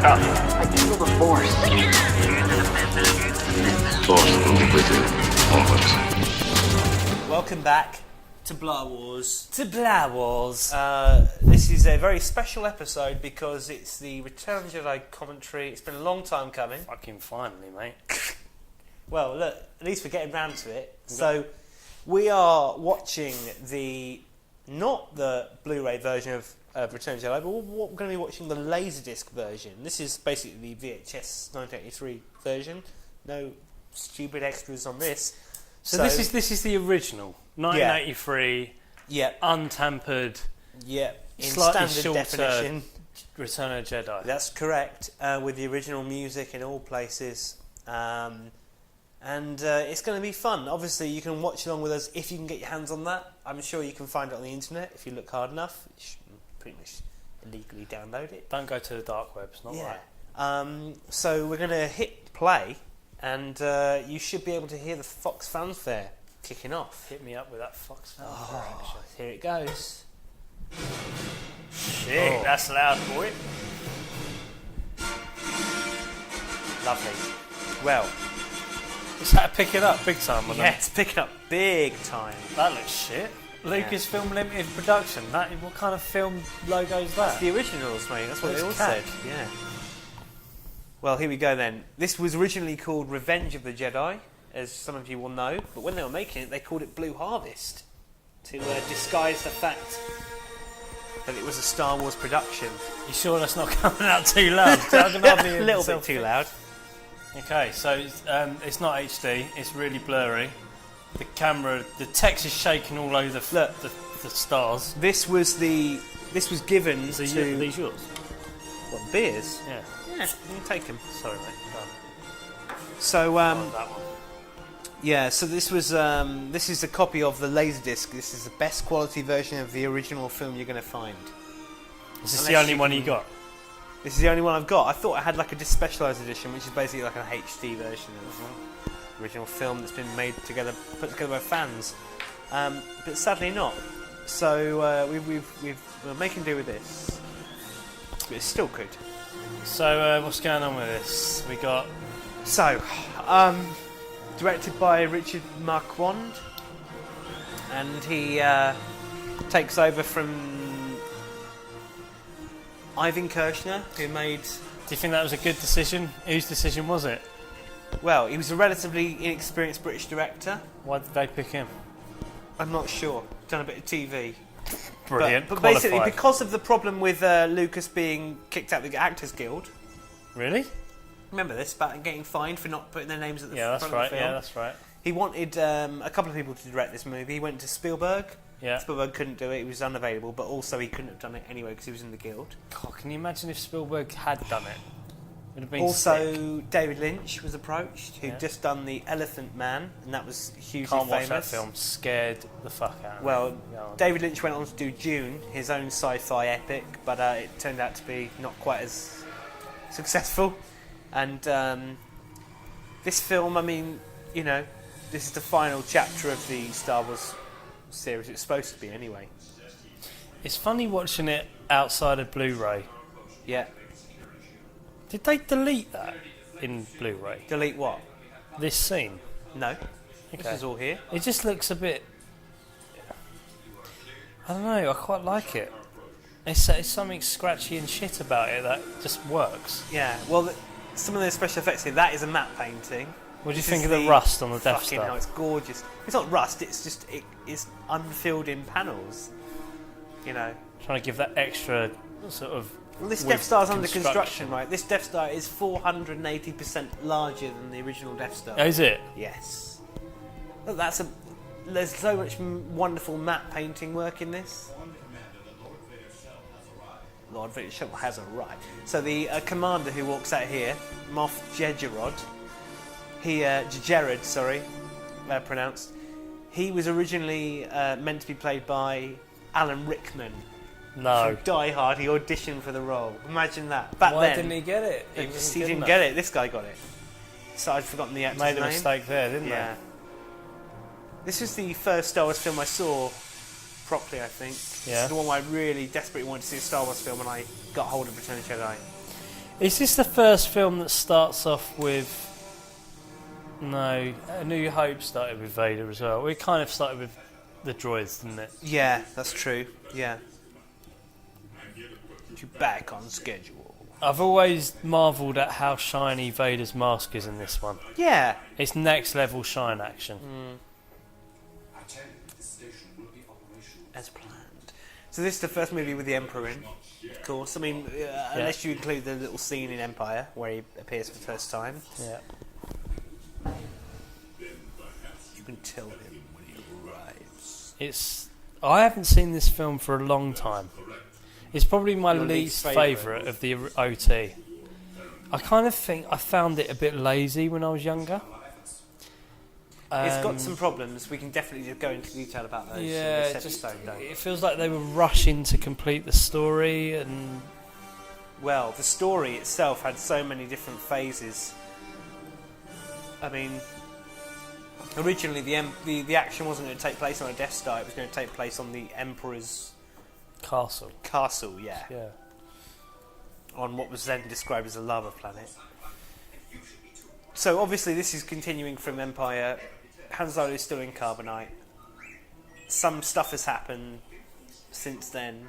stuff. I feel the Force. Force will be with you always. Welcome back to Blah Wars. This is a very special episode because it's the Return of the Jedi commentary. It's been a long time coming. Fucking finally, mate. Well, look, at least we're getting round to it. So, we are watching not the Blu-ray version of Return of the Jedi, but we're going to be watching the Laserdisc version. This is basically the VHS 1983 version. No stupid extras on this. So this is the original 1983. Yeah. Untampered. Yeah. In Slightly standard shorter definition. Return of the Jedi. That's correct. With the original music in all places. And it's going to be fun. Obviously, you can watch along with us if you can get your hands on that. I'm sure you can find it on the internet if you look hard enough. You should pretty much illegally download it. Don't go to the dark web. It's not right. So we're going to hit play, and you should be able to hear the Fox fanfare kicking off. Hit me up with that Fox fanfare. Oh, here it goes. Shit, that's loud, boy. Lovely. Well, Is that picking up big time? yeah, it's picking up big time. That looks shit. Lucasfilm Limited Production. What kind of film logo is that? It's the originals, mate. That's what It's they all cat. said. Yeah. Well, here we go then. This was originally called Revenge of the Jedi, as some of you will know. But when they were making it, they called it Blue Harvest to disguise the fact that it was a Star Wars production. You sure that's not coming out too loud? A little bit too loud. Okay, so it's not HD. It's really blurry. The camera, the text is shaking all over the stars. This was given So to are these yours? what, beers? Yeah. Yeah, you can take them. Sorry, mate. Done. So That one. yeah, so this is a copy of the Laserdisc. This is the best quality version of the original film you're going to find. Is this Unless the only you one can- you got? This is the only one I've got. I thought I had like a specialised edition, which is basically like an HD version of the original film that's been put together by fans. But sadly not. So we're making do with this. But it's still good. So what's going on with this? We got So, directed by Richard Marquand, and he takes over from Ivan Kirshner, who made... Do you think that was a good decision? Whose decision was it? Well, he was a relatively inexperienced British director. Why did they pick him? I'm not sure. Done a bit of TV. Brilliant. But basically, Qualified. because of the problem with Lucas being kicked out of the Actors Guild... Really? Remember this, about getting fined for not putting their names at the Yeah, that's front right. of the film? Yeah, that's right. He wanted a couple of people to direct this movie. He went to Spielberg. Yeah. Spielberg couldn't do it, he was unavailable, but also he couldn't have done it anyway because he was in the guild. God, can you imagine if Spielberg had done it? Would have been Also, sick. David Lynch was approached, who'd Yeah. just done The Elephant Man, and that was hugely Can't watch famous. that film. Scared the fuck out of me. Well, Go on. David Lynch went on to do Dune, his own sci-fi epic, but it turned out to be not quite as successful. And this film, I mean, you know, this is the final chapter of the Star Wars series. It's supposed to be anyway. It's funny watching it outside of Blu-ray. Yeah. Did they delete that in Blu-ray? Delete what? This scene? No. This Okay. is all here. It just looks a bit... I don't know, I quite like it. It's something scratchy and shit about it that just works. Yeah. Well, some of the special effects here, that is a matte painting. What do you This think is of the rust on the Death fucking Star? hell, it's gorgeous. It's not rust, it's just it's unfilled in panels. You know. Trying to give that extra sort of... Well, this with Death Star's under construction. construction, right? This Death Star is 480% larger than the original Death Star. Oh, is it? Yes. Look, there's so much wonderful matte painting work in this. Lord Vader has arrived. So the commander who walks out here, Moff Jejerod, pronounced. He was originally meant to be played by Alan Rickman. No. From Die Hard, he auditioned for the role. Imagine that. Back Why then, didn't he get it? he wasn't good didn't enough. get it. This guy got it. So I'd forgotten the actor's Made a name. mistake there, didn't Yeah. This is the first Star Wars film I saw properly, I think. This Yeah. is the one where I really desperately wanted to see a Star Wars film, and I got hold of Return of the Jedi. Is this the first film that starts off with? No, A New Hope started with Vader as well. We kind of started with the droids, didn't it? Yeah, that's true. Yeah. You're back on schedule. I've always marvelled at how shiny Vader's mask is in this one. Yeah. It's next level shine action. As planned. So this is the first movie with the Emperor in, of course. I mean, unless you include the little scene in Empire where he appears for the first time. Yeah. You can tell him when he arrives. I haven't seen this film for a long time. It's probably my Your least least favourite of the OT. I kind of think I found it a bit lazy when I was younger. It's got some problems. We can definitely go into detail about those in Yeah, this episode, though. it feels like they were rushing to complete the story, and Well, the story itself had so many different phases. I mean, originally the action wasn't going to take place on a Death Star. It was going to take place on the Emperor's castle. castle, yeah. Yeah. On what was then described as a lava planet. So obviously this is continuing from Empire. Han Solo is still in Carbonite. Some stuff has happened since then.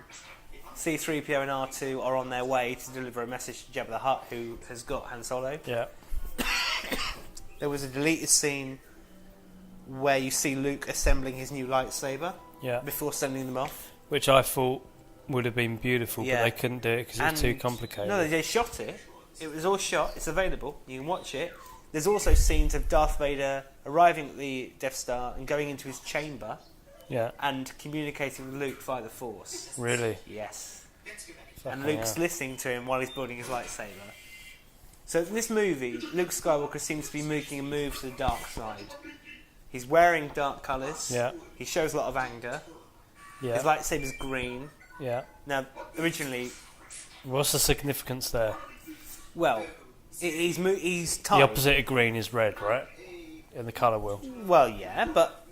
C-3PO and R2 are on their way to deliver a message to Jabba the Hutt, who has got Han Solo. Yeah. There was a deleted scene where you see Luke assembling his new lightsaber Yeah. before sending them off. Which I thought would have been beautiful, Yeah. but they couldn't do it because it was too complicated. No, they shot it. It was all shot. It's available. You can watch it. There's also scenes of Darth Vader arriving at the Death Star and going into his chamber Yeah. and communicating with Luke via the Force. Really? Yes. Fucking And Luke's hell. listening to him while he's building his lightsaber. So in this movie, Luke Skywalker seems to be making a move to the dark side. He's wearing dark colours. Yeah. He shows a lot of anger. Yeah. His lightsaber's green. Yeah. Now, originally, What's the significance there? well, he's The tied. opposite of green is red, right? In the colour wheel. Well, yeah, but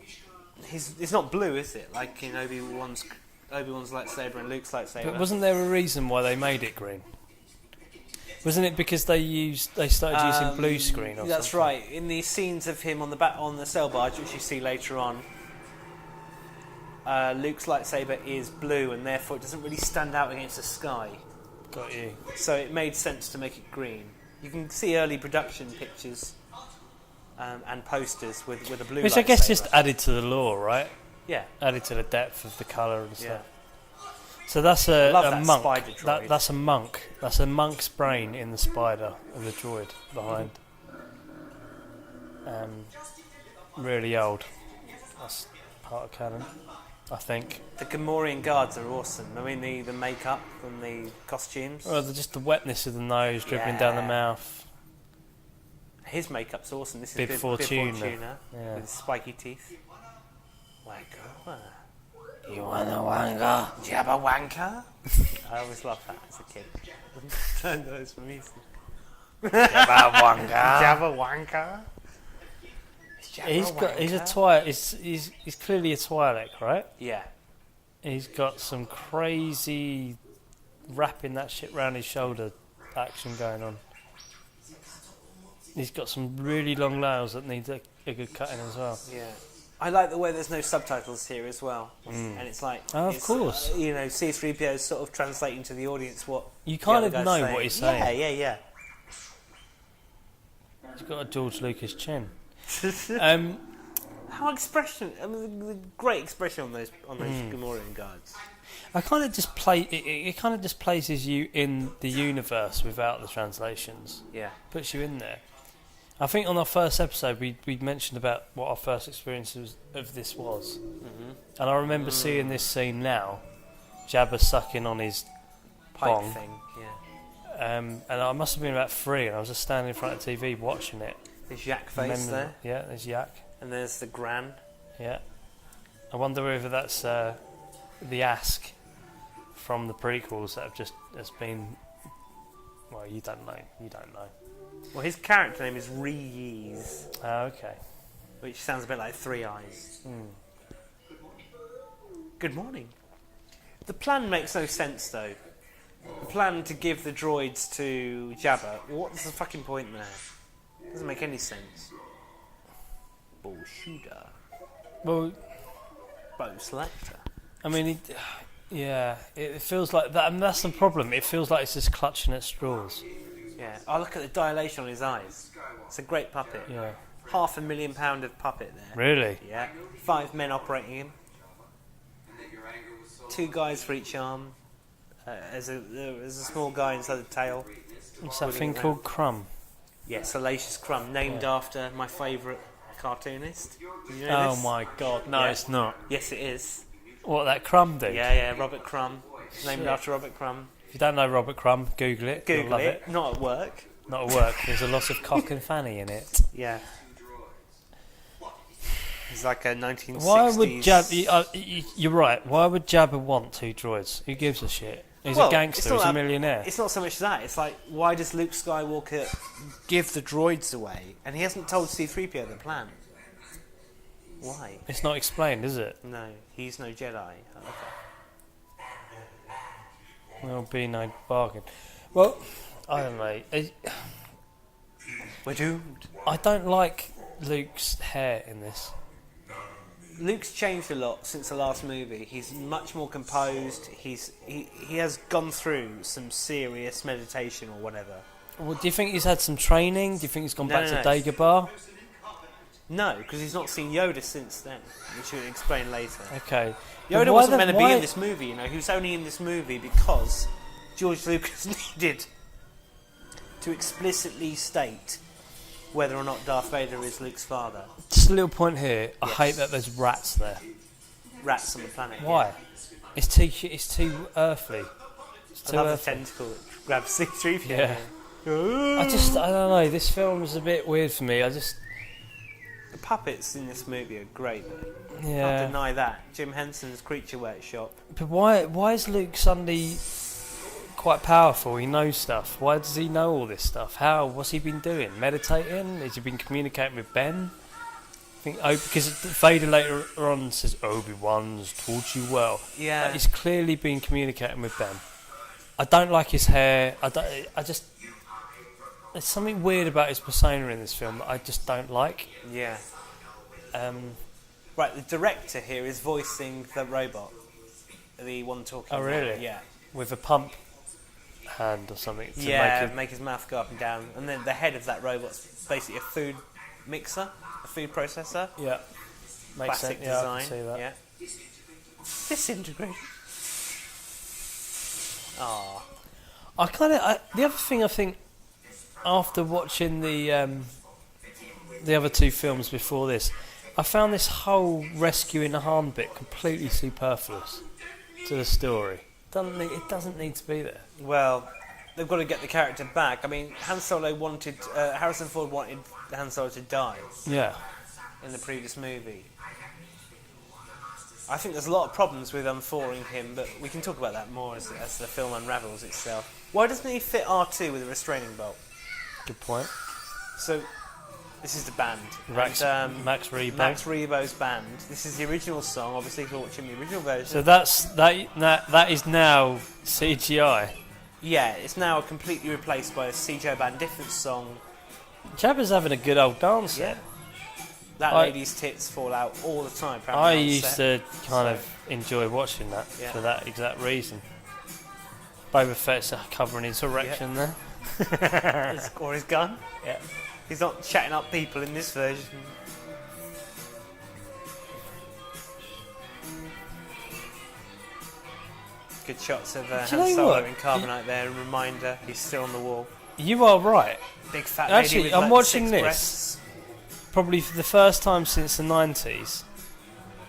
it's not blue, is it? Like in Obi-Wan's lightsaber and Luke's lightsaber. But wasn't there a reason why they made it green? Wasn't it because they started using blue screen or That's something? right. In the scenes of him on the sail barge, which you see later on, Luke's lightsaber is blue, and therefore it doesn't really stand out against the sky. Got you. So it made sense to make it green. You can see early production pictures and posters with a blue. Which I guess lightsaber. just added to the lore, right? Yeah. Added to the depth of the colour and Yeah. stuff. So that's a Love that monk. spider droid. That's a monk. That's a monk's brain in the spider of the droid behind. Really old. That's part of canon, I think. The Gamorrean guards are awesome. I mean, the makeup and the costumes. Well, just the wetness of the nose, dribbling down the Yeah. mouth. His makeup's awesome. This is Bib Bib Fortuna. Yeah. with his spiky teeth. Wanker. You wanna wango? Jabba Wanker? I always loved that as a kid. Turn those for me. Jabba wango. Jabba Wanker? He's a Twi'lek. He's clearly a Twi'lek, right? Yeah. He's got some crazy wrapping that shit round his shoulder action going on. He's got some really long nails that need a good cutting as well. Yeah. I like the way there's no subtitles here as well. And it's like... Oh, of it's, course. C-3PO is sort of translating to the audience what... You the kind other of guy's know saying. what he's saying. Yeah. He's got a George Lucas chin. How expression... I mean, the great expression on those Gamorrean guards. I kind of just it kind of just places you in the universe without the translations. Yeah. Puts you in there. I think on our first episode we mentioned about what our first experience of this was, and I remember seeing this scene now, Jabba sucking on his Pipe bong. thing, yeah. And I must have been about 3, and I was just standing in front of the TV watching it. There's Yak face there. Yeah, there's Yak. And there's the Gran. Yeah. I wonder whether that's the Ask from the prequels that has been. Well, you don't know. Well, his character name is Reese, Oh, okay. which sounds a bit like Three Eyes. Good morning. The plan makes no sense, though. the plan to give the droids to Jabba. What's the fucking point there? Doesn't make any sense. Bullshooter. Well, Bow selector. I mean, it feels like that, and that's the problem. It feels like it's just clutching at straws. Yeah. Oh, look at the dilation on his eyes. It's a great puppet. Yeah. £500,000 of puppet there. Really? Yeah. 5 men operating him. 2 guys for each arm. There's a small guy inside the tail. What's that thing called? Crumb. Yeah, Salacious Crumb, named after my favourite cartoonist. Did you know Oh this? my god, no, Yeah. it's not. Yes, it is. What, that Crumb dude? Yeah, Robert Crumb. Named Shit. after Robert Crumb. If you don't know Robert Crumb, Google it. You'll Google love it. Not at work. Not at work. There's a lot of cock and fanny in it. Yeah. It's like a 1960s... Why would Jabba... You're right. Why would Jabba want 2 droids? Who gives a shit? He's Well, a gangster. it's not He's a that- millionaire. It's not so much that. It's like, why does Luke Skywalker give the droids away? And he hasn't told C-3PO the plan. Why? It's not explained, is it? No, he's no Jedi. Okay. There'll be no bargain. Well, I don't know. We're doomed. I don't like Luke's hair in this. Luke's changed a lot since the last movie. He's much more composed. He has gone through some serious meditation or whatever. Well, do you think he's had some training? Do you think he's gone No, back no, to no. Dagobah? No, because he's not seen Yoda since then, which we'll explain later. Okay. Yoda But wasn't meant to be in this movie, you know. He was only in this movie because George Lucas needed to explicitly state whether or not Darth Vader is Luke's father. Just a little point here. I Yes. hate that there's rats there. Rats on the planet. Why? It's too earthly. It's too Another earthly. tentacle that grabs C-3PO. Yeah. I don't know. This film is a bit weird for me. The puppets in this movie are great. Can't Yeah. deny that. Jim Henson's Creature Workshop. But why is Luke suddenly quite powerful? He knows stuff. Why does he know all this stuff? What's he been doing? Meditating? Has he been communicating with Ben? Because Vader later on says Obi-Wan's taught you well. Yeah. He's clearly been communicating with Ben. I don't like his hair. There's something weird about his persona in this film that I just don't like. Yeah. Um, Right, the director here is voicing the robot. The one talking. Oh, really? Yeah. with a pump hand or something to Yeah, make make his mouth go up and down. And then the head of that robot's basically a food mixer, a food processor. it. Yeah, makes Classic sense. Yeah, I design. can see that. Yeah. Disintegrate. Ah. The other thing I think after watching the other 2 films before this, I found this whole rescuing the Han bit completely superfluous to the story. It doesn't need to be there. Well, they've got to get the character back. I mean, Harrison Ford wanted Han Solo to die Yeah. in the previous movie. I think there's a lot of problems with unfouling him, but we can talk about that more as the film unravels itself. Why doesn't he fit R2 with a restraining bolt? Good point. So, this is the band. Max And, Rebo. Max Rebo's band. This is the original song, obviously, if you're watching the original version. So that is now CGI. Yeah, it's now completely replaced by a CGI band, different song. Jabba's having a good old dance Yeah. there. That I- lady's tits fall out all the time. I apparently on used set. to kind of enjoy watching that Yeah. for that exact reason. Boba Fett's covering his erection there. Or his gun. Yeah. He's not chatting up people in this version. Good shots of Do you Han know Solo what? in carbonite there, a reminder he's still on the wall. You are right. Big fat Actually, lady with I'm like watching 6 this. breasts. Probably for the first time since the 90s.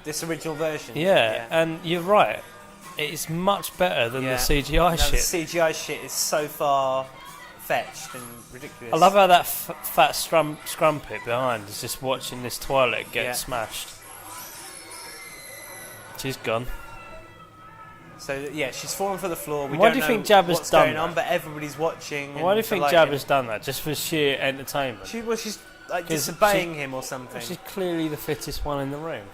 This original version. Yeah, and you're right. It's much better than the Yeah. CGI No, shit. the CGI shit is so far fetched and ridiculous. I love how that fat scrumpet behind is just watching this toilet get Yeah. smashed. She's gone. So yeah, she's fallen for the floor. We Why don't do you know think Jabba's what's done going on, that? but everybody's watching. Why do you and think delighted. Jabba's done that? Just for sheer entertainment? She's like 'Cause disobeying him or something. She's clearly the fittest one in the room.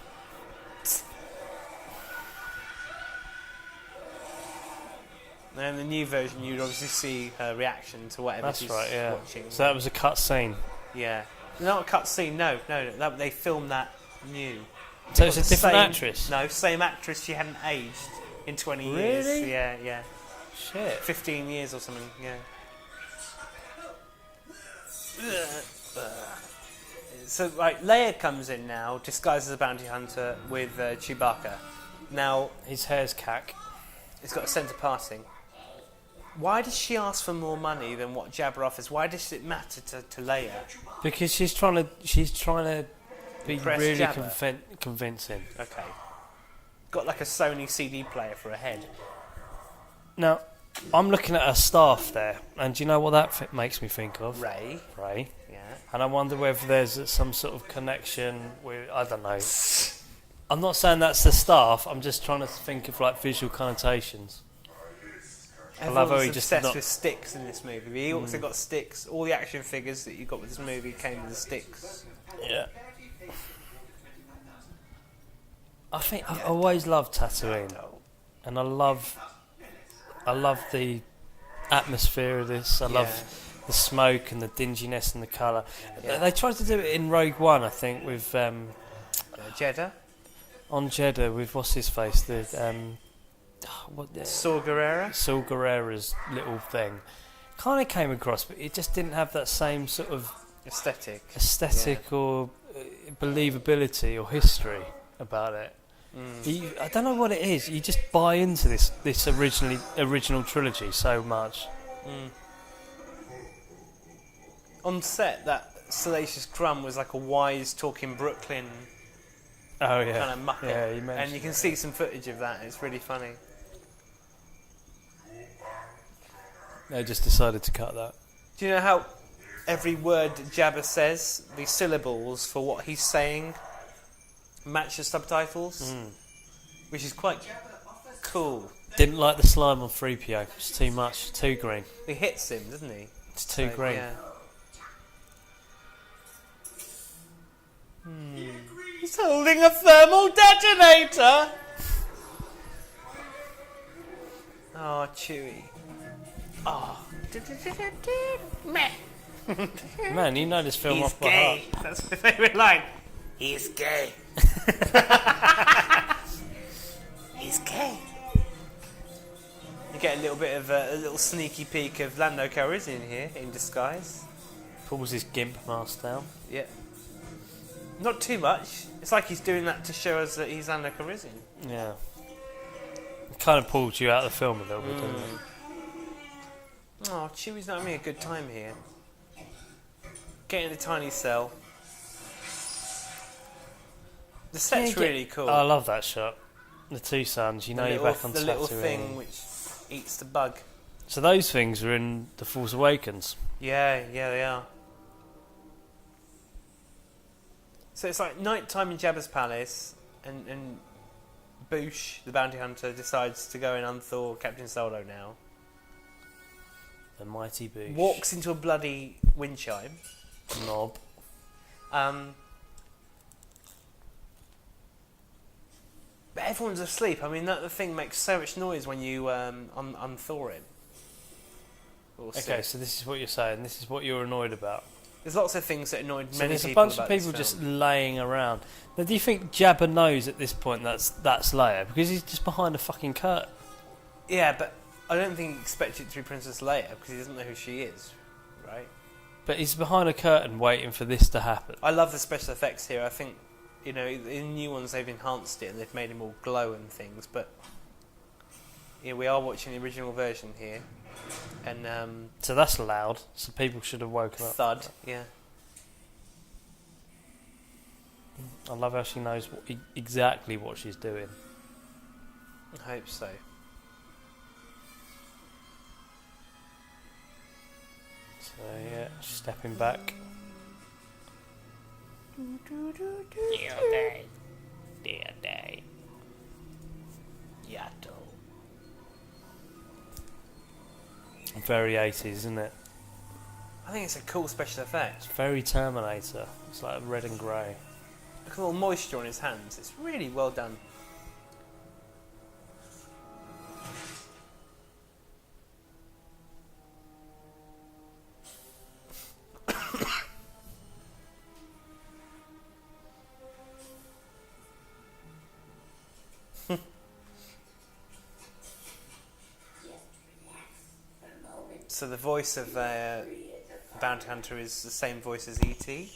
And in the new version, you'd obviously see her reaction to whatever That's she's right, yeah. watching. So that was a cut scene. Yeah. Not a cut scene, no. They filmed that new. So it's a different Same- actress? No, same actress. She hadn't aged in 20 years. Really? Yeah. Shit. 15 years or something, yeah. So, right, Leia comes in now, disguised as a bounty hunter with Chewbacca. Now, His hair's cack. it's got a sense of passing. Why does she ask for more money than what Jabba offers? Why does it matter to Leia? Because she's trying to be Impress really Jabba. convincing. Okay. Got like a Sony CD player for a head. Now, I'm looking at her staff there, and do you know what that makes me think of? Ray. Ray. Yeah. And I wonder whether there's some sort of connection with, I don't know. I'm not saying that's the staff, I'm just trying to think of like visual connotations. Everyone's how he just obsessed not- with sticks in this movie. He also got sticks. All the action figures that you got with this movie came with the sticks. Yeah. I think I've always loved Tatooine, and I love the atmosphere of this. I love the smoke and the dinginess and the colour. Yeah. They tried to do it in Rogue One, I think, with Jeddah. on Jeddah with what's his face, the Saw Gerrera. Saul Guerrera's little thing. Kind of came across, but it just didn't have that same sort of aesthetic or believability or history about it. I don't know what it is. You just buy into this original trilogy so much. On set, that Salacious Crumb was like a wise talking Brooklyn Oh yeah, kind of muppet. Yeah, you mentioned and you can see some footage of that. It's really funny. They just decided to cut that. Do you know how every word Jabba says, the syllables for what he's saying, match the subtitles? Which is quite cool. Didn't like the slime on 3PO. It's too much, too green. He hits him, doesn't he? It's too green. Yeah. He's holding a thermal detonator! Oh, Chewie. Oh. Man, you know this film He's off by gay. heart. That's my favourite line. He's gay. He's gay. You get a little bit of a little sneaky peek of Lando Calrissian here in disguise. Pulls his gimp mask down. Yeah. Not too much. It's like he's doing that to show us that he's Lando Calrissian. Yeah. It kind of pulls you out of the film a little bit, doesn't it? Oh, Chewie's not having a good time here. Getting in a tiny cell. The set's really cool. I love that shot. The two suns, you know you're back on the little Tatooine. thing which eats the bug. So those things are in The Force Awakens. Yeah, they are. So it's like night time in Jabba's palace, and Boosh, the bounty hunter, decides to go and unthaw Captain Solo now. The mighty Boosh. Walks into a bloody wind chime. Knob. But everyone's asleep. I mean, the thing makes so much noise when you unthaw it. Okay, so this is what you're saying. This is what you're annoyed about. There's lots of things that annoyed So many there's a people bunch of about this people just film. laying around. Now, do you think Jabba knows at this point that's Leia? Because he's just behind a fucking curtain. Yeah, but I don't think he expects it to be Princess Leia because he doesn't know who she is, right? But he's behind a curtain waiting for this to happen. I love the special effects here. I think, you know, in new ones they've enhanced it and they've made him all glow and things. But yeah, we are watching the original version here, and So that's loud. So people should have woken up. thud. Yeah. I love how she knows exactly what she's doing. I hope so. So yeah, stepping back. Dear day. Yato. Very 80s, isn't it? I think it's a cool special effect. It's very Terminator. It's like red and grey. Look at all the moisture on his hands. It's really well done. So the voice of Bounty Hunter is the same voice as E.T.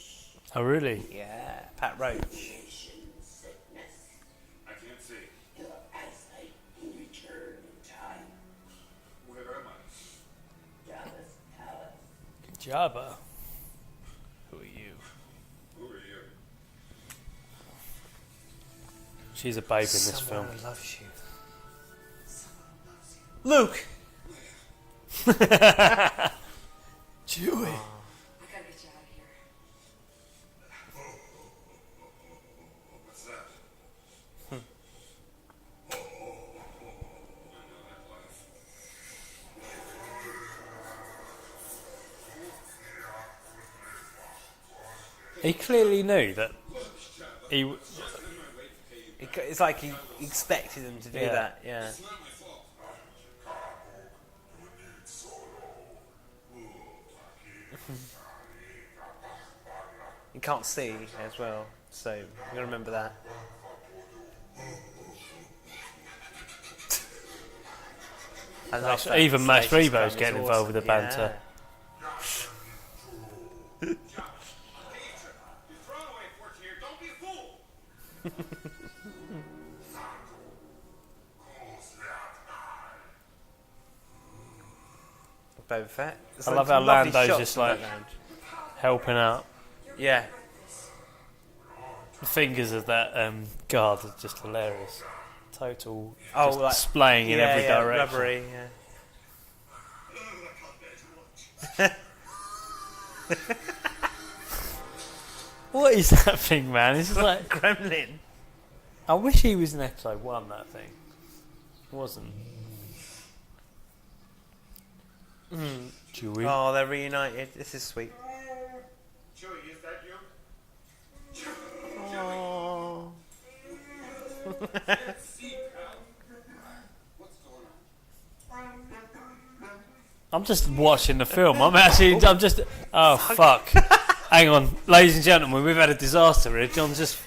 Oh, really? Yeah, Pat Roach. I can't see. Where am I? Jabba. Who are you? Who are you? She's a babe in this Someone film. loves you. Luke! Chewie. I gotta get you out of here. What's that? I know that laugh. He clearly knew that he. It's like he expected them to do Yeah. that, yeah. It's not my fault. You can't see as well, so you gotta remember that. I love that. Even Max Slash Rebo's Scrum getting is involved with the awesome. banter. You're throwing away fortune here. Don't be a fool. Boba Fett. There's I love some how lovely Lando's shots just in like- that lounge. Helping out. Yeah. The fingers of that guard are just hilarious. Total Oh, just like splaying in every direction. Rubbery, yeah. What is that thing, man? It's just like Gremlin. I wish he was in episode 1. That thing wasn't. Chewie. Oh, they're reunited. This is sweet. Chewie, is that you? Oh. See, pal. What's going on? I'm just watching the film. I'm just. Oh fuck! Hang on, ladies and gentlemen, we've had a disaster here. John just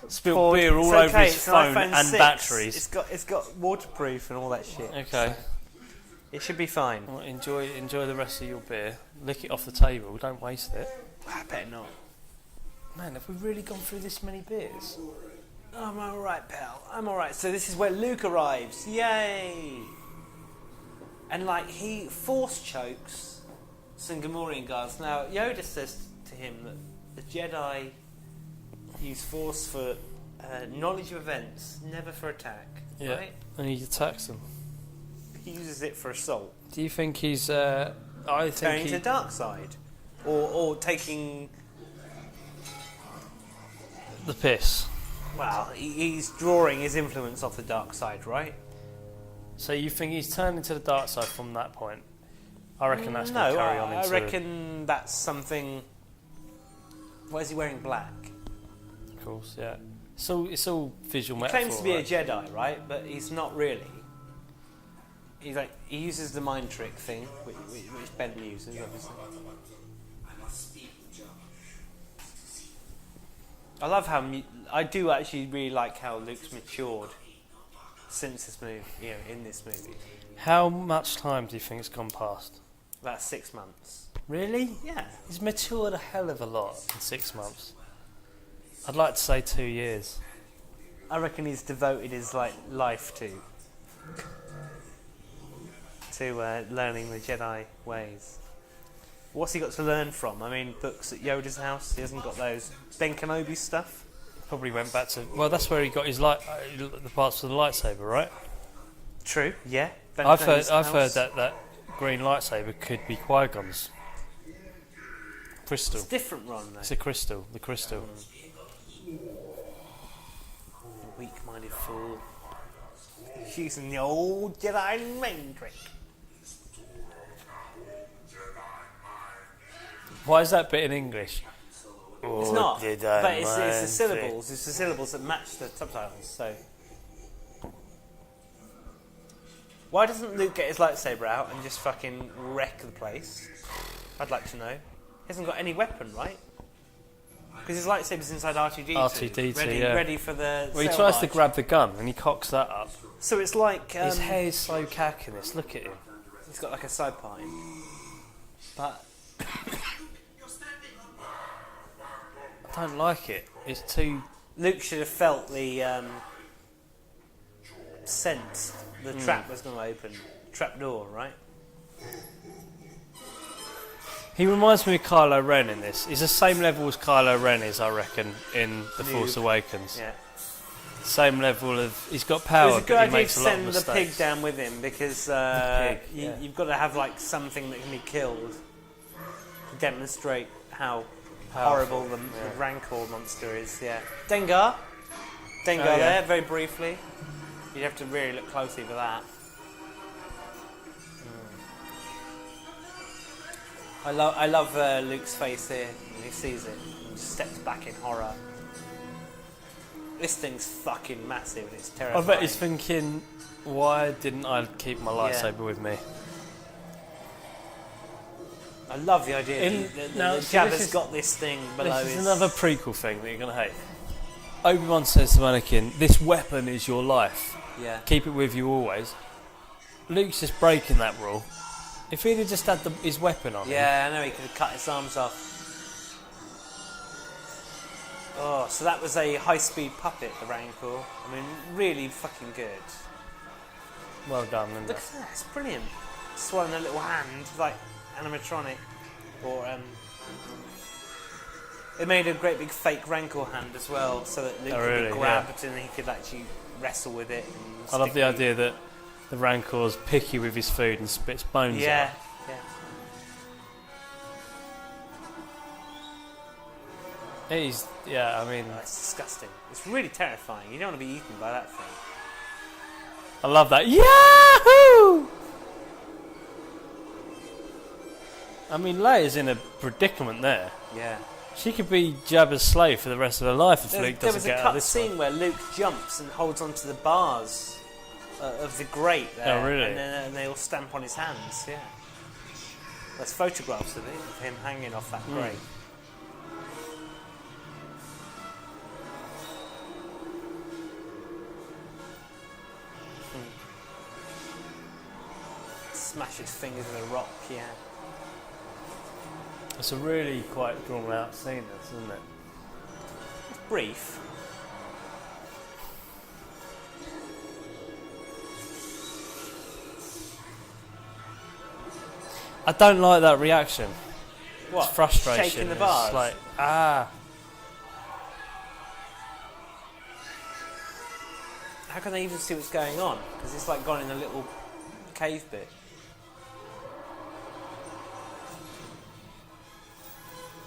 spilled beer all over his It's an phone iPhone and 6. batteries. It's got waterproof and all that shit. Okay. It should be fine. Well, enjoy the rest of your beer. Lick it off the table. Don't waste it. I better not. Man, have we really gone through this many beers? I'm alright, pal. I'm alright. So this is where Luke arrives. Yay! And like he force chokes some Gamorrean guards. Now Yoda says to him that the Jedi use force for knowledge of events, never for attack. Yeah. Right? And he attacks them. He uses it for assault. Do you think he's? I think Turning to he. the dark side, or taking. The piss. Well, he's drawing his influence off the dark side, right? So you think he's turning to the dark side from that point? I reckon that's going to carry on into. I reckon that's something. Why is he wearing black? Of course, yeah. It's all visual He metaphor. claims to be right? a Jedi, right? But he's not really. He uses the mind trick thing, which Ben uses, obviously. I love how I do actually really like how Luke's matured since this movie. In this movie, How much time do you think has gone past? about 6 months. Really? Yeah. He's matured a hell of a lot in 6 months. I'd like to say 2 years. I reckon he's devoted his life to learning the Jedi ways. What's he got to learn from? I mean, books at Yoda's house. He hasn't got those Ben Kenobi stuff. Probably went back to. Well, that's where he got his the parts for the lightsaber, right? True. Yeah. Ben I've Kenobi's heard house. that green lightsaber could be Qui-Gon's. Crystal. It's different, Ron. Though. It's a crystal. The crystal. Weak-minded fool. He's using the old Jedi mind trick. Why is that bit in English? It's not, but it's the syllables. It's the syllables that match the subtitles. So, why doesn't Luke get his lightsaber out and just fucking wreck the place? I'd like to know. He hasn't got any weapon, right? Because his lightsaber's inside R2D2. R2D2, ready, yeah. ready for the. Well, he sail tries to barge. grab the gun and he cocks that up. So it's like His hair is so cackiness. Look at him. he's got like a side part. But I don't like it. It's too. Luke should have felt the sense the trap was going to open. Trap door, right? He reminds me of Kylo Ren in this. He's the same level as Kylo Ren is, I reckon, in The Force Awakens. Yeah. Same level of. He's got It power, was a good but he idea to makes a lot of send the mistakes. pig down with him because pig, yeah. you've got to have like something that can be killed to demonstrate how horrible the Rancor monster is. Yeah, Dengar yeah. there very briefly. You'd have to really look closely for that. I love Luke's face here when he sees it and just steps back in horror. This thing's fucking massive and it's I terrifying. bet he's thinking, why didn't I keep my lightsaber with me? I love the idea that Jabba's got this thing below This his... is another prequel thing that you're going to hate. Obi-Wan says to Anakin, this weapon is your life. Yeah. Keep it with you always. Luke's just breaking that rule. If he'd have just had his weapon on him. Yeah, I know, he could have cut his arms off. Oh, so that was a high-speed puppet, the Rancor. I mean, really fucking good. Well done, isn't Look it? at that, it's brilliant. Swallowing a little hand, like animatronic. Or, it made a great big fake Rancor hand as well, so that Luke could be grabbed and he could actually wrestle with it. And I love the idea that the Rancor's picky with his food and spits bones out. Yeah. I mean... Oh, it's disgusting. It's really terrifying. You don't want to be eaten by that thing. I love that. Yahoo! I mean, Leia's in a predicament there. Yeah. She could be Jabba's slave for the rest of her life if Luke There doesn't was a get out of cut this scene one. where Luke jumps and holds onto the bars of the grate there. Oh, really? And then they all stamp on his hands, yeah. There's photographs of it, of him hanging off that grate. Smash his fingers with a rock, yeah. It's a really quite drawn out scene, this, isn't it? It's brief. I don't like that reaction. What? It's frustration. Shaking the It's bars? like, How can they even see what's going on? Because it's like gone in a little cave bit.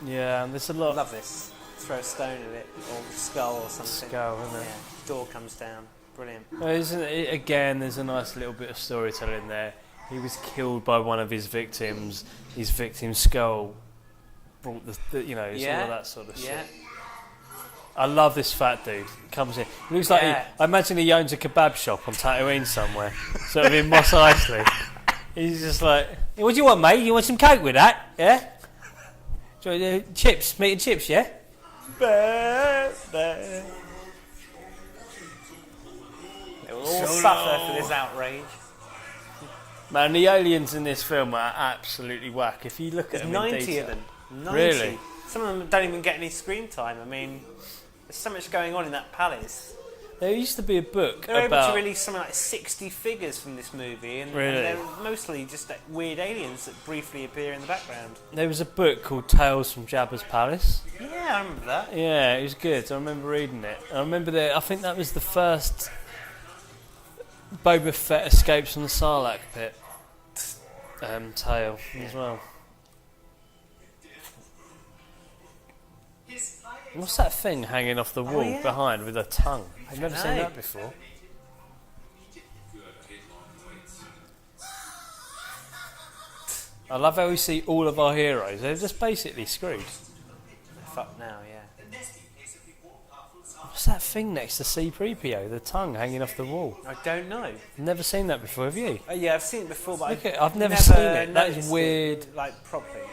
yeah, and there's a I lot. love this. Throw a stone at it, or a skull or something. Skull, isn't it? Yeah. Door comes down. Brilliant. Well, isn't it, again, there's a nice little bit of storytelling there. He was killed by one of his victims. His victim's skull brought it's all of that sort of shit. Yeah. I love this fat dude. Comes in. He looks like I imagine he owns a kebab shop on Tatooine somewhere, sort of in Mos Eisley. He's just like, hey, what do you want, mate? You want some coke with that? Yeah. Do you want, chips, meat and chips, yeah. They will all suffer for this outrage. Man, the aliens in this film are absolutely whack. If you look at There's them 90 in detail. of them. 90. Really? Some of them don't even get any screen time. I mean, there's so much going on in that palace. There used to be a book They're able about... to release something like 60 figures from this movie, and Really? they're mostly just like weird aliens that briefly appear in the background. There was a book called Tales from Jabba's Palace. Yeah, I remember that. Yeah, it was good. I remember reading it. I remember I think that was the first Boba Fett escapes from the Sarlacc pit tale as well. What's that thing hanging off the wall yeah. behind with a tongue? I've never seen know. that before. I love how we see all of our heroes. They're just basically screwed. Fuck now, yeah. What's that thing next to C-3PO? The tongue hanging off the wall. I don't know. Never seen that before, have you? Yeah, I've seen it before, but Look I've never seen it. That is noticed weird. it, like, properly.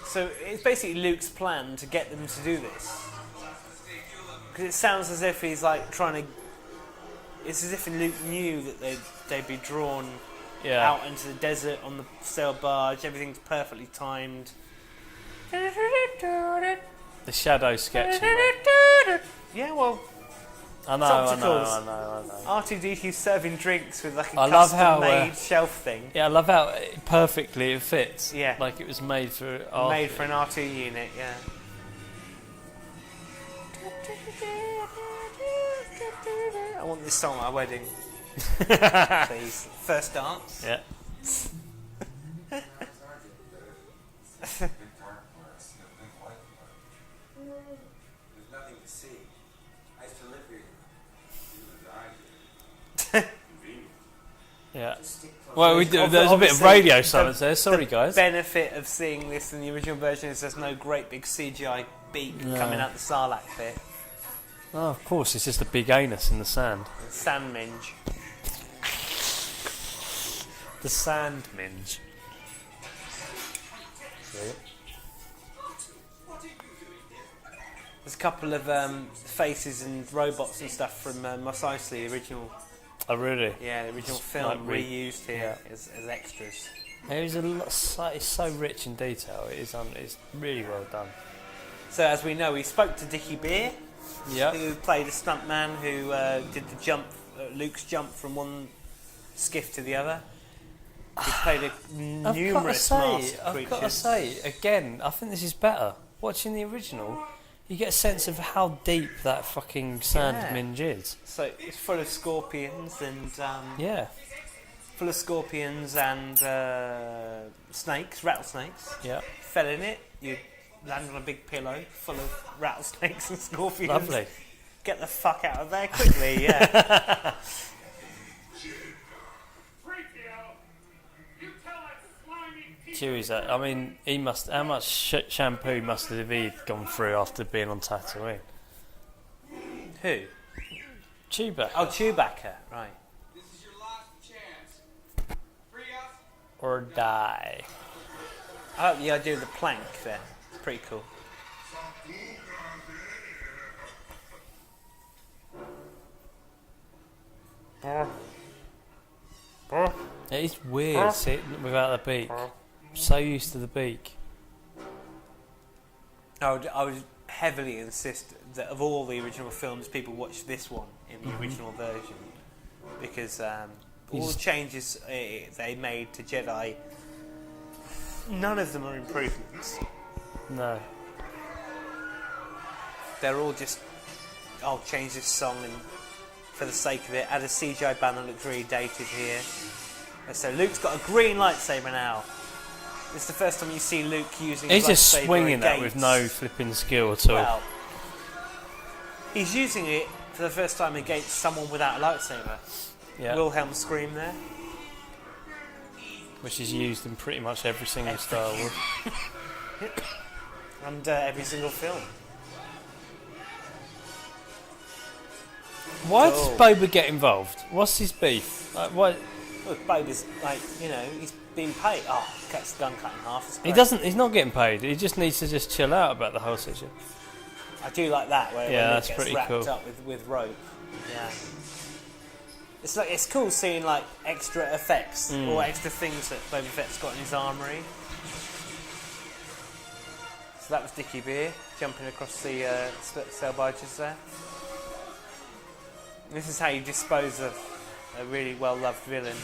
So it's basically Luke's plan to get them to do this. Because it sounds as if he's like trying to it's as if Luke knew that they'd be drawn Yeah. out into the desert on the sail barge. Everything's perfectly timed. The shadow sketching. Yeah, well, I know. R2D2 serving drinks with like a I love how, custom-made shelf thing. Yeah, I love how perfectly it fits. Yeah. Like it was made for Made for an R2 unit, yeah. I want this song at my wedding. Please. First dance. Yeah. There's nothing to see. I used to live here. Yeah. Well, there's a bit of Obviously, radio silence there. Sorry, the guys. benefit of seeing this in the original version is there's no great big CGI beak coming out the Sarlacc pit. Oh, of course, it's just a big anus in the sand. Sand minge. The sand minge. There's a couple of faces and robots and stuff from Mos Eisley, the original. Oh, really? Yeah, the original It's film like reused here as extras. It's so rich in detail. It's really well done. So as we know, we spoke to Dickie Beer, Yeah. who played a stuntman who did the jump, Luke's jump from one skiff to the other. He played numerous masked I've creatures. got to say, again, I think this is better. Watching the original, you get a sense of how deep that fucking sand Yeah. minge is. So it's full of scorpions and Yeah. snakes, rattlesnakes. Yeah. Fell in it, you land on a big pillow full of rattlesnakes and scorpions. Lovely. Get the fuck out of there quickly, yeah. Chewie's that. I mean, he must. How much shampoo must have he gone through after being on Tatooine? Who? Chewbacca. Oh, Chewbacca, right. This is your last chance. Free up. Or die. I like the idea of the plank there. It's pretty cool. It's weird sitting without the beak. So used to the beak. I would heavily insist that of all the original films, people watch this one in the original version because all the changes they made to Jedi, none of them are improvements. No. They're all just, change this song and for the sake of it, add a CGI band that looks really dated here. And so Luke's got a green lightsaber now. It's the first time you see Luke using his He's just lightsaber swinging that with against- no flipping skill at all. Well, he's using it for the first time against someone without a lightsaber. Yeah. Wilhelm scream there. Which is used in pretty much every single Star Wars. And every single film. Why does Boba get involved? What's his beef? Like, why? Look, Boba's he's been paid. Oh, gets the gun cut in half. It's He great. doesn't. He's not getting paid. He just needs to just chill out about the whole situation. I do like that where Yeah, when that's it gets pretty wrapped cool. up with rope. Yeah. It's cool seeing like extra effects or extra things that Boba Fett's got in his armoury. So that was Dickie Beer jumping across the sail barges there. This is how you dispose of a really well-loved villain.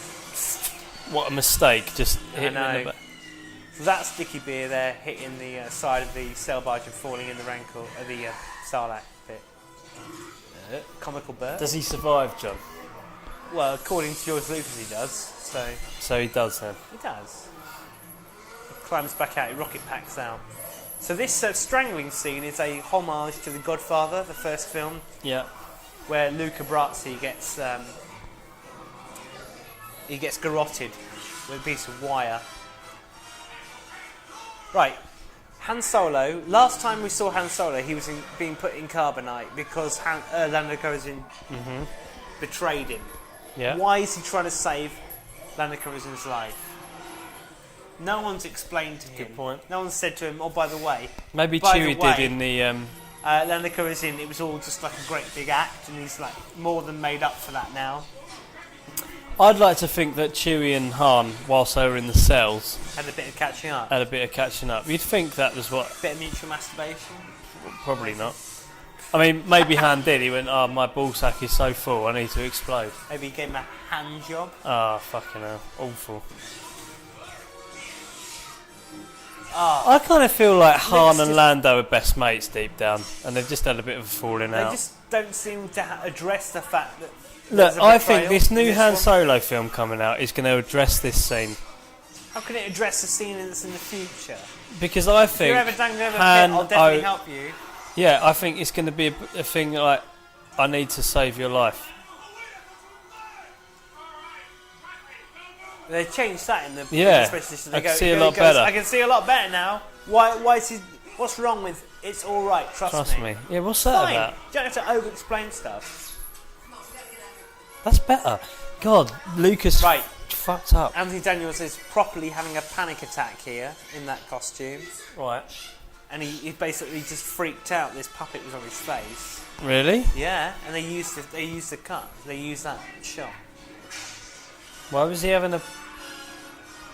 What a mistake! Just I hit him in know. the back. So that's Dickie Beer there hitting the side of the sail barge and falling in the rankle of the Sarlacc pit. Comical bird. Does he survive, John? Well, according to George Lucas, he does. So he does then. He does. He climbs back out. He rocket packs out. So this strangling scene is a homage to The Godfather, the first film, Yeah. where Luca Brasi gets garroted with a piece of wire. Right, Han Solo. Last time we saw Han Solo, he was being put in carbonite because Lando Calrissian betrayed him. Yeah. Why is he trying to save Lando Calrissian's life? No one's explained to him. Good point. No one said to him, "Oh, by the way." Maybe By Chewie the way- did in the Lando Calrissian, it was all just like a great big act, and he's like more than made up for that now. I'd like to think that Chewie and Han, whilst they were in the cells, Had a bit of catching up. had a bit of catching up. You'd think that was what? Bit of mutual masturbation. Probably not. I mean, maybe Han did. He went, "Oh, my ballsack is so full, I need to explode." Maybe he gave him a hand job. Ah, fucking hell, awful. Ah, I kind of feel like Han and just- Lando are best mates deep down, and they've just had a bit of a falling they out. just don't seem to address the fact that. Look, there's a I think betrayal this in new Han one. Solo film coming out is going to address this scene, How can it address the scene that's in the future? because I If think you're ever done ever Han, I'll definitely help you. yeah, I think it's going to be a thing like, I need to save your life. They changed that in the Yeah, special edition. I can see a lot better. I can see a lot better now. Why is he? What's wrong with? It's all right. Trust me. Yeah, what's that Fine. about? You don't have to over-explain stuff. That's better. God, Lucas Right. fucked up. Anthony Daniels is properly having a panic attack here in that costume, Right. and he basically just freaked out. This puppet was on his face. Really? Yeah, and they used the cut. They used that shot. Why was he having a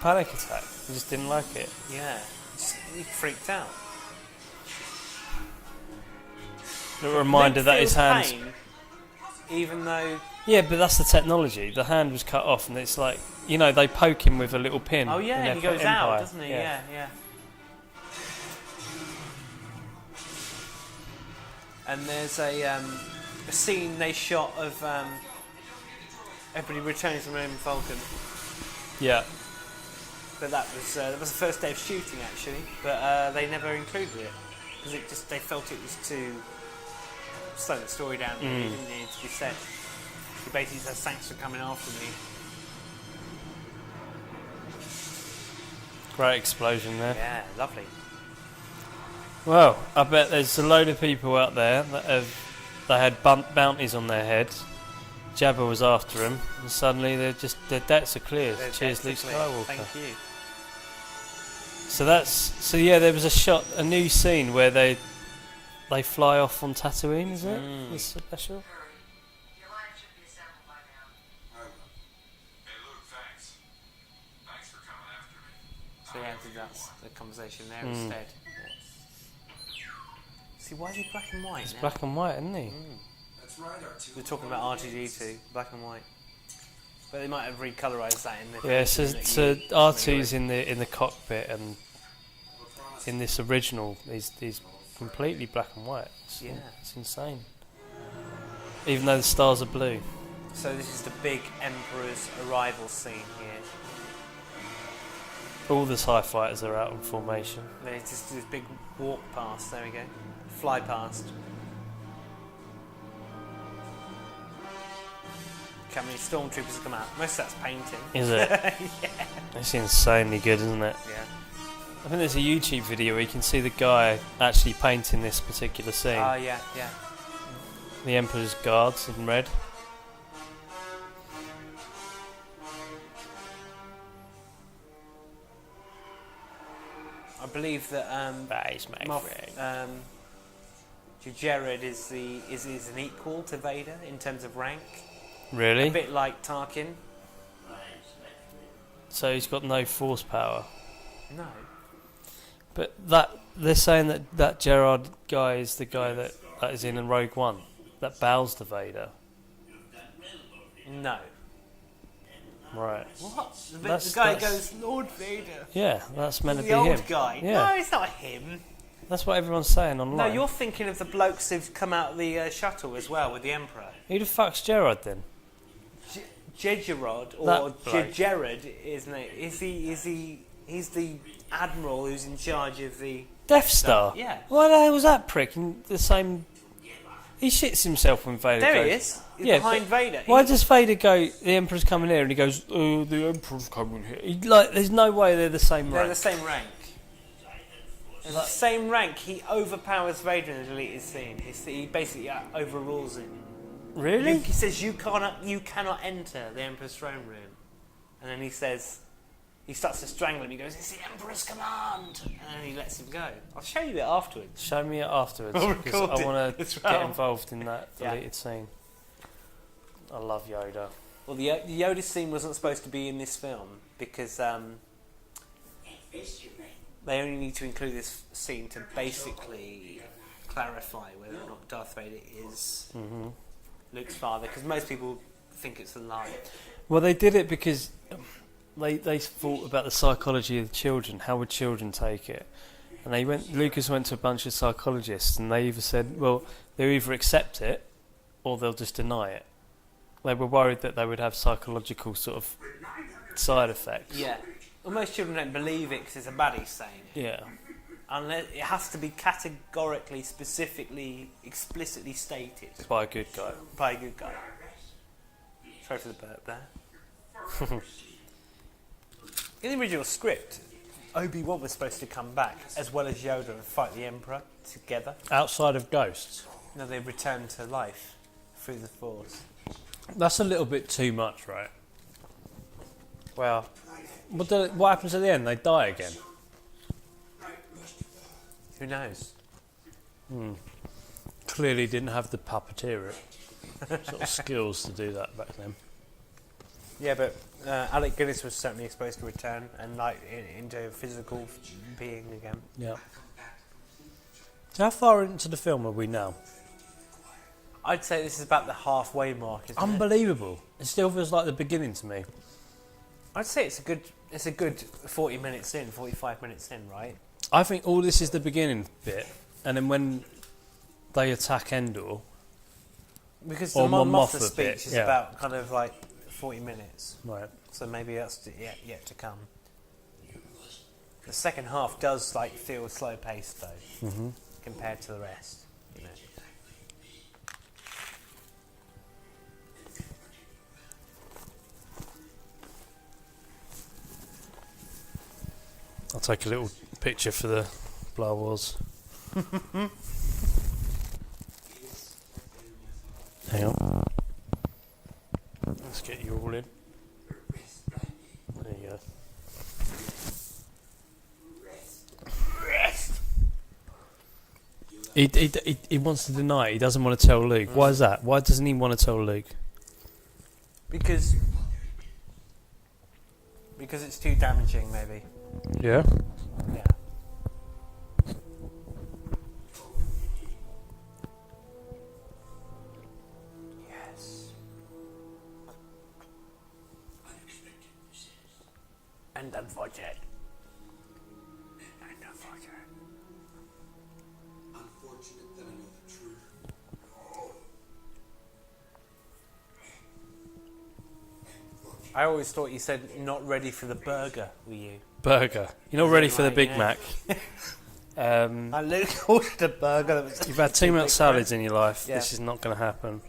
panic attack? He just didn't like it. Yeah, he freaked out. A reminder Luke that his feels hands. pain, even though. Yeah, but that's the technology. The hand was cut off, and it's like, you know, they poke him with a little pin. Oh yeah, in and he their goes Empire. out, doesn't he? Yeah, yeah. And there's a scene they shot of everybody returning from Millennium Falcon. Yeah. But that was the first day of shooting actually, but they never included it because they felt it was too slow the story down. It didn't need to be said. He basically says, "Thanks for coming after me." Great explosion there. Yeah, lovely. Well, I bet there's a load of people out there that had bounties on their heads. Jabba was after them, and suddenly their debts are cleared. Cheers, Luke Skywalker. Thank you. So yeah, there was a new scene where they fly off on Tatooine, is it? It's special. Your line should be assembled by now. Hey, Luke, thanks. Thanks for coming after me. So yeah, that's the conversation there instead. Yeah. See, why is he black and white? It's now? black and white, isn't he? That's right, R2. We're talking about R2D2, black and white. But they might have recolorised that in the. Yeah, version so that you R2's familiar in the cockpit, and in this original, he's completely black and white. Yeah. It's insane. Even though the stars are blue. with. So this is the big Emperor's arrival scene here. All the TIE fighters are out in formation. There's just this big walk past. There we go. Fly past. Look how many stormtroopers have come out. Most of that's painting. Is it? Yeah. It's insanely good, isn't it? Yeah. I think there's a YouTube video where you can see the guy actually painting this particular scene. Oh yeah, yeah. The Emperor's guards in red. I believe that That is my friend. Jared is an equal to Vader in terms of rank. Really? A bit like Tarkin. So he's got no force power. No. But they're saying that Gerard guy is the guy that is in Rogue One, that bows to Vader. No. Right. What? The That's- guy that's- goes, Lord Vader. Yeah, that's meant to The be old him. guy. Yeah. No, it's not him. That's what everyone's saying No, online. you're thinking of the blokes who've come out of the shuttle as well with the Emperor. Who the fuck's Gerard then? Jejerod or That bloke. Jejerod, isn't it? He's the admiral who's in charge of the Death Star? Yeah. Why the hell was that prick in the same... He shits himself when Vader There goes... he is. He's Yeah, behind Vader. Why does Vader go, the Emperor's coming here, and he goes, oh, the Emperor's coming here? There's no way they're the same They're rank. the same rank. They're the same rank. He overpowers Vader in the deleted scene. He basically overrules him. Really? He says you cannot enter the Emperor's throne room, and then he says, he starts to strangle him. He goes, "It's the Emperor's command," and then he lets him go. I'll show you it afterwards. Show me it afterwards We'll because record I it want to as get well. involved in that Yeah. deleted scene. I love Yoda. Well, the Yoda scene wasn't supposed to be in this film because they only need to include this scene to basically clarify whether or not Darth Vader is Luke's father, because most people think it's a lie. Well, they did it because they thought about the psychology of the children. How would children take it? And Lucas went to a bunch of psychologists, and they either said, well, they'll either accept it or they'll just deny it. They were worried that they would have psychological sort of side effects. Yeah. Well, most children don't believe it because it's a baddie saying it. Yeah. Unless it has to be categorically, specifically, explicitly stated By a good guy. by a good guy. Sorry for the burp there. In the original script, Obi-Wan was supposed to come back as well as Yoda and fight the Emperor together. Outside of Ghosts. No, they returned to life through the Force. That's a little bit too much, right? Well, What happens at the end? They die again. who knows? Clearly didn't have the puppeteer sort of skills to do that back then. Yeah, but Alec Guinness was certainly supposed to return and into a physical being again. Yeah. So how far into the film are we now? I'd say this is about the halfway mark, isn't it? Unbelievable. It still feels like the beginning to me. I'd say it's a good 40 minutes in, 45 minutes in, right? I think all this is the beginning bit, and then when they attack Endor, Because Or the Mon Mon Mothma Mothma speech bit, is yeah. about kind of like 40 minutes, right? so maybe that's yet to come. The second half does like feel slow paced though, compared to the rest. You know. I'll take a little picture for the Blow Wars. Hang on. Let's get you all in. There you go. He wants to deny it. He doesn't want to tell Luke. Why is that? Why doesn't he want to tell Luke? Because it's too damaging, maybe. Yeah. Yeah. Yes. And unfortunate. Unfortunate that I know the truth. I always thought you said not ready for the burger, were you? Burger. You're not ready for the Right, Big yeah. Mac. And Luke ordered a burger that was... You've had too much salads in your life. Yeah. This is not going to happen.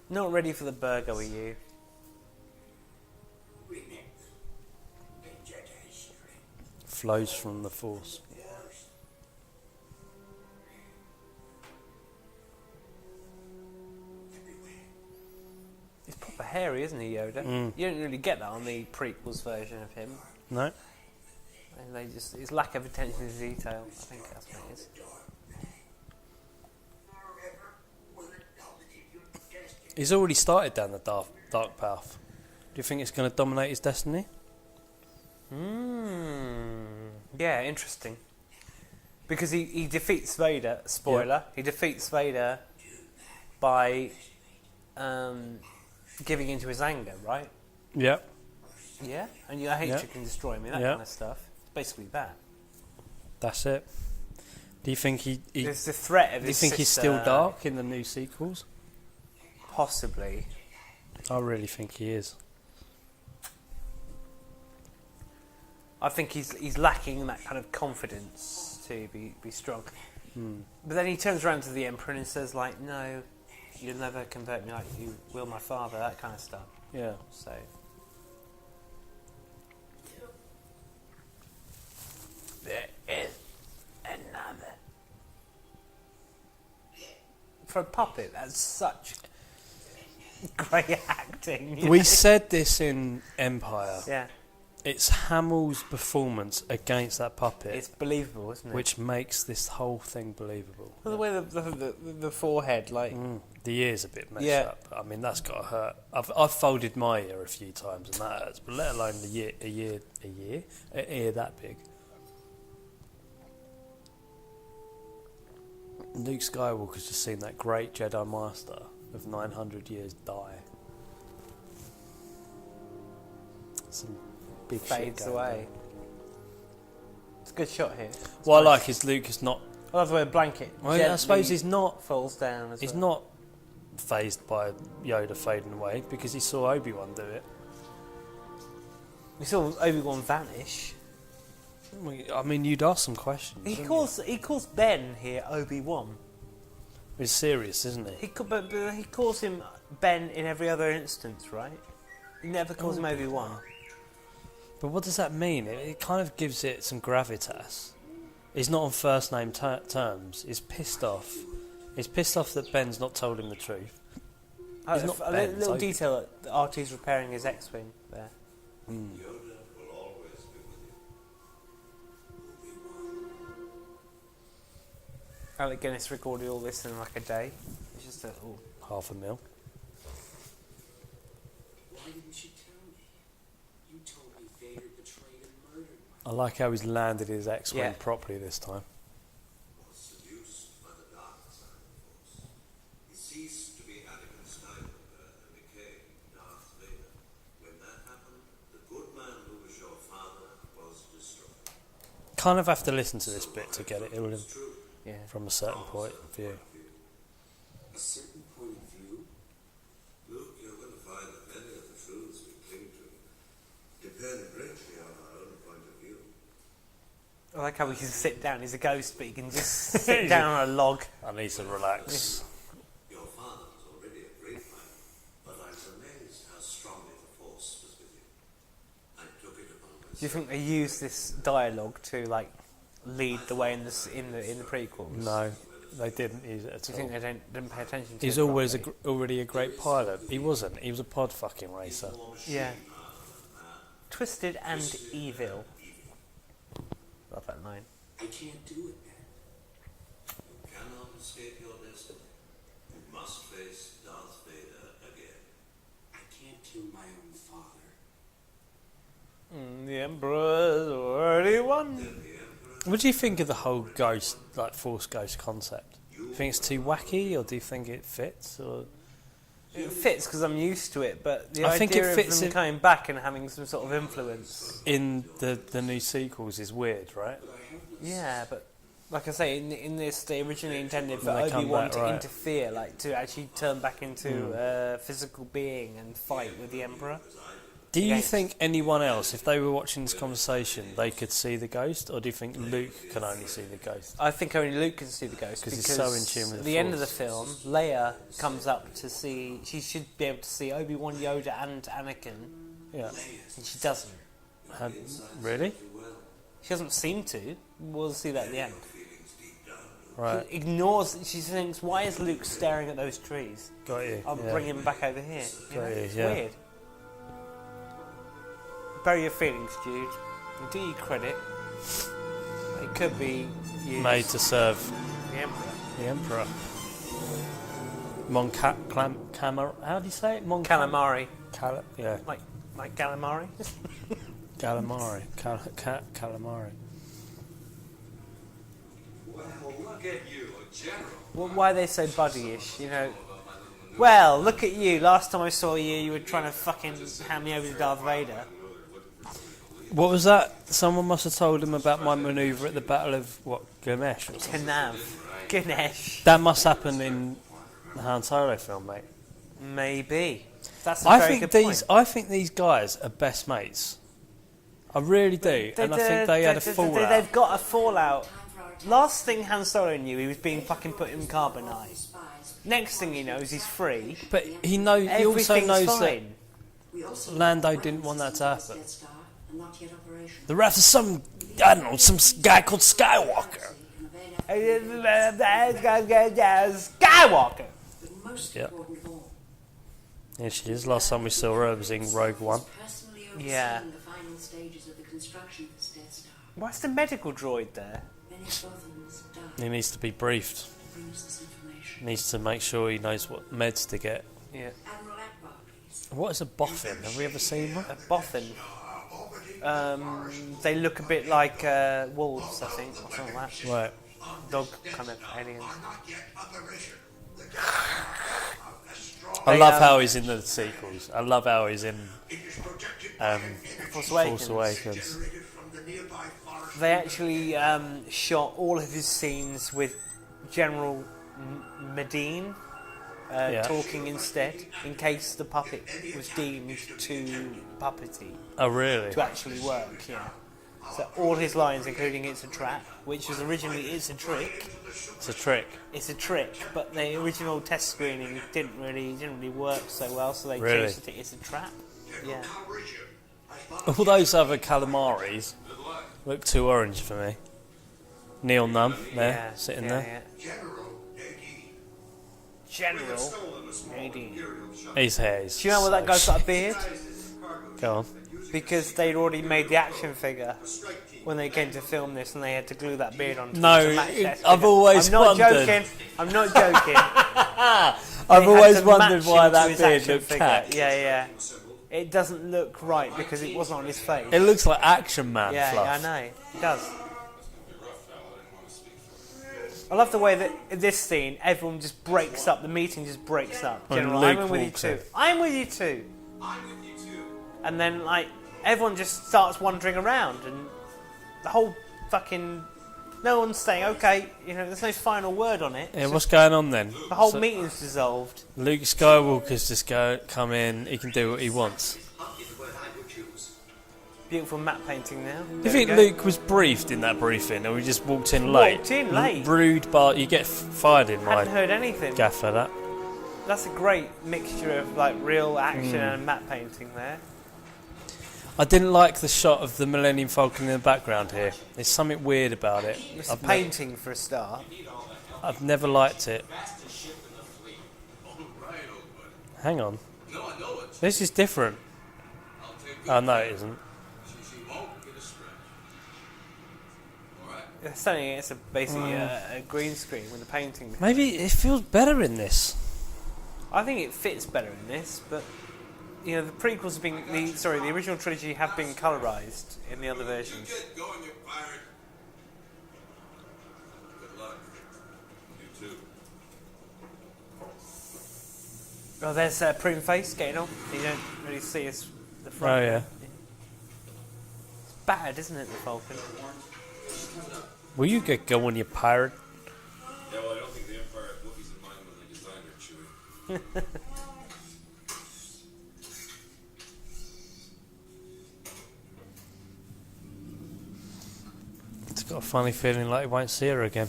Not ready for the burger, were you? Remember, the Jedi strength Flows from the Force. everywhere. He's proper hairy, isn't he, Yoda? Mm. You don't really get that on the prequels version of him. No? And they just his lack of attention to detail. I think that's what it is. Forever will it dominate your destiny. He's already started down the dark path. Do you think it's going to dominate his destiny? Yeah, interesting. Because he defeats Vader. Spoiler: he defeats Vader by giving into his anger, right? Yeah. Yeah, and I hate Yeah. you can destroy me. That Yeah. kind of stuff. It's basically that. That's it. Do you think he There's the threat of do you his think he's sister, still dark in the new sequels? Possibly. I really think he is. I think he's lacking that kind of confidence to be strong. But then he turns around to the Emperor and says, like, no, you'll never convert me like you will my father, that kind of stuff. Yeah. So, there is another. For a puppet, that's such great acting. you We know? said this in Empire. Yeah. it's Hamill's performance against that puppet, It's believable, isn't it? which makes this whole thing believable. Well, the way the forehead, like The ear's a bit messed Yeah. up. I mean, that's got to hurt. I've folded my ear a few times and that hurts, but let alone an ear that big. Luke Skywalker's just seen that great Jedi Master of 900 years die. Some big shit fades going away. on. It's a good shot here. What I like is Luke is not. I love the way the blanket. Well, I gently suppose he's not. falls down. As He's well. not phased by Yoda fading away because he saw Obi-Wan do it. We saw Obi-Wan vanish. I mean, you'd ask some questions. He wouldn't calls Ben here Obi-Wan. you? He's serious, isn't he? But he calls him Ben in every other instance, right? He never calls him Obi-Wan. But what does that mean? It kind of gives it some gravitas. He's not on first name terms. He's pissed off. He's pissed off that Ben's not told him the truth. He's not A Ben, little it's detail that R2's repairing his X-Wing there. Yoda will always be with you. Obi-Wan. Alec Guinness recorded all this in like a day. It's just a little... $500,000. Why didn't you tell me? You told me Vader betrayed and murdered my I like how he's landed his X-Wing Yeah. properly this time. Was seduced by the dark side of the Force. He ceased to be Anakin Skywalker and became Darth Vader. When that happened, the good man who was your father was destroyed. Kind of have to listen to this bit to get it all in It's true. Yeah. from a certain point of view. a certain point of view. Luke, you're going to find that many of the truths we cling to depend greatly on our own point of view. I like how he can sit down. He's a ghost, but he can just sit down on a log. I need to relax. Your father was already a great fighter, but I was amazed how strongly the Force was with you. I took it upon myself. Do you think they use this dialogue to like lead the way in the prequels? No, they didn't use it at Do you all. think they didn't pay attention to He's it always properly? already a great pilot. He wasn't. He was a pod fucking racer. Yeah. Twisted and evil. Love that line. I can't do it, Ben. You cannot escape your destiny. You must face Darth Vader again. I can't kill my own father. The Emperor's already won. Then the Emperor, What do you think of the whole ghost, like Force ghost concept? Do you think it's too wacky, or do you think it fits? Or It fits because I'm used to it, but the I think idea it of fits them in- coming back and having some sort of influence. in the new sequels is weird, right? Yeah, but like I say, in this, they originally intended for When they come Obi-Wan back, to right. interfere, like to actually turn back into a physical being and fight with the Emperor. Do you Against- think anyone else, if they were watching this conversation, they could see the ghost, or do you think Luke can only see the ghost? I think only Luke can see the ghost 'Cause because he's so in tune with at the the end of the Force. film, Leia comes up to see. She should be able to see Obi-Wan, Yoda, and Anakin, Yeah. and she doesn't. Really? She doesn't seem to. We'll see that at the end. Right. She ignores. She thinks, "Why is Luke staring at those trees? Got you. I'll yeah. bring him back over here." Got you, It's yeah. weird. Bury your feelings, Jude. And do you credit? It could be used Made to serve the Emperor. the Emperor. How do you say it? Calamari, Yeah. like calamari. Calamari. Calamari. Well, look at you, a general. Well, why are they so buddy-ish? You know. Well, look at you. Last time I saw you, you were trying to fucking hand me over to Darth Vader. What was that? Someone must have told him about my manoeuvre at the Battle of, Ganesh or something? Kanav. Ganesh. That must happen in the Han Solo film, mate. Maybe. That's a I very think good these point. I think these guys are best mates. I really do. And I think they had a fallout. They've got a fallout. Time for our attack. Last thing Han Solo knew, he was being fucking put in carbonite. Spies. Next thing he knows, he's free. But he also Everything's knows fine. We also Lando have didn't want that to weapons happen. Death Star are not yet operational. that the wrath of some, I don't know, some guy called Skywalker. Skywalker. But most Yep. important of all, Here she is. Last time we saw her was in Rogue One. personally Yeah. overseeing the final stages of the construction of this Death Star. Why's the medical droid there? Many Bothans He died. needs to be briefed. Brings this information. Needs to make sure he knows what meds to get. Yeah. Admiral Akbar, please. What is a boffin? Have we ever seen one? A boffin. They look a bit like wolves, I think, or something like that. Right. Dog kind of aliens. I They, love how he's in the sequels. I love how he's in Force Force Awakens. Awakens. They actually shot all of his scenes with General Medine Yeah. talking instead, in case the puppet was deemed too puppety Oh, really? to actually work. Yeah. So all his lines, including "It's a trap," which was originally "It's a trick." It's a trick. It's a trick, but the original test screening didn't really work so well, so they Really? changed it to "It's a trap." Yeah. All those other calamaris look too orange for me. Neil Nunn there, Yeah, sitting yeah, there. Yeah. General AD. General. Stolen a small AD. Imperial shuttle. His hair is. Do you know why that so guy's got a beard? Go on. Because they'd already made the action figure when they came to film this, and they had to glue that beard on. No, to match that I've figure. always I'm not wondered. joking. I'm not joking. I've They had always to wondered match why him to that his beard action looked figure. cack. Yeah. It doesn't look right because it wasn't on his face. It looks like Action Man Yeah, fluff. I know. It does. Be rough, Al. I didn't want to speak for you. I love the way that in this scene, everyone just breaks up. The meeting just breaks up. And General, Luke I'm in with you walks too. in. I'm with you too. I'm with you too. And then, like, everyone just starts wandering around, and the whole fucking. No one's saying, okay, there's no final word on it. Yeah, what's going on then? The whole So meeting's dissolved. Luke Skywalker's just come in. He can do what he wants. Up is the word I would choose. Beautiful matte painting now. Do you There think we go. Luke was briefed in that briefing, or he just walked in late? Walked in late. Rude, but you get fired in my Hadn't heard anything. gaffer. That. That's a great mixture of like real action Mm. and matte painting there. I didn't like the shot of the Millennium Falcon in the background here. There's something weird about it. It's a I've, painting for a start. I've never liked it. Fastest ship in the fleet. All right, old buddy. Hang on. No, I know it. This is different. I'll take Oh, no, it isn't. She won't get a scratch. All right. It's saying it's basically a green screen with a painting. Maybe it feels better in this. I think it fits better in this, but the prequels have been the original trilogy have been colorized in the other versions. Get going, you pirate. Good luck. You too. Oh, there's Prune Face getting on. You don't really see the front. Oh, yeah. It's battered, isn't it, the Falcon? Will you get going, you pirate? Yeah, well, I don't think the Empire had Wookiees in mind when they designed their Chewie. It's got a funny feeling like we won't see her again.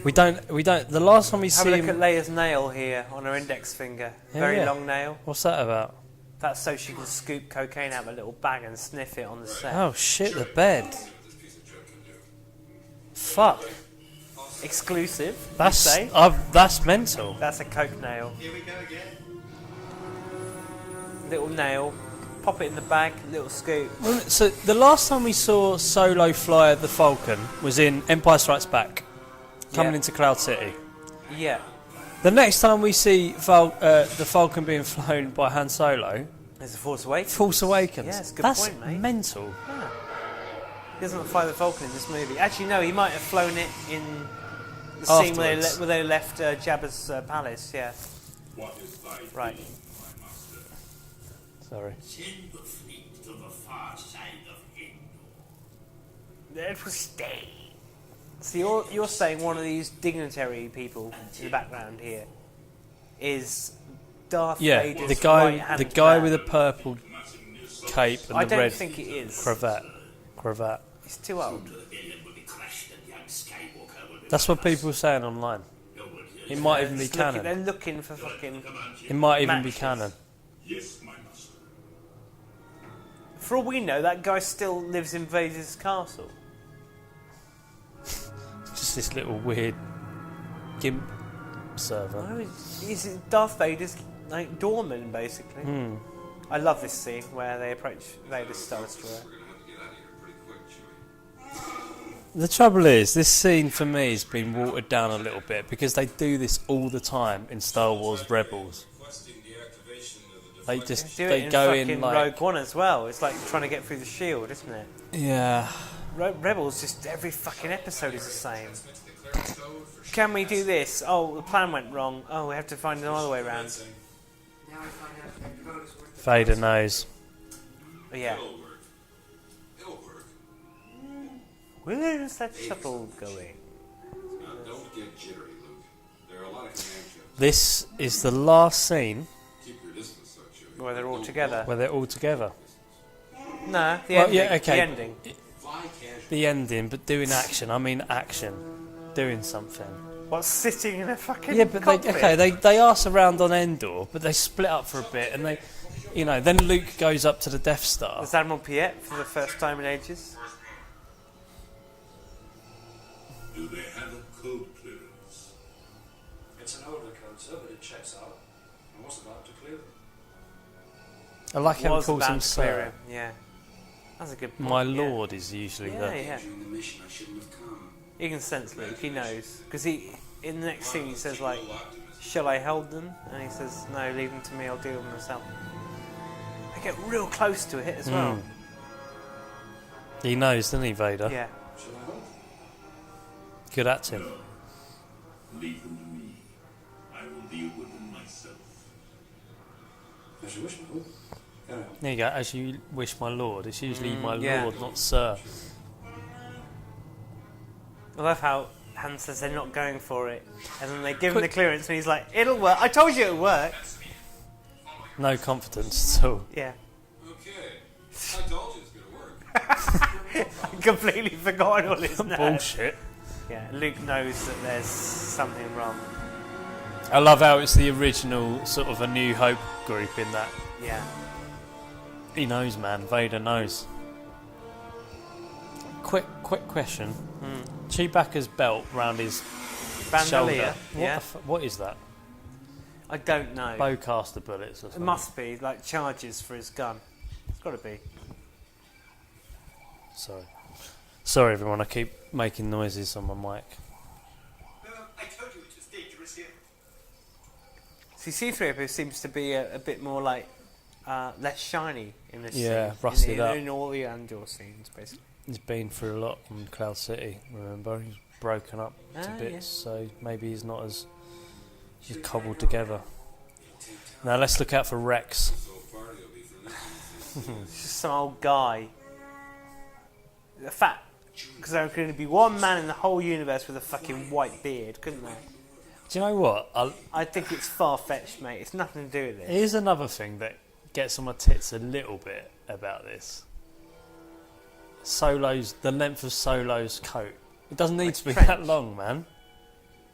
We don't. The last time we Have see a look at him, Leia's nail here on her index finger. Very yeah. long nail. what's that about? That's so she can scoop cocaine out of a little bag and sniff it on the set. Oh shit! The bed. This piece of junk can do. Fuck. Exclusive. you That's say? that's mental. That's a coke nail. Here we go again. Little nail. Pop it in the bag. Little scoop. Well, so the last time we saw Solo fly the Falcon was in Empire Strikes Back, coming Yeah. into Cloud City. Yeah. The next time we see the Falcon being flown by Han Solo, There's a Force Awakens. Force Awakens. Yeah, it's a good That's point, mate. mental. He doesn't fly the Falcon in this movie. Actually, no. He might have flown it in the scene Afterwards. where they left Jabba's palace. Yeah. What is thy Right. bidding, my master? Sorry. Send the fleet to the far side of Endor. It was stay. So you're saying one of these dignitary people in the background here is Darth Yeah, Vader's the guy right-hand man. with the purple cape and I the don't red think it is. cravat. He's too old. The villain will be crushed and young Skywalker will be That's what people are saying online. It might even be Just looking- canon. They're looking for fucking. It might even be matches. canon. Yes, my master. For all we know, that guy still lives in Vader's castle. Just this little weird gimp server. He's Darth Vader's like doorman, basically. I love this scene where they approach Vader's Star Destroyer. We're gonna have to get out of here pretty quick, Chewie. The trouble is, this scene for me has been watered down a little bit because they do this all the time in Star Wars Rebels. Requesting deactivation of the They deflector. just Do it they in go fucking in like Rogue One as well. It's like trying to get through the shield, isn't it? yeah. Rebels, just every fucking episode is the same. Transmits the clearance code for Can we do this? Oh, the plan went wrong. Oh, we have to find another way around. Now I find out if that code is worth the Vader price. knows. But yeah. It'll work. It'll work. Where's that shuttle going? Now, don't get jittery, Luke. There are a lot of command ships. This is the last scene Keep your distance, though, Chewie. Where they're all Don't together. where they're all together. No, the Well, ending. yeah, okay. The ending. fly casual. The ending, but doing action. I mean action. Doing something. What's sitting in a fucking Yeah, but cockpit? they arse around on Endor, but they split up for a bit, and then Luke goes up to the Death Star. There's Admiral Piet for the first time in ages. Do they have a code clearance? It's an older code, sir, but it checks out. I was about to clear it. I like how he Was calls about him to clear Sir. him, yeah. That's a good point. My yeah. lord is usually Yeah, yeah. During the mission, I shouldn't have come. You can sense Luke, he knows. Because in the next scene he says like, shall I hold them? And he says, no, leave them to me, I'll deal with them myself. They get real close to it as well. the. He knows, doesn't he, Vader? Yeah. Should I hold? Good acting. Leave them to me. I will deal with them myself. As you wish, my lord. Carry on. There you go. As you wish, my lord. It's usually my yeah. lord, not Sir. I love how Han says they're not going for it. And then they give him the clearance and he's like, it'll work. I told you it'll work. No confidence at all. Yeah. Okay. I told you it's gonna work. Completely forgotten all his nerves. Bullshit. Yeah, Luke knows that there's something wrong. I love how it's the original sort of A New Hope group in that. Yeah. He knows, man. Vader knows. Quick question. Chewbacca's belt round his Bandolier. shoulder. Yeah. What is that? I don't know. Bowcaster bullets or It something? must be like charges for his gun. It's got to be. Sorry, everyone. I keep making noises on my mic. I told you it was dangerous here. See, C-3PO seems to be a bit more like less shiny in this Yeah, scene. rusted up. In all the Andor scenes, basically. He's been through a lot in Cloud City. Remember, he's broken up to Ah, bits, yeah. so maybe he's not as he's cobbled together. Now let's look out for Rex. So far, he'll be for this. It's just some old guy. The fact, because there could only be one man in the whole universe with a fucking white beard, couldn't there? Do you know what? I think it's far-fetched, mate. It's nothing to do with it. Here's another thing that gets on my tits a little bit about this. The length of Solo's coat. It doesn't need Like to be trench. that long, man.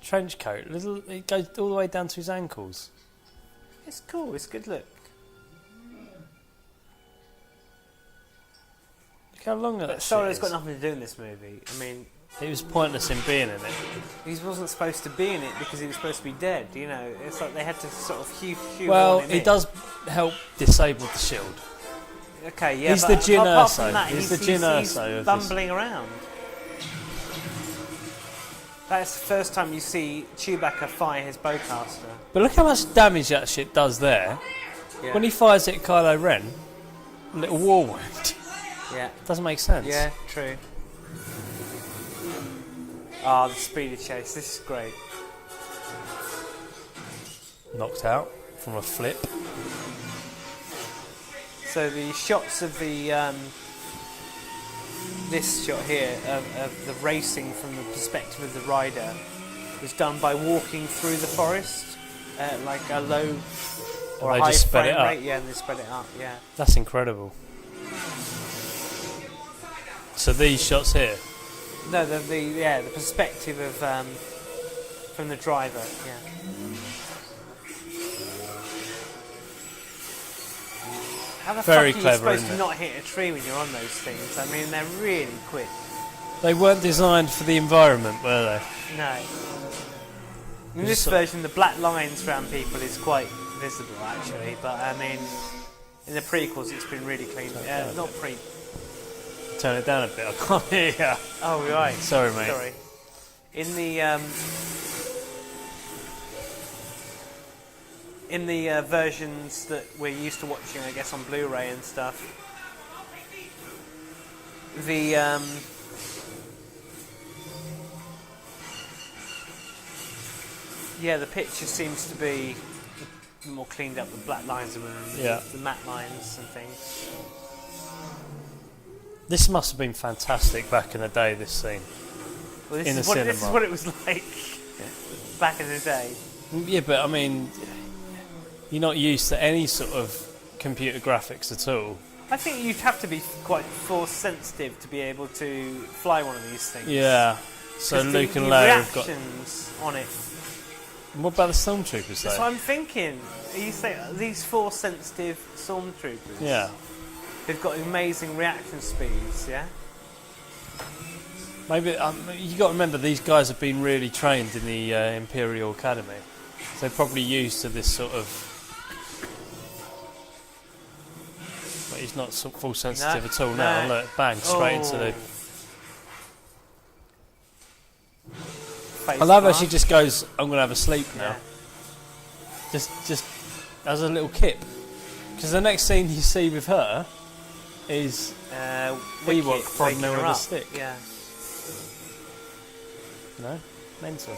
Trench coat. It goes all the way down to his ankles. It's cool. It's a good look. Look how long that But shit Solo's is. got nothing to do in this movie. I mean, It was pointless in being in it. he wasn't supposed to be in it because he was supposed to be dead. You know, it's like they had to sort of shoehorn Well, him he in. does help disable the shield. Okay, yeah, He's but the Jyn apart Erso. from that, He's the Jyn he's Erso of this. bumbling around. That's the first time you see Chewbacca fire his bowcaster. But look how much damage that shit does there. Yeah. When he fires it at Kylo Ren, a little war wound. Yeah. Doesn't make sense. Yeah, true. Ah, the speedy chase. This is great. Knocked out from a flip. So the shots of the this shot here of the racing from the perspective of the rider was done by walking through the forest at like a low or they a high just sped frame it up. rate. Yeah, and they sped it up. Yeah. That's incredible. So these shots here. No, the perspective of from the driver. Yeah. How the Very fuck are clever, you supposed isn't to it? not hit a tree when you're on those things? I mean, they're really quick. They weren't designed for the environment, were they? No. In It's this so- version, the black lines around people is quite visible, actually. But I mean, In the prequels, it's been really clean. Not pre. Turn it down a bit. I can't hear you. Oh, right. Sorry, mate. Sorry. In the versions that we're used to watching, I guess, on Blu-ray and stuff, the picture seems to be more cleaned up with black lines and the matte lines and things. This must have been fantastic back in the day, this scene. Well, In the this is cinema. what it was like back in the day. Yeah, but I mean, you're not used to any sort of computer graphics at all. I think you'd have to be quite force sensitive to be able to fly one of these things. Yeah. So 'Cause Luke the and Leia have got... reactions on it. What about the stormtroopers, That's though? what I'm thinking. You say these force sensitive stormtroopers. Yeah. They've got amazing reaction speeds. Yeah. Maybe you got to remember these guys have been really trained in the Imperial Academy, so they're probably used to this sort of. But he's not full sensitive at all now. No. Look, bang, straight into the. Face I love how mask. she just goes, "I'm gonna have a sleep now." Yeah. Just as a little kip, because the next scene you see with her is Wicket Ewok prodding waking her with her a up. stick. Yeah. no mental.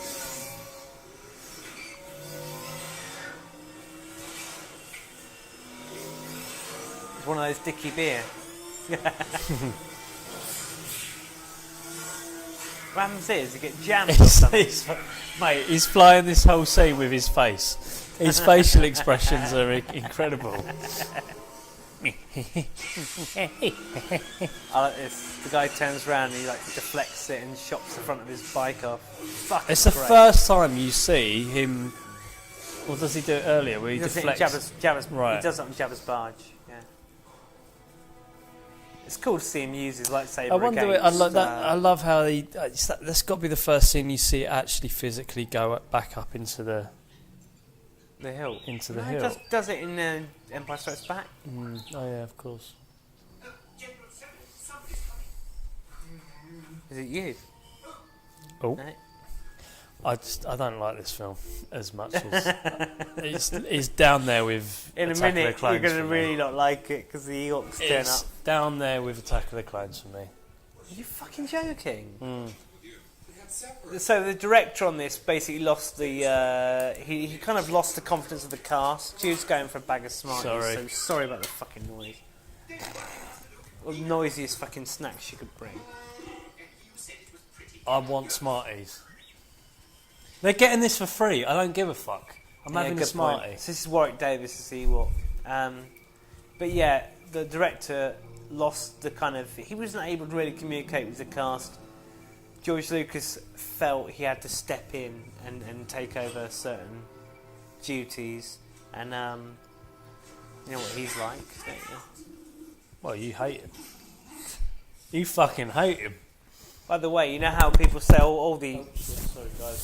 It's one of those Dicky beer. What happens is you get jammed or something. Mate, he's flying this whole scene with his face. His facial expressions are incredible. I like this. The guy turns around and he like deflects it and chops the front of his bike off. Fucking It's the great. first time you see him. Or does he do it earlier where he He does it in deflects? Jabba's, Right. He does it on Jabba's barge. Yeah. It's cool to see him use his lightsaber. I wonder. against, I love that. I love how he. That's got to be the first scene you see it actually physically go back up into the hill. into the No, hill. Does it in Empire Strikes Back? Oh yeah, of course. Is it you? Oh. No? I don't like this film as much as it's down there with In a Attack of the minute, you're Clones going to for me. really not like it because the Ewoks turn It's up. down there with Attack of the Clones for me. Are you fucking joking? Mm. So the director on this basically lost the he kind of lost the confidence of the cast. She was going for a bag of Smarties. Sorry. So sorry about the fucking noise. Well, the noisiest fucking snack she could bring. I want Smarties. They're getting this for free. I don't give a fuck. I'm having a good point. Smartie. So this is Warwick Davis as Ewok. But yeah, the director lost the kind of... He wasn't able to really communicate with the cast. George Lucas felt he had to step in and take over certain duties. And you know what he's like, don't you? Well, you hate him. You fucking hate him. By the way, you know how people say all the... Sorry, guys.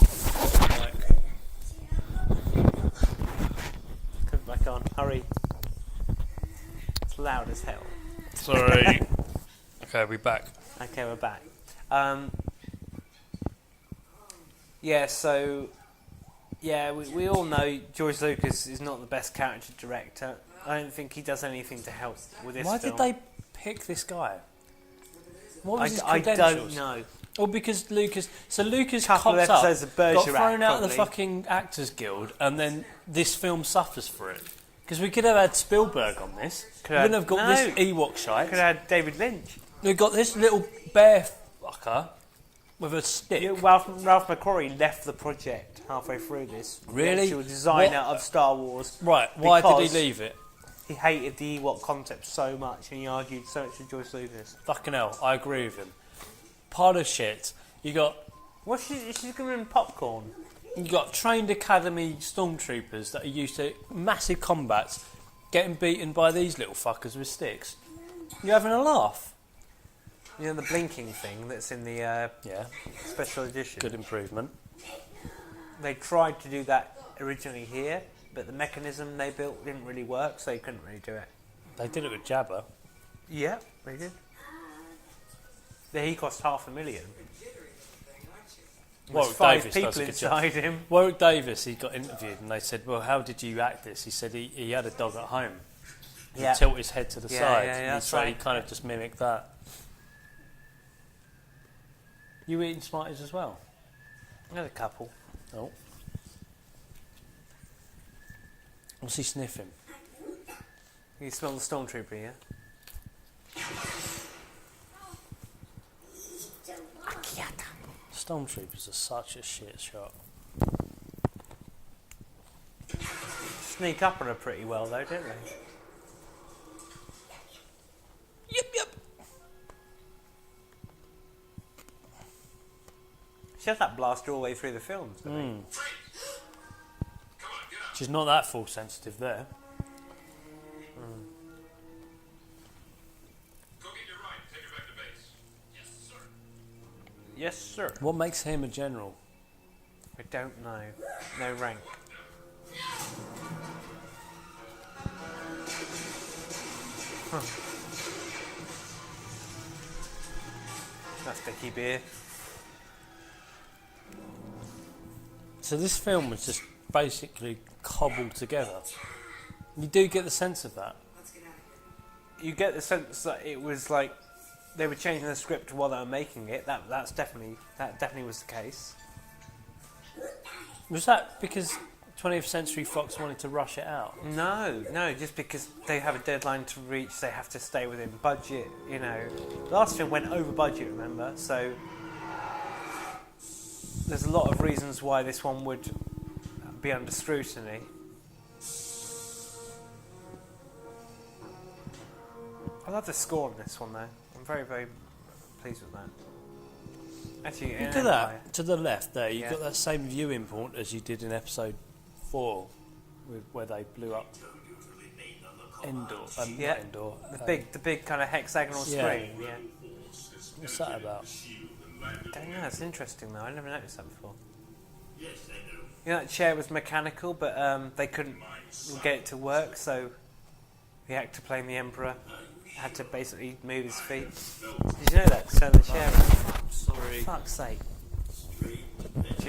Come back on, hurry. It's loud as hell. Sorry. Okay, we're back. Okay, we're back. We all know George Lucas is not the best character director. I don't think he does anything to help with this Why film. did they pick this guy? What was his I credentials? don't know. Or because Lucas... So Lucas Couple cops of up, episodes of got Bergerac, thrown out of the probably. fucking Actors Guild, and then this film suffers for it. Because we could have had Spielberg on this. We wouldn't have got this Ewok shite. Could have had David Lynch. We've got this little bear fucker with a stick. Yeah, Ralph McQuarrie left the project halfway through this. Really? The actual designer What? of Star Wars. Right, why did Because he leave it? He hated the Ewok concept so much and he argued so much with George Lucas. Fucking hell, I agree with him. Part of shit. You got She's going to popcorn. trained academy stormtroopers that are used to massive combats, getting beaten by these little fuckers with sticks. You're having a laugh. You know the blinking thing that's in the Yeah, special edition? good improvement. They tried to do that originally here, but the mechanism they built didn't really work, so they couldn't really do it. They did it with Jabba. Yeah, they did. He cost $500,000. Jittery thing, aren't you? Warwick There's 5 Davis people does a good job. inside him. Warwick Davis, he got interviewed and they said, well, how did you act this? He said he had a dog at home. He'd Yeah. tilt his head to the Yeah, side. yeah, and that's so he right. kind of just mimicked that. You eating Smarties as well? There's a couple. Oh. What's he sniffing? You smell the stormtrooper, yeah? Stormtroopers are such a shit shot. Sneak up on her pretty well, though, don't they? Yep. She has that blaster all the way through the films, doesn't Mm. Freeze! Come on, get up. She's not that full sensitive there. Go get your ride and take her back to base. Yes, sir. he? Yes, sir. What makes him a general? I don't know. No rank. Huh. That's Vicky Beer. So this film was just basically cobbled together. You do get the sense of that. Let's get out of here. You get the sense that it was like they were changing the script while they were making it. That definitely was the case. Was that because 20th Century Fox wanted to rush it out? No, just because they have a deadline to reach, they have to stay within budget. You know, the last film went over budget, remember? So there's a lot of reasons why this one would be under scrutiny. I love the score on this one, though. I'm very, very pleased with that. Actually, in Look at Empire- that. To the left there, you've Yeah. got that same viewing point as you did in episode 4, where they blew up Endor. Yeah. Not Endor. The big kind of hexagonal Yeah. screen. Yeah. What's that about? I don't know. It's interesting though. I never noticed that before. Yes, I know. You know, that chair was mechanical, but they couldn't get it to work, so the actor playing the Emperor had to basically move his feet. Did you know that? Turn the chair around. Sorry. Fuck's sake.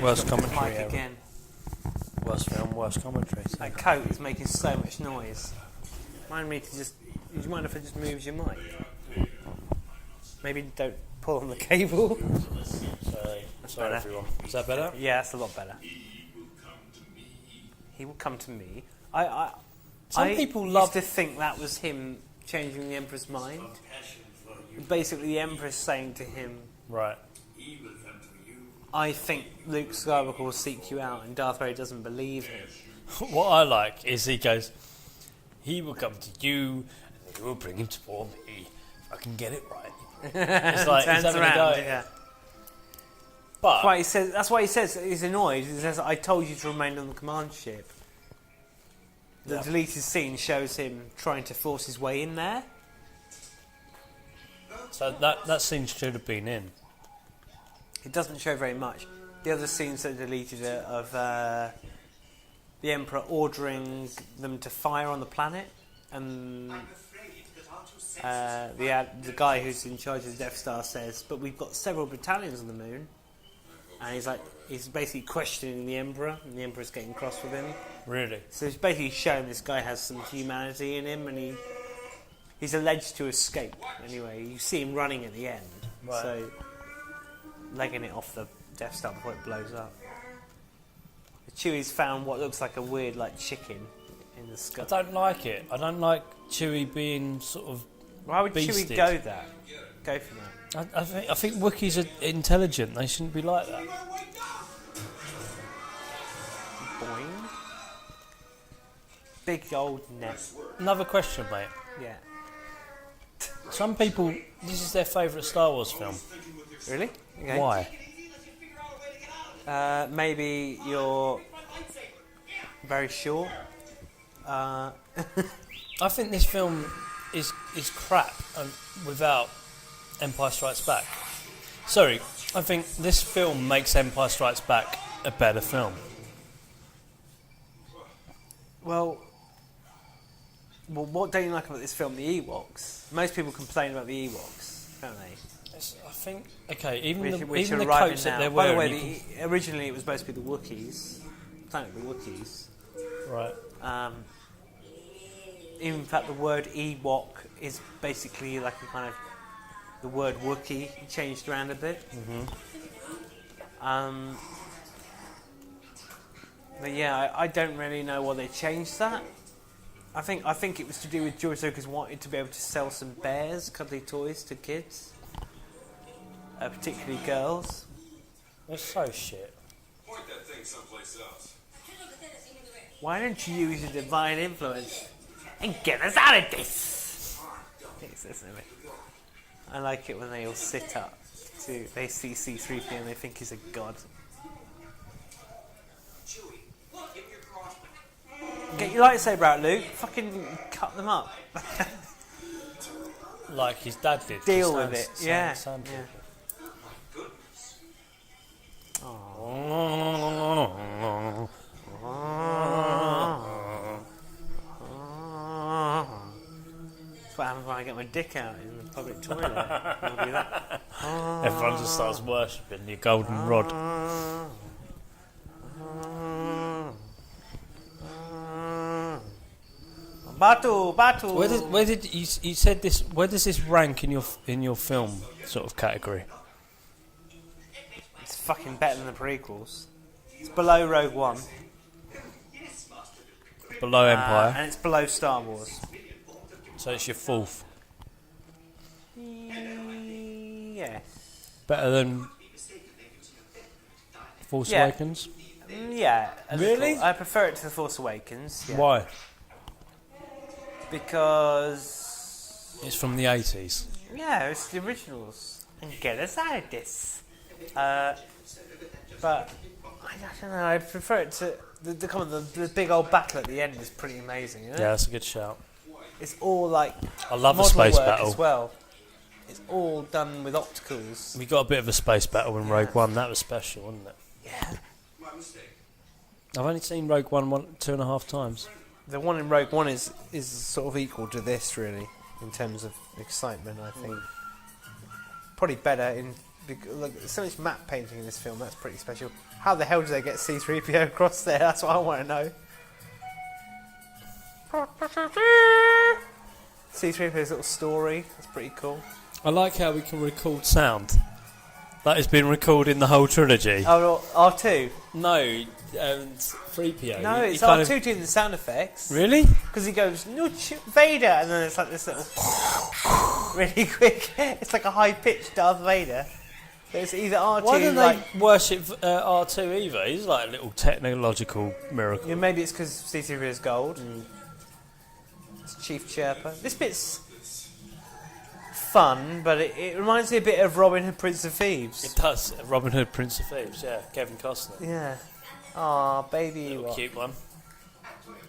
Worst Got the commentary mic ever. again. Worst film, worst commentary. That coat is making so much noise. Mind me to just. Do you mind if I just move your mic? Maybe don't pull on the cable. Sorry better. everyone. Is that better? Yeah, that's a lot better. He will come to me. Some I people used love to think that was him changing the Emperor's mind. Passion for you. Basically, the Emperor's saying to him, Right. He will come to you. I think Luke Skywalker will seek you out, and Darth Vader doesn't believe him. What I like is he goes, he will come to you and you will bring him toward me. If I can get it right. It's like he's Turns having around, a go. yeah. But That's why he says he's annoyed. He says, I told you to remain on the command ship. The Yeah. deleted scene shows him trying to force his way in there. so that scene should have been in. It doesn't show very much. The other scenes that are deleted are of the Emperor ordering them to fire on the planet, and the guy who's in charge of the Death Star says, "But we've got several battalions on the moon," and he's basically questioning the Emperor, and the Emperor's getting cross with him. Really. So it's basically showing this guy has some humanity in him, and he's alleged to escape. Anyway, you see him running at the end, Right. so legging it off the Death Star before it blows up. Chewie's found what looks like a weird, chicken in the I skull. don't like it. I don't like Chewie being sort of. Why would beasted. Chewie go that? Go for that. I think Wookiees are intelligent. They shouldn't be like that. Boing. Big old neck. Another question, mate. Yeah. Some people, this is their favourite Star Wars film. Really? Okay. Why? Maybe you're very short. I think this film is crap without Empire Strikes Back. Sorry, I think this film makes Empire Strikes Back a better film. Well, Well, what don't you like about this film? The Ewoks. Most people complain about the Ewoks, don't they? I think okay. Even Which the are arriving coats that now. they're By the wearing. way, originally it was supposed to be the Wookiees. Planet of the Wookiees. right. In fact, the word Ewok is basically like a kind of the word Wookiee changed around a bit. But yeah, I don't really know why they changed that. I think it was to do with George Lucas wanted to be able to sell some bears, cuddly toys to kids, particularly girls. They're so shit. Point that thing someplace else. Why don't you use your divine influence and get us out of this? I like it when they all sit up. They see C-3PO and they think he's a god. Get your lightsaber out, Luke. Fucking cut them up. Like his dad did. Deal to with it. Yeah. Sandpaper. That's what happens when I get my dick out in the public toilet. I'll do that. Everyone just starts worshipping your golden rod. Batu. Where did you said this? Where does this rank in your film sort of category? It's fucking better than the prequels. It's below Rogue One. Below Empire, And it's below Star Wars. so it's your fourth. Yes. Better than Force Yeah. Awakens. Yeah. a Really? little. I prefer it to The Force Awakens. Yeah. Why? Because... It's from the 80s. Yeah, it's the originals. And get us out of this. But I don't know. I prefer it to the big old battle at the end is pretty amazing. Isn't it? Yeah, that's a good shout. It's all like I love a model space work battle. as well. It's all done with opticals. We got a bit of a space battle in Rogue One. That was special, wasn't it? Yeah. I've only seen Rogue One 2.5 times. The one in Rogue One is sort of equal to this, really, in terms of excitement. I think probably better look, there's so much map painting in this film. That's pretty special. How the hell do they get C-3PO across there? That's what I want to know. C-3PO's little story. That's pretty cool. I like how we can record sound. That has been recording the whole trilogy. Oh, R2. No, 3PO. No, He it's kind R2 doing the sound effects. Really? Because he goes, "Nudge Vader," and then it's like this little really quick. It's like a high-pitched Darth Vader. So it's either R2. Why don't they worship R2 either? He's like a little technological miracle. Yeah, maybe it's because C-3PO is gold. It's Chief Chirper. This bit's fun, but it reminds me a bit of Robin Hood, Prince of Thieves. It does. Robin Hood, Prince of Thieves. Yeah, Kevin Costner. Yeah. Aw, baby. Little Ewok. cute one.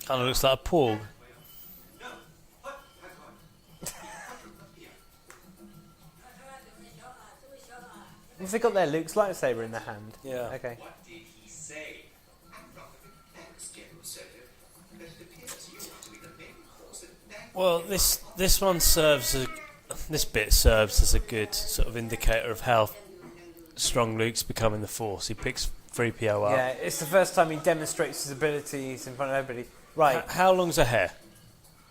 Kind of looks like a porg. Have they got their Luke's lightsaber in their hand? Yeah. Okay. Well, this one this bit serves as a good sort of indicator of how strong Luke's becoming the Force. He picks 3PO up. Yeah, it's the first time he demonstrates his abilities in front of everybody. Right, How long's her hair?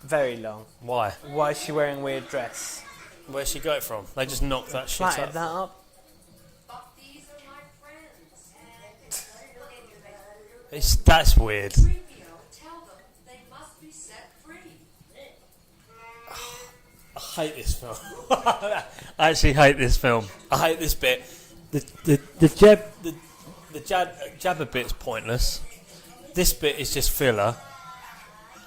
very long. Why? Why is she wearing a weird dress? Where'd she got it from? They just knocked that shit Flatted up. that up. But these are my friends. That's weird. 3PO, tell them they must be set free. I hate this film. I actually hate this film. I hate this bit. The Jabba bit's pointless. This bit is just filler.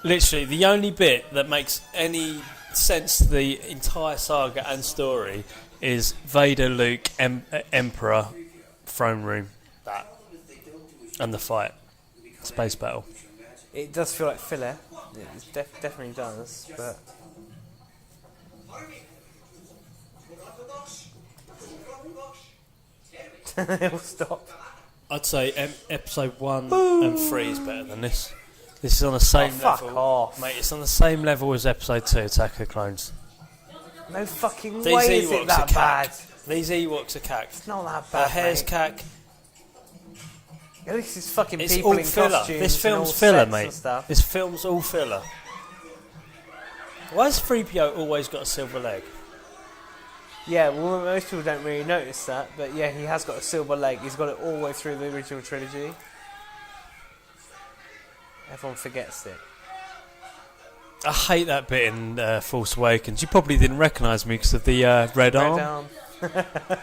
Literally, the only bit that makes any sense to the entire saga and story is Vader, Luke, Emperor, throne room, that, and the fight, space battle. It does feel like filler. It definitely does, but... It'll stop. I'd say episode 1 and 3 is better than this. This is on the same fuck level. off. Mate, it's on the same level as Episode 2, Attack of the Clones. No fucking These way is Ewoks it that are cack. bad. These Ewoks are cack. It's not that Her bad, hair's mate. cack. At least it's fucking It's people all in filler. costumes This and all film's filler, sets mate. and stuff. This film's all filler. Why has 3PO always got a silver leg? Yeah, well, most people don't really notice that, but yeah, he has got a silver leg. He's got it all the way through the original trilogy. Everyone forgets it. I hate that bit in Force Awakens. You probably didn't recognise me because of the red arm. Red arm.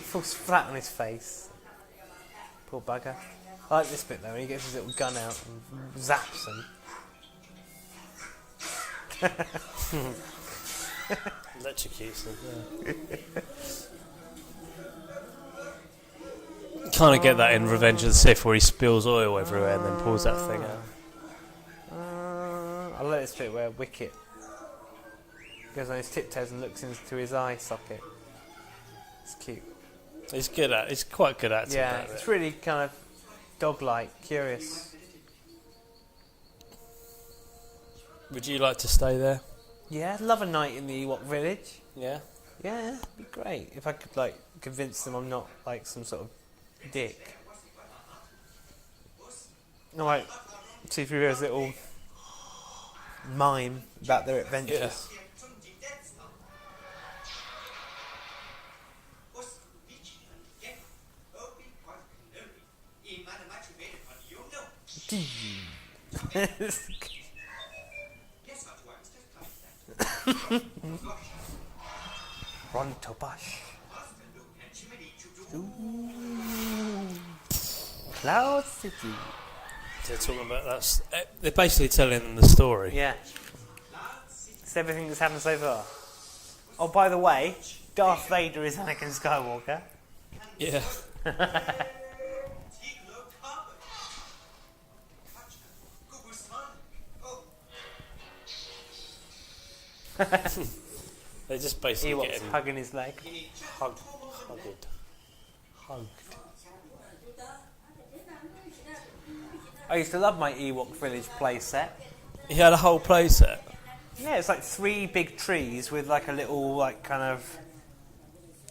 Falls flat on his face. Poor bugger. I like this bit though, when he gets his little gun out and zaps them. Electrocutes them, yeah. Kind of get that in Revenge of the Sith where he spills oil everywhere and then pulls that thing out. I like this bit where Wicket goes on his tiptoes and looks into his eye socket. It's cute. It's quite good acting. Yeah, that it's bit. really kind of dog-like, curious. Would you like to stay there? Yeah, I'd love a night in the Ewok village. Yeah. Yeah, it'd be great if I could like convince them I'm not like some sort of dick. No, like C-3PO's little mime about their adventures. Ron Tobash. Cloud City. They're talking about that. They're basically telling them the story. Yeah. It's everything that's happened so far. Oh, by the way, Darth Vader is Anakin Skywalker. Yeah. They're just basically Ewok's getting hugging his leg. hugged. I used to love my Ewok village play set. He had a whole play set. Yeah, it's like 3 big trees with like a little like kind of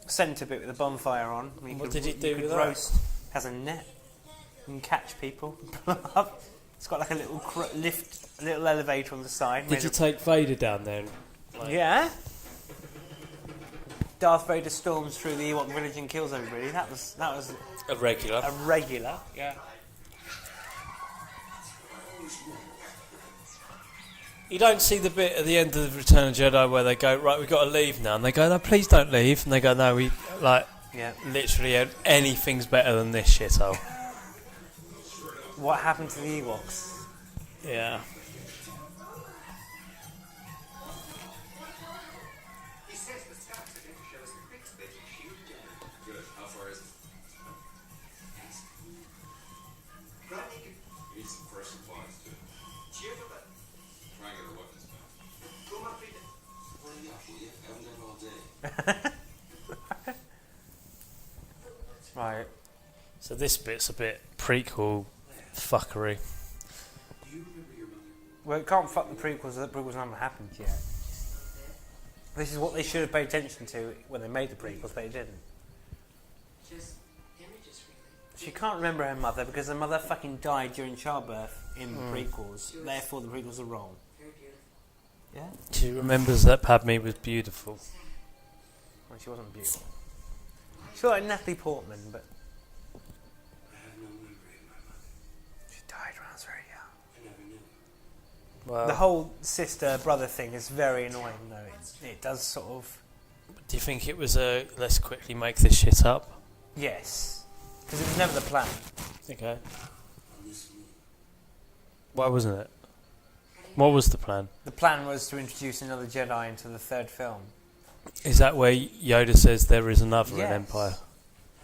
centre bit with a bonfire on. What did he do you could with that? roast. Has a net. You can catch people. It's got like a little lift, a little elevator on the side. Did you take Vader down there? And, Yeah. Darth Vader storms through the Ewok village and kills everybody. That was a regular. a regular. Yeah. You don't see the bit at the end of the Return of the Jedi where they go, right, we've got to leave now, and they go, no, please don't leave, and they go, no, we Yeah. literally anything's better than this shithole. What happened to the Ewoks? Yeah. He says the scouts are going to show us the quick bit of shield. Good. How far is it? We need some fresh supplies too. Try and get our weapons back. Hurry up, will you? I haven't done all day. Right. So this bit's a bit prequel fuckery. Well, it can't fuck the prequels. The prequels haven't happened yet. This is what they should have paid attention to when they made the prequels, but they didn't. Just images, really. She can't remember her mother because her mother fucking died during childbirth in the prequels. Therefore, the prequels are wrong. Very beautiful. Yeah? She remembers that Padme was beautiful. Well, she wasn't beautiful. She looked like Natalie Portman, but I have no memory of my mother. she died when I was very young. I never knew. Well, The whole sister-brother thing is very annoying, though. It does sort of... do you think it was a let's quickly make this shit up? Yes. Because it was never the plan. Okay. On this moon, Why wasn't it? What was the plan? The plan was to introduce another Jedi into the third film. Is that where Yoda says there is another in Yes. Empire?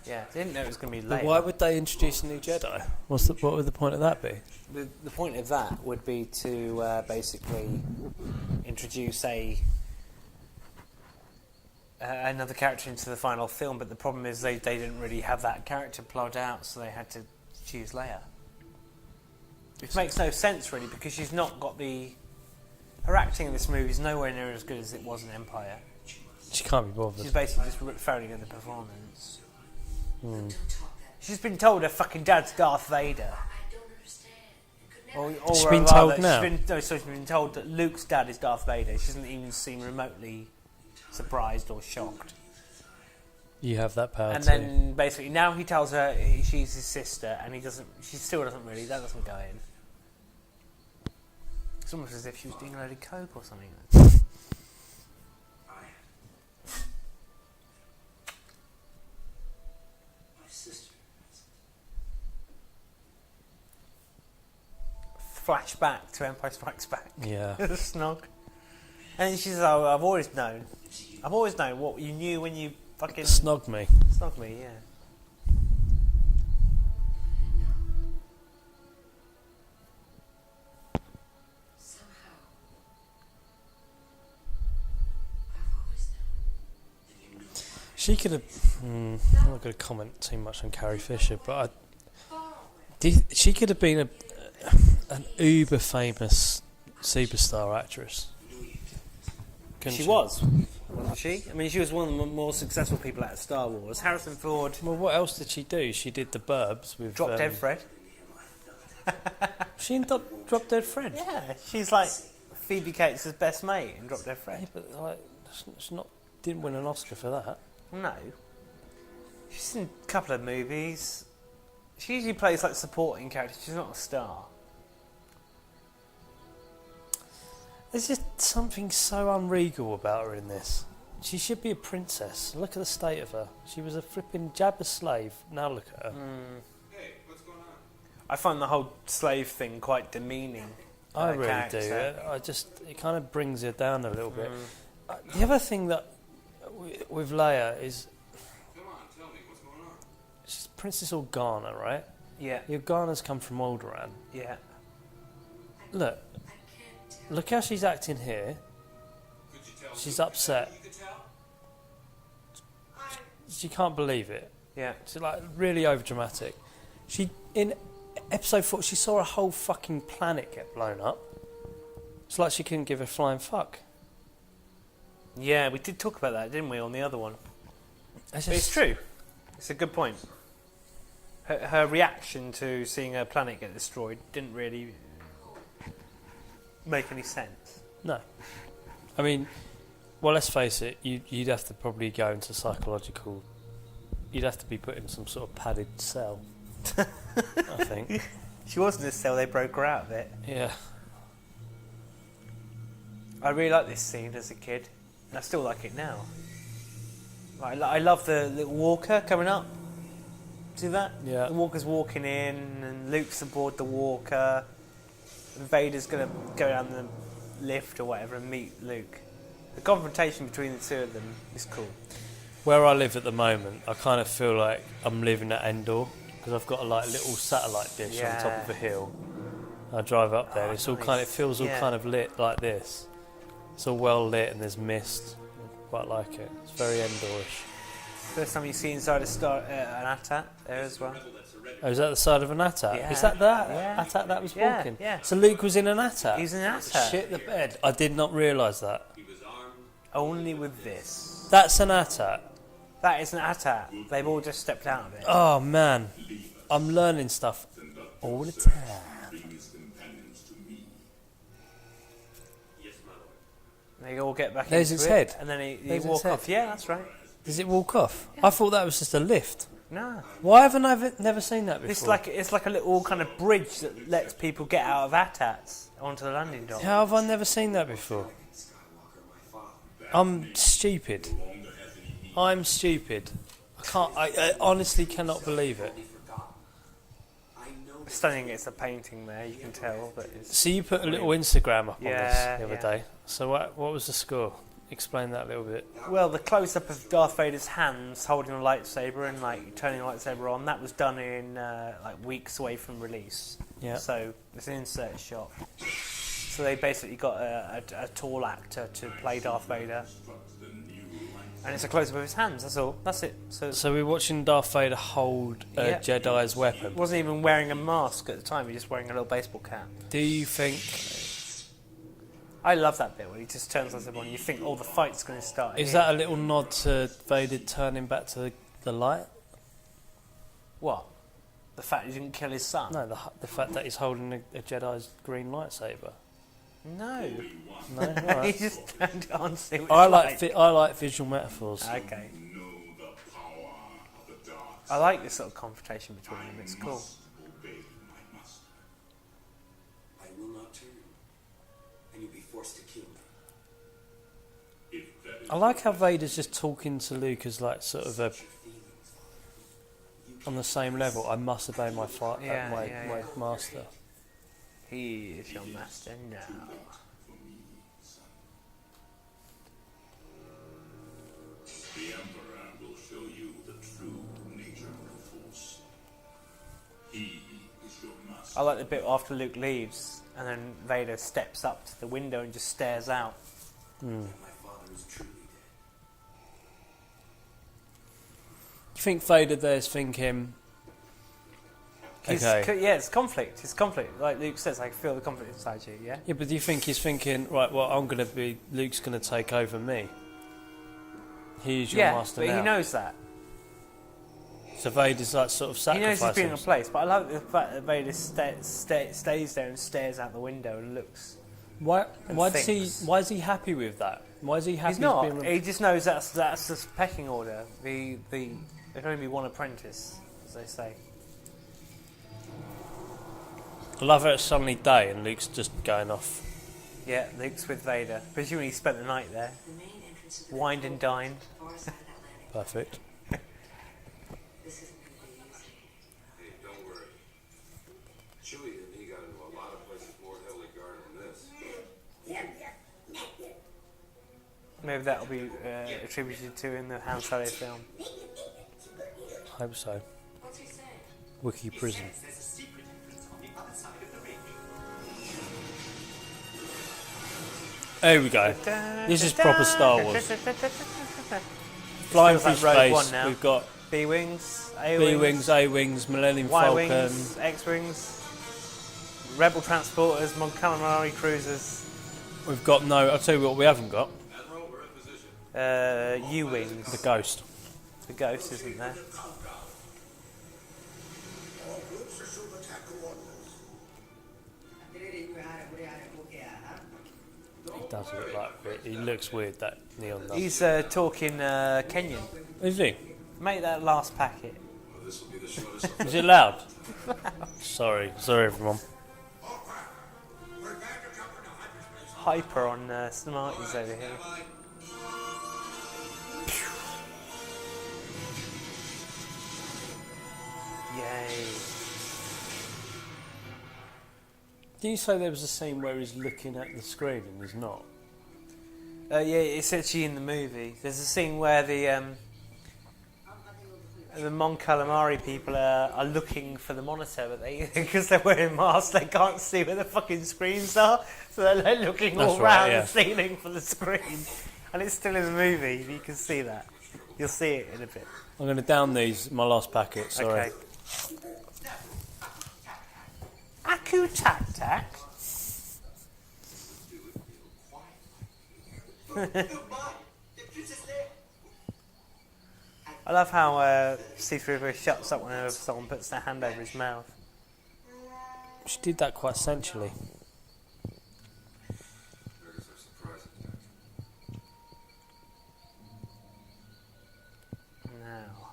Yeah, they didn't know it was going to be But later. why would they introduce a new Jedi? What would the point of that be? The point of that would be to basically introduce a another character into the final film, but the problem is they didn't really have that character plotted out, so they had to choose Leia. Which makes no sense, really, because she's not got the... Her acting in this movie is nowhere near as good as it was in Empire. She can't be bothered. She's basically just referring to the performance. Hmm. She's been told her fucking dad's Darth Vader. I don't understand. It could never. Or She's been rather, told now? She's been told that Luke's dad is Darth Vader. She doesn't even seem remotely surprised or shocked. You have that power And too. then basically now he tells her she's his sister, and he doesn't. She still doesn't really. That doesn't go in. It's almost as if she was doing a load of coke or something. My sister. Flashback to Empire Strikes Back. Yeah. Snog. And she says, "Oh, I've always known. I've always known what you knew when you fucking Snog me. snog me." Yeah. Somehow, I've always known. She could have... I'm not going to comment too much on Carrie Fisher, but she could have been an uber famous superstar actress. Couldn't She was, wasn't she? I mean, she was one of the more successful people out of Star Wars. Harrison Ford Well, what else did she do? She did The Burbs with... dropped Dead Fred. She in Drop Dead Fred? Yeah, she's like Phoebe Cates' best mate in Drop Dead Yeah, Fred. but like, it's not... Didn't win an Oscar for that. No. She's in a couple of movies. She usually plays like supporting characters. She's not a star. There's just something so unregal about her in this. She should be a princess. Look at the state of her. She was a flipping Jabba slave. Now look at her. Hey, what's going on? I find the whole slave thing quite demeaning. I her really character. do. It kind of brings her down a little bit. The other thing that with Leia is Come on, tell me, what's going on? she's Princess Organa, right? Yeah, The Organas come from Alderaan. yeah. Look, look how she's acting here. Could you tell She's me? upset. You could tell? She can't believe it. Yeah. She's like really over dramatic. She in episode 4 she saw a whole fucking planet get blown up. It's like she couldn't give a flying fuck. Yeah, we did talk about that, didn't we, on the other one? It's, But it's true. It's a good point. Her reaction to seeing her planet get destroyed didn't really make any sense. No. I mean, well, let's face it, you'd have to probably go into psychological... You'd have to be put in some sort of padded cell, I think. She was in a cell, they broke her out of it. Yeah. I really liked this scene as a kid, and I still like it now. I love the little walker coming up. See that? Yeah. The walker's walking in, and Luke's aboard the walker. And Vader's going to go down the lift or whatever and meet Luke. The confrontation between the two of them is cool. Where I live at the moment, I kind of feel like I'm living at Endor, because I've got a like little satellite dish on top of a hill. I drive up there, and it's all nice. kind of, it feels all Yeah. kind of lit like this. It's all well lit and there's mist. I quite like it. It's very Endorish. First time you see inside an AT-AT there as well. Oh, is that the side of an AT-AT? Yeah. Is that that Yeah. AT-AT that was Yeah, walking? yeah. So Luke was in an AT-AT? He's in an AT-AT. Shit the bed. I did not realise that. He was armed. Only with this. That's an AT-AT. That is an AT-AT. They've all just stepped out of it. Oh man, I'm learning stuff all the time. Yes, my lord. They all get back There's into its it, head. and then he There's its walk head. off. Yeah, that's right. Does it walk off? I thought that was just a lift. No, Why haven't I never seen that before? it's like a little kind of bridge that lets people get out of AT-ATs onto the landing dock. How have I never seen that before? I'm stupid. I'm stupid. I honestly cannot believe it. Stunning, it's a painting there. You can tell, but it's So you put a little Instagram up on this Yeah, the other yeah. day. So what was the score? Explain that a little bit. well, the close-up of Darth Vader's hands holding a lightsaber and like turning the lightsaber on. That was done in like weeks away from release. Yeah. So it's an insert shot. So they basically got a tall actor to play Darth Vader. And it's a close-up of his hands, that's all. That's it. So we're watching Darth Vader hold a Yeah. Jedi's He weapon. wasn't even wearing a mask at the time, he was just wearing a little baseball cap. Do you think... I love that bit when he just turns on someone and you think, oh, the fight's going to start. Is here. that a little nod to Vader turning back to the light? What? The fact he didn't kill his son? No, the fact that he's holding a Jedi's green lightsaber. No. No, all He right. just turned it on to see what I it's like I like visual metaphors. Okay. Know the power of the dark. I like this sort of confrontation between them, it's cool. Obey my master. I will not turn, and you'll be forced to kill me. If that is I like how Vader's just talking to Luke as like sort of a, Your feelings, Father. on the same level. I must obey my Yeah, my yeah. master. He is your master now. for me, son. The Emperor will show you the true nature of the Force. He is your master. I like the bit after Luke leaves and then Vader steps up to the window and just stares out. That my father is truly dead. You think Vader there's thinking, okay, Yeah, it's conflict. It's conflict. Like Luke says, I feel the conflict inside you, yeah? yeah, but do you think he's thinking, right? Well, Luke's gonna take over me. He's your Yeah, master but now. he knows that. So Vader's like sort of He knows sacrificing. he's being replaced, but I like the fact that Vader stays there and stares out the window and looks. Why thinks. is he happy with that? Why is he happy? He's not. Being He just knows that's the pecking order. There can only be one apprentice, as they say. I love how it's suddenly day and Luke's just going off. Yeah, Luke's with Vader. Presumably he spent the night there. The main entrance to the Wined and dined. far side of that landing. Perfect. This isn't going to be easy. Hey, don't worry. Chewie and he got into a lot of places more heavily guarded than this. Maybe that'll be attributed to in the Han Solo film. Hope so. What's he saying? Wiki prison. There's a secret entrance on the other side of the ring. There we go. This is proper Star Wars. Flying through Feels like Rogue One space. now. We've got B-Wings, B A-Wings, wings, A wings, Millennium Y-Wings, Falcon. X-Wings, Rebel Transporters, Mon Calamari Cruisers, We've got no. I'll tell you what we haven't got. Admiral, we're in position. U-Wings. The Ghost. The Ghost isn't there. All groups assume attack coordinates. He does look like it. He looks weird. That neon does. He's talking Kenyan. Is he? Make that last packet. Well, this will be the shortest of Is it loud? sorry everyone. We're back to cover to hyperspace. Hyper on Smarties over here. Yay. Did you say there was a scene where he's looking at the screen and he's not? Yeah, it's actually in the movie. There's a scene where the Mon Calamari people are looking for the monitor, but because they're wearing masks, they can't see where the fucking screens are. So they're like looking That's all right, around yeah. the ceiling for the screen, and it's still in the movie. You can see that. You'll see it in a bit. I'm going to down these. My last packet. Sorry. Okay. Aku tak tak. I love how C-3PO shuts up whenever someone puts their hand over his mouth. She did that quite sensually. There's a surprise attack. Now.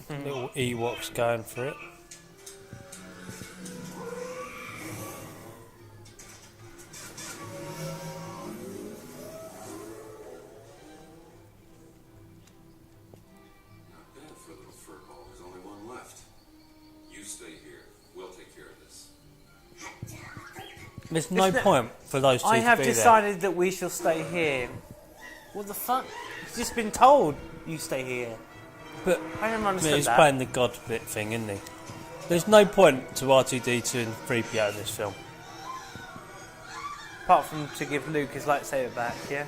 Little Ewoks going for it. Not bad for a little furball. There's only one left. You stay here. We'll take care of this. There's no point for those two I to have be decided that we shall stay here. What the fuck? It's just been told you stay here. there. But I don't I understand mean, he's that. playing the God bit thing, isn't he? There's no point to R2D2 and 3PO in this film. Apart from to give Luke his lightsaber back, yeah.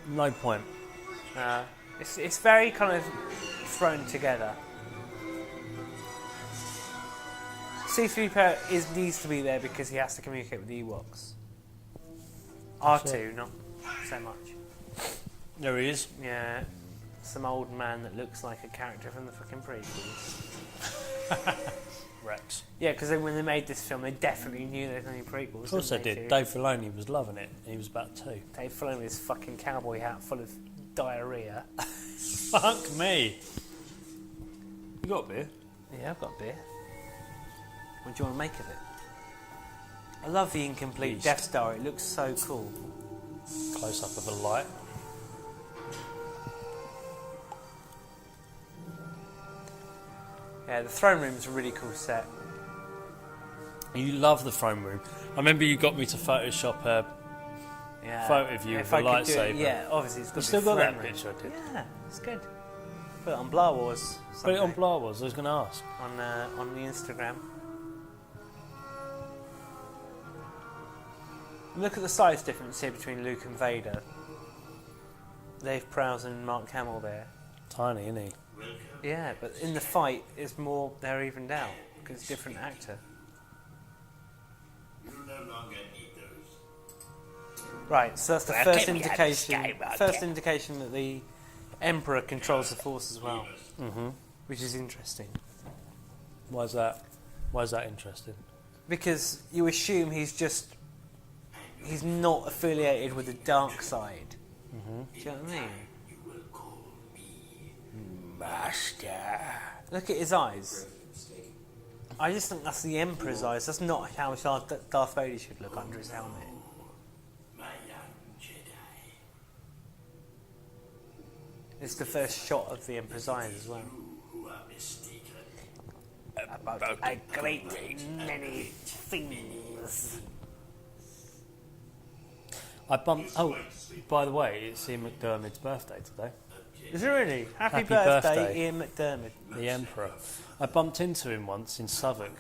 No point. It's very kind of thrown together. C-3PO needs to be there because he has to communicate with the Ewoks. R2, not so much. There he is. Yeah, some old man that looks like a character from the fucking prequels. Rex. Yeah, because when they made this film, they definitely knew there was any prequels. Of course they didn't did. too? Dave Filoni was loving it. He was about 2. Dave Filoni with his fucking cowboy hat full of diarrhea. Fuck me. You got a beer? Yeah, I've got beer. What do you want to make of it? I love the incomplete Yeast. Death Star. It looks so cool. Close up of a light. Yeah, the throne room's a really cool set. You love the throne room. I remember you got me to Photoshop a Yeah. photo of you If with a I could do it, lightsaber. yeah, obviously it's got You to still be got throne that room. picture I did? Yeah, it's good. Put it on Blah Wars. Put it on someday. Blah Wars, I was going to ask. On the Instagram. Look at the size difference here between Luke and Vader. Dave Prowse and Mark Hamill there. Tiny, isn't he? Yeah, but in the fight, it's more they're evened out because it's a different actor. You no longer need those. Right, so that's the first indication. First indication that the Emperor controls the Force as well, Mm-hmm. which is interesting Why's that? Why's that interesting? because you assume he's not affiliated with the dark side. Mm-hmm. Do you know what I mean? You will call me Master. Look at his eyes. I just think that's the Emperor's eyes. That's not how Darth Vader should look under his helmet. my young Jedi. It's the first shot of the Emperor's eyes as well. Who are mistaken. About a great many things. I bumped. Oh, by the way, it's Ian McDermott's birthday today. Is it really? Happy Happy birthday, birthday. Ian McDermott. The Emperor. I bumped into him once in Southwark,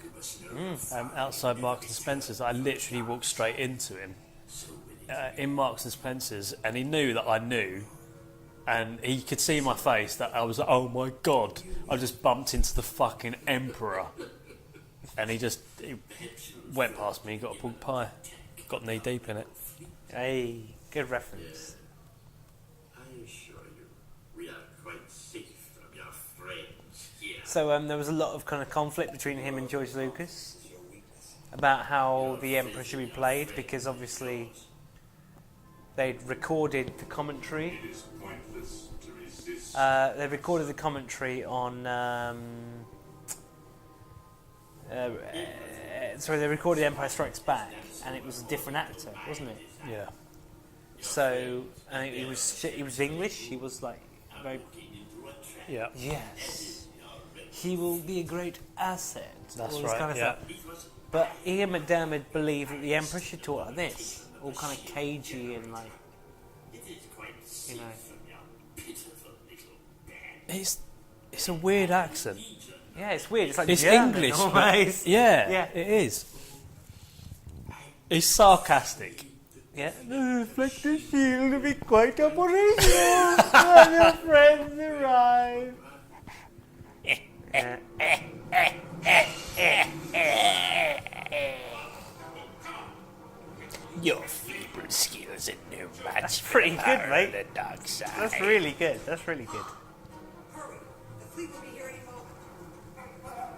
outside Marks and Spencer's. I literally walked straight into him in Marks and Spencer's, and he knew that I knew, and he could see my face that I was like, oh my god, I just bumped into the fucking Emperor, and he went past me, got a pork pie, got knee deep in it. Hey, good reference. I assure you, we are quite safe from your friends here. So there was a lot of kind of conflict between him and George Lucas about how the Emperor should be played because obviously they'd recorded the commentary. It is pointless to resist. They recorded the commentary on. Sorry, they recorded Empire Strikes Back, and it was a different actor, wasn't it? Yeah. So, and he was English. He was like very. Yeah. Yes. He will be a great asset. That's all this right, kind of yeah. stuff. But Ian McDermott believed that the Emperor should talk like this, all kind of cagey and like, It is quite you know. safe from your pitiful little band. It's a weird accent. Yeah, it's weird. It's like It's German, English. but- almost. Yeah, Yeah. it is. It's sarcastic. Yeah. The reflector shield will be quite operational when your friends arrive. Your feeble skills are no match. That's pretty good, mate. The dark side. That's really good. That's really good. Hurry. The fleet will be here any moment.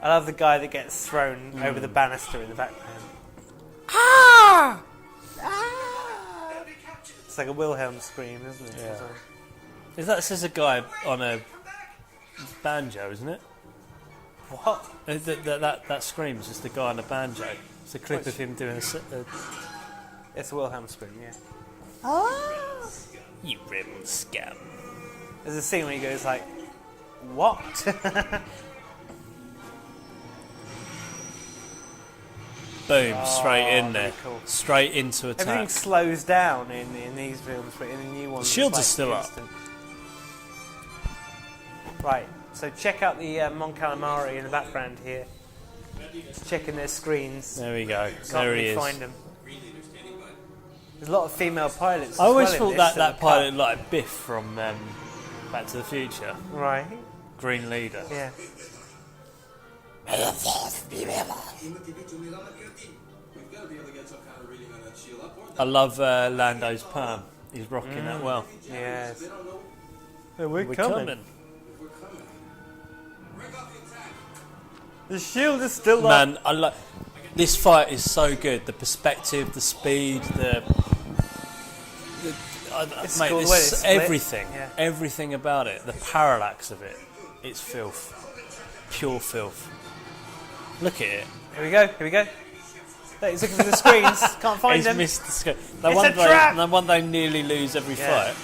I love the guy that gets thrown over the banister in the background. Ah! It's like a Wilhelm scream, isn't it? Yeah. Is that a guy on a banjo, isn't it? What? That scream is just a guy on a banjo. It's a clip of him doing a It's a Wilhelm scream, yeah. you rebel scum. There's a scene where he goes like, "What?" Boom, straight in there. very cool. Straight into attack. Everything slows down in these films, but in the new ones, The shields it's are like still up. instant. Right, so check out the Mon Calamari in the background here. Checking their screens. There we go. Can't There he really is. find them. Green leader standing by. There's a lot of female pilots. I always as well thought in this that cut. pilot looked like Biff from Back to the Future. Right. Green Leader. Yeah. We've got to be able to get some kind of reading on that shield up, or I love Lando's perm. He's rocking that well. Yes. they don't know We're We're coming. if we're coming. Break up the attack. The shield is still up. Man, I like this fight is so good. The perspective, the speed, It's mate, cool the this- way it's split. everything, Yeah. everything about it. The parallax of it, it's filth, pure filth. Look at it. Here we go. Here we go. Look, he's looking for the screens. Can't find He's them. missed the screen. It's a trap! No one they nearly lose every Yeah. fight.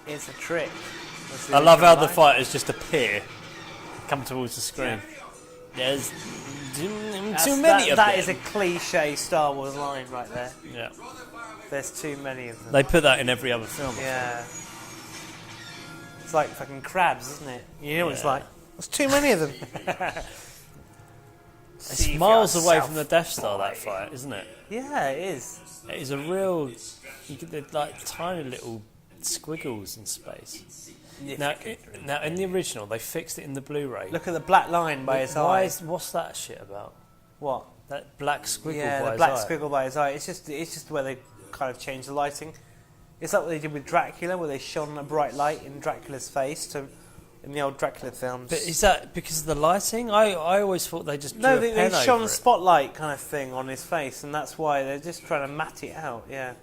It's a trick. I love how the fighters just appear, come towards the screen. There's too many of That them. is a cliche Star Wars line right there. Yeah. There's too many of them. They put that in every other film. Yeah. It's like fucking crabs, isn't it? You know what it's Yeah. like. There's too many of them. It's miles away from the Death Star, that fight, isn't it? Yeah, it is. It is a real. They're like tiny little squiggles in space. Now, in the original, they fixed it in the Blu-ray. Look at the black line by his eye. What's that shit about? What? That black squiggle Yeah, by the his black eye. squiggle by his eye. It's just the way they kind of changed the lighting. It's like what they did with Dracula, where they shone a bright light in Dracula's face in the old Dracula films. But is that because of the lighting? I always thought they just drew No, a they pen shone over a it. spotlight kind of thing on his face, and that's why they're just trying to mat it out. Yeah.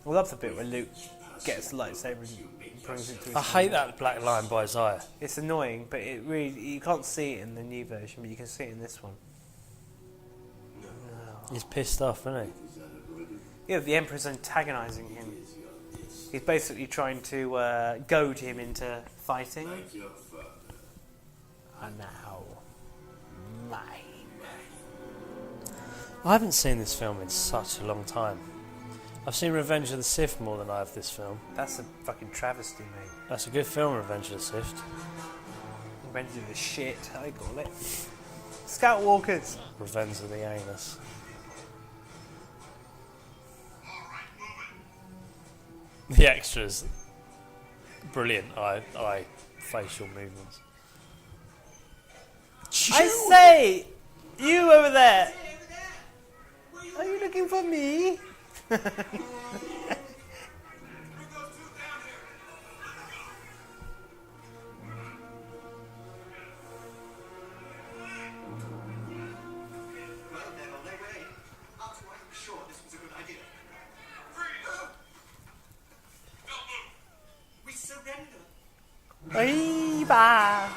I love the bit where Luke gets the lightsaber and brings it to his I hate that black line by his eye. It's annoying, but it really you can't see it in the new version, but you can see it in this one. He's pissed off, isn't he? Yeah, the Emperor's antagonising him. He's basically trying to goad him into fighting. And now, mine. I haven't seen this film in such a long time. I've seen Revenge of the Sith more than I have this film. That's a fucking travesty, mate. That's a good film, Revenge of the Sith. Revenge of the shit, I call it. Scout Walkers. Revenge of the Anus. The extras, brilliant eye facial movements. I say, you over there. Are you looking for me? Well, they're on their way. After I was sure this was a good idea. We surrender. Bye.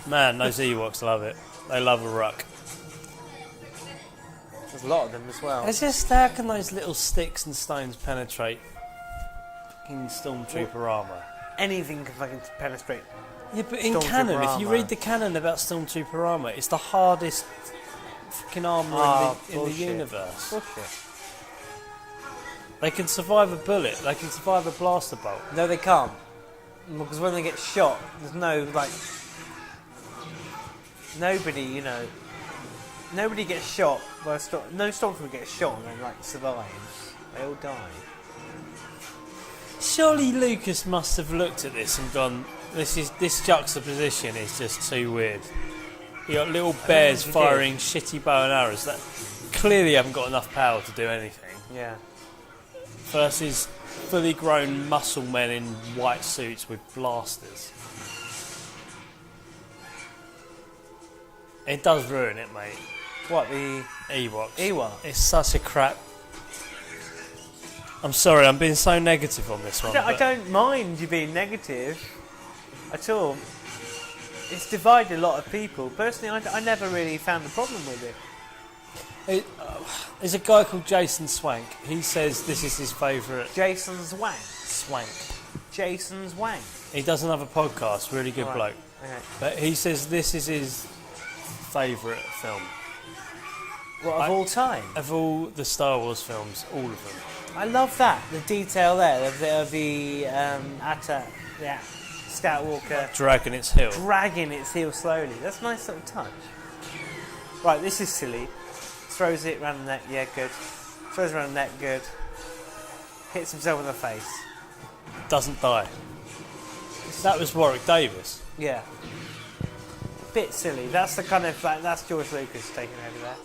Man, those Ewoks love it. They love a ruck. There's a lot of them as well. It's just how can those little sticks and stones penetrate fucking stormtrooper armour? Anything can fucking penetrate. Yeah, but in Stormtrooper canon, if you armour. read the canon about stormtrooper armour, it's the hardest fucking armour in the Bullshit. universe. Bullshit. They can survive a bullet. They can survive a blaster bolt. No, they can't. Because when they get shot, there's no, like... Nobody gets shot by a storm... No stormtrooper gets shot and then, like, survives. They all die. Surely Lucas must have looked at this and gone, this juxtaposition is just too weird. You got little bears he did. firing shitty bow and arrows that clearly haven't got enough power to do anything. Yeah. Versus fully grown muscle men in white suits with blasters. It does ruin it, mate. What, the Ewoks. Ewok? It's such a crap. I'm sorry, I'm being so negative on this one. I but don't mind you being negative at all. It's divided a lot of people. Personally, I never really found a problem with it. There's a guy called Jason Swank. He says this is his favourite Jason's wank. Swank. Jason's wank. He does another podcast, really good Right. bloke. Okay. But he says this is his favourite film. What, of all time? Of all the Star Wars films, all of them. I love that. The detail there of the Scout Walker Dragging its heel. dragging its heel slowly. That's a nice little touch. Right, this is silly. Throws it around the neck, yeah, good. Throws it around the neck, good. Hits himself in the face. Doesn't die. That was Warwick Davis. Yeah. Bit silly. That's the kind of that's George Lucas taking over there.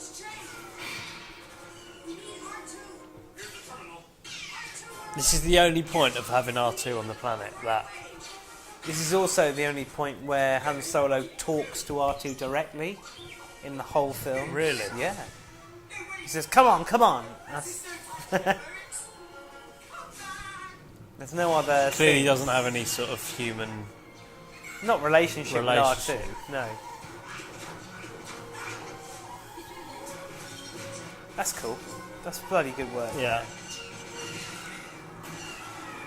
This is the only point of having R2 on the planet. That. This is also the only point where Han Solo talks to R2 directly in the whole film. Really? Yeah. He says, "Come on, come on." There's no other. Clearly thing. doesn't have any sort of human. Not relationship with R2. No. That's cool. That's bloody good work. Yeah.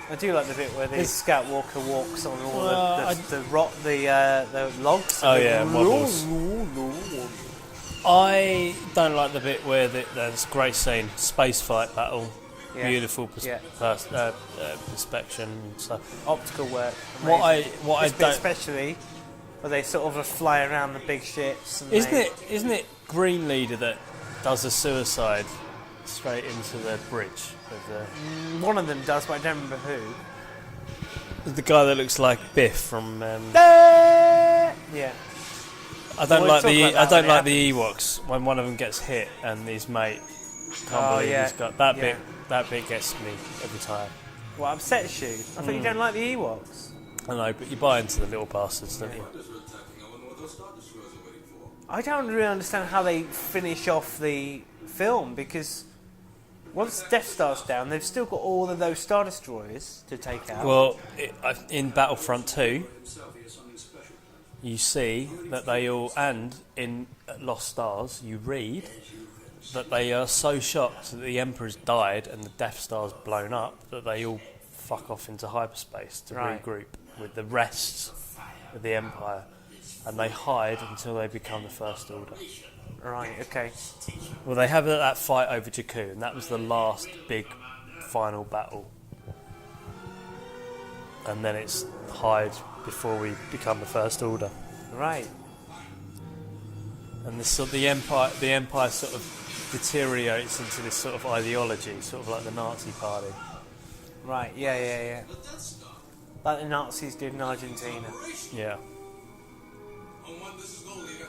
I do like the bit where the It's- Scout Walker walks on all Well, the logs. Oh, yeah, wobbles. I don't like the bit where there's a great scene, space fight battle, Yeah. beautiful Yeah. perspection and stuff. Optical work. What amazing. I This bit don't especially where they sort of fly around the big ships. And isn't it Green Leader that does a suicide straight into the bridge of the One of them does, but I don't remember who. the guy that looks like Biff from. Yeah. I don't We'll like talk the about that I don't when like it the Ewoks when one of them gets hit and his mate can't Oh, believe yeah. he's got that Yeah. bit. That bit gets me every time. What upsets you? I thought you don't like the Ewoks. I know, but you buy into the little bastards, don't you? Others were attacking. I wonder what those Star Destroyers are waiting for. I don't really understand how they finish off the film because once Death Star's down, they've still got all of those Star Destroyers to take out. Well, in Battlefront 2, you see that they all, and in Lost Stars, you read that they are so shocked that the Emperor's died and the Death Star's blown up that they all fuck off into hyperspace to Right. regroup with the rest of the Empire, and they hide until they become the First Order. Right, okay. Well, they have that fight over Jakku, and that was the last big final battle. And then it's hide before we become the First Order. Right. And the Empire sort of deteriorates into this sort of ideology, sort of like the Nazi Party. Right, yeah. Like the Nazis did in Argentina. Yeah. On one, this is goal leader.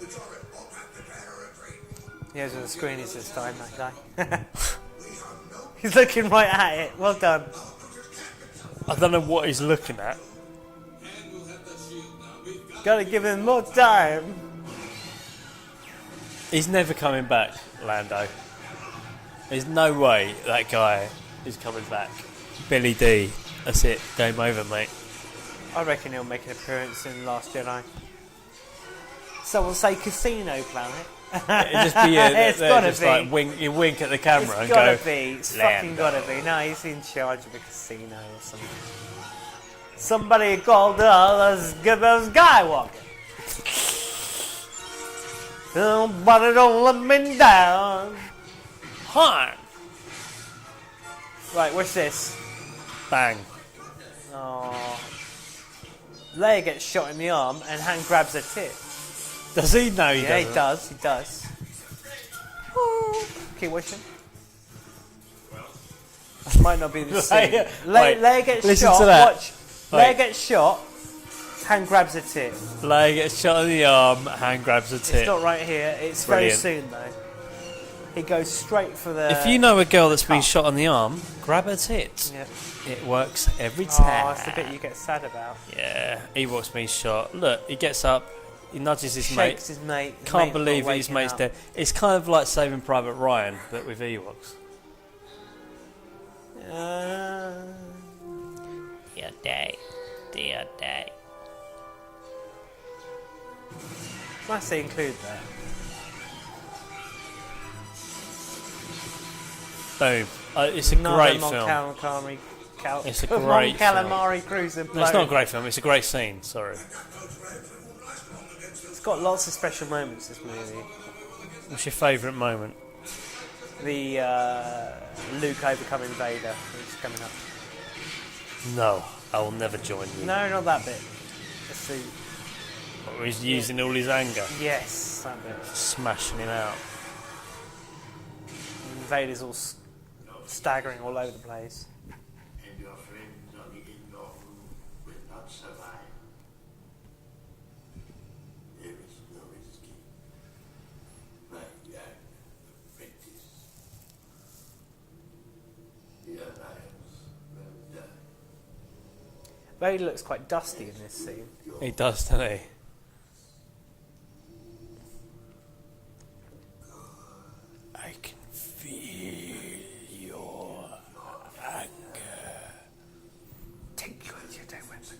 It's all right. All back to better retreat. He has on the screen is this time, that guy. We have no He's looking right at it. Well done. I don't know what he's looking at. And we'll have that shield now. We've got Gotta give him more time. He's never coming back, Lando. There's no way that guy is coming back. Billy D. That's it. Game over, mate. I reckon he'll make an appearance in Last Jedi. Someone say Casino Planet. It'd just be It's gotta just be. like wink, you wink at the camera It's and gotta go. be. It's Lando. fucking gotta be. No, he's in charge of a casino or something. Somebody called us Skywalker. Somebody don't let me down. Han! Right, what's this? Bang. Oh. Leia gets shot in the arm and Han grabs her tit. Does he know he Yeah, doesn't? he does. Keep watching. This might not be the scene. Leia- wait, Leia gets listen shot. to that. Watch. Wait. Leia gets shot. Han grabs her tit. Leia gets shot in the arm, hand grabs a tit. It's not right here. It's Brilliant. very soon though. He goes straight for the. If you know a girl that's been cup. shot on the arm, grab her tit. Yeah. It works every time. Oh, it's the bit you get sad about. Yeah, Ewok's been shot. Look, he gets up, he nudges his Shakes mate. his mate. His Can't mate's believe not his waking mate's up. dead. It's kind of like Saving Private Ryan, but with Ewoks. Dear day, dear day. Nice they include that. Boom. It's a great film. Calamari, It's a great calamari cruising. No, it's not a great film. It's a great scene. Sorry. It's got lots of special moments. This movie. What's your favourite moment? The Luke overcoming Vader, which is coming up. No, I will never join you. No, not that bit. Let's see. He's using all his anger. Yes. That's that bit. smashing him out. And Vader's all staggering all over the place. And your friends on the indoor will not survive. There is no escape. My young apprentice. Your lives will die. Vader looks quite dusty in this scene. He does, doesn't he? I can feel your anger. Take your Jedi weapon.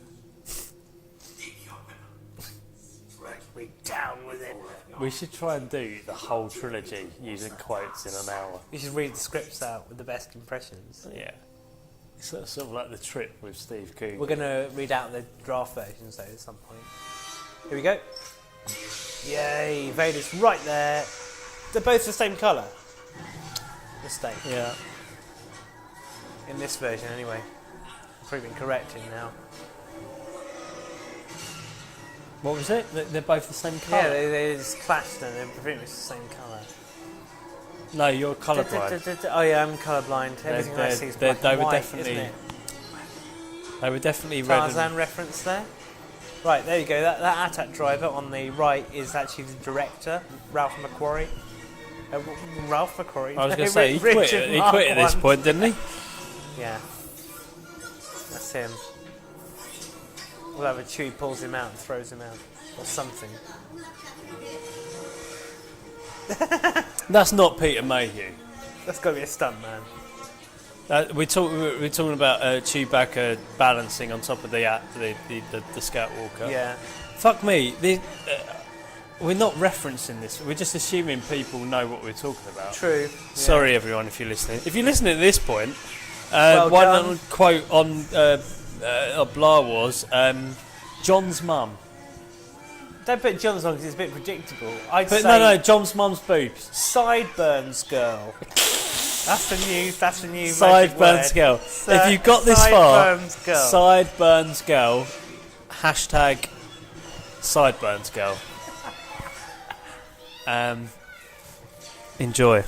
Take your weapon. Strike me down with it. We should try and do the whole trilogy using quotes in an hour. You should read the scripts out with the best impressions. Yeah. It's sort of like The Trip with Steve Coogan. We're going to read out the draft versions though at some point. Here we go. Yay, Vader's right there. They're both the same colour. Mistake. Yeah. In this version anyway. Proving corrected now. What was it? They're both the same colour? Yeah, they just clashed and they're pretty much the same colour. No, you're colourblind. Oh yeah, I'm colourblind. Everything I see is black and white, isn't it? They were definitely red. Tarzan reference there. Right, there you go. That AT-AT driver on the right is actually the director, Ralph McQuarrie. Ralph McQuarrie. I was going to say, he quit at this point, didn't he? Yeah. That's him. Whatever, Chewie pulls him out and throws him out. Or something. That's not Peter Mayhew. That's got to be a stunt man. We're talking about Chewbacca balancing on top of the Scout Walker. Yeah. Fuck me. We're not referencing this. We're just assuming people know what we're talking about. True. Yeah. Sorry, everyone, if you're listening. If you're listening at this point, Well one done. little quote on Blah was John's mum. Don't put John's on because it's a bit predictable. I'd But say no, John's mum's boobs. sideburns girl. That's the new magic Sideburns word. girl. If you've got this far, Sideburns girl. sideburns girl. Hashtag sideburns girl. Enjoy.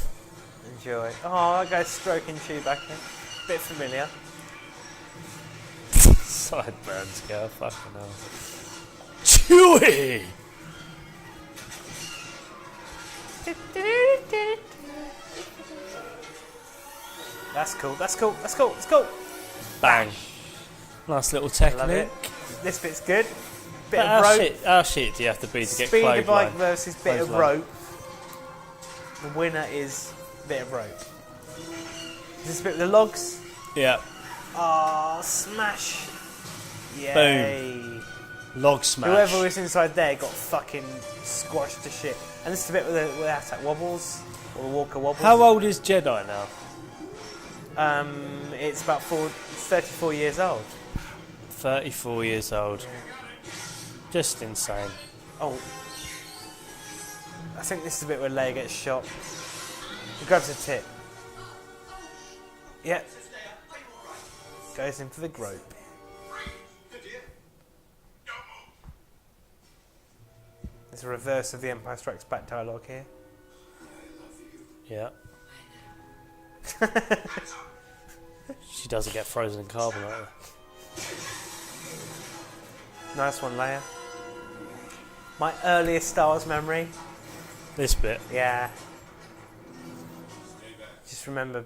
Enjoy. Oh, that guy's stroking Chewbacca. Bit familiar. Sideburns girl. Fucking hell. Chewie! That's cool. That's cool. That's cool. That's cool. Bang. Nice little Love technique. it. This bit's good. Bit But of rope. how shit do you have to be to get Speed clothesline? bike versus bit of Clothesline. rope. The winner is bit of rope. Is this bit with the logs? Yeah. Oh, smash. Yay. Log smash. Whoever was inside there got fucking squashed to shit. And this is the bit where the attack wobbles. Or the walker wobbles. How old is Jedi now? It's about 34 years old. 34 years old. Just insane. Oh. I think this is the bit where Leia gets shot. He grabs a tip. Yep. Goes in for the grope. There's a reverse of the Empire Strikes Back dialogue here. Yeah. She doesn't get frozen in carbon like that. Nice one, Leia. My earliest Star Wars memory. This bit. Yeah. Just remember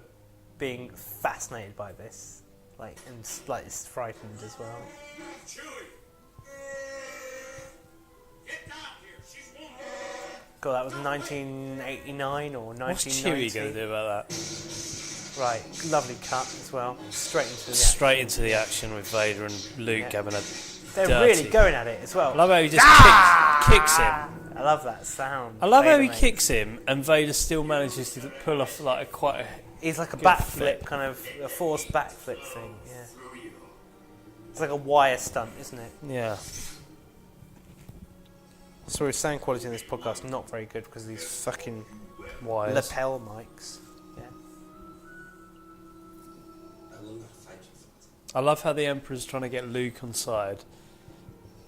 being fascinated by this. And slightly frightened as well. Chewie! Get down here. She's wounded. God, that was 1989 or 1990. What's Chewie going to do about that? Right, lovely cut as well. Straight into the action. Straight into the action with Vader and Luke Yeah. having a They're dirty. really going at it as well. I love how he just kicks him. I love that sound. I love how Vader he makes. kicks him and Vader still manages to pull off like quite a... He's like a good backflip, flip. kind of a forced backflip thing. Yeah. It's like a wire stunt, isn't it? Yeah. Sorry, sound quality in this podcast not very good because of these fucking Wires. lapel mics. Yeah. I will not fight you for it. I love how the Emperor's trying to get Luke on side,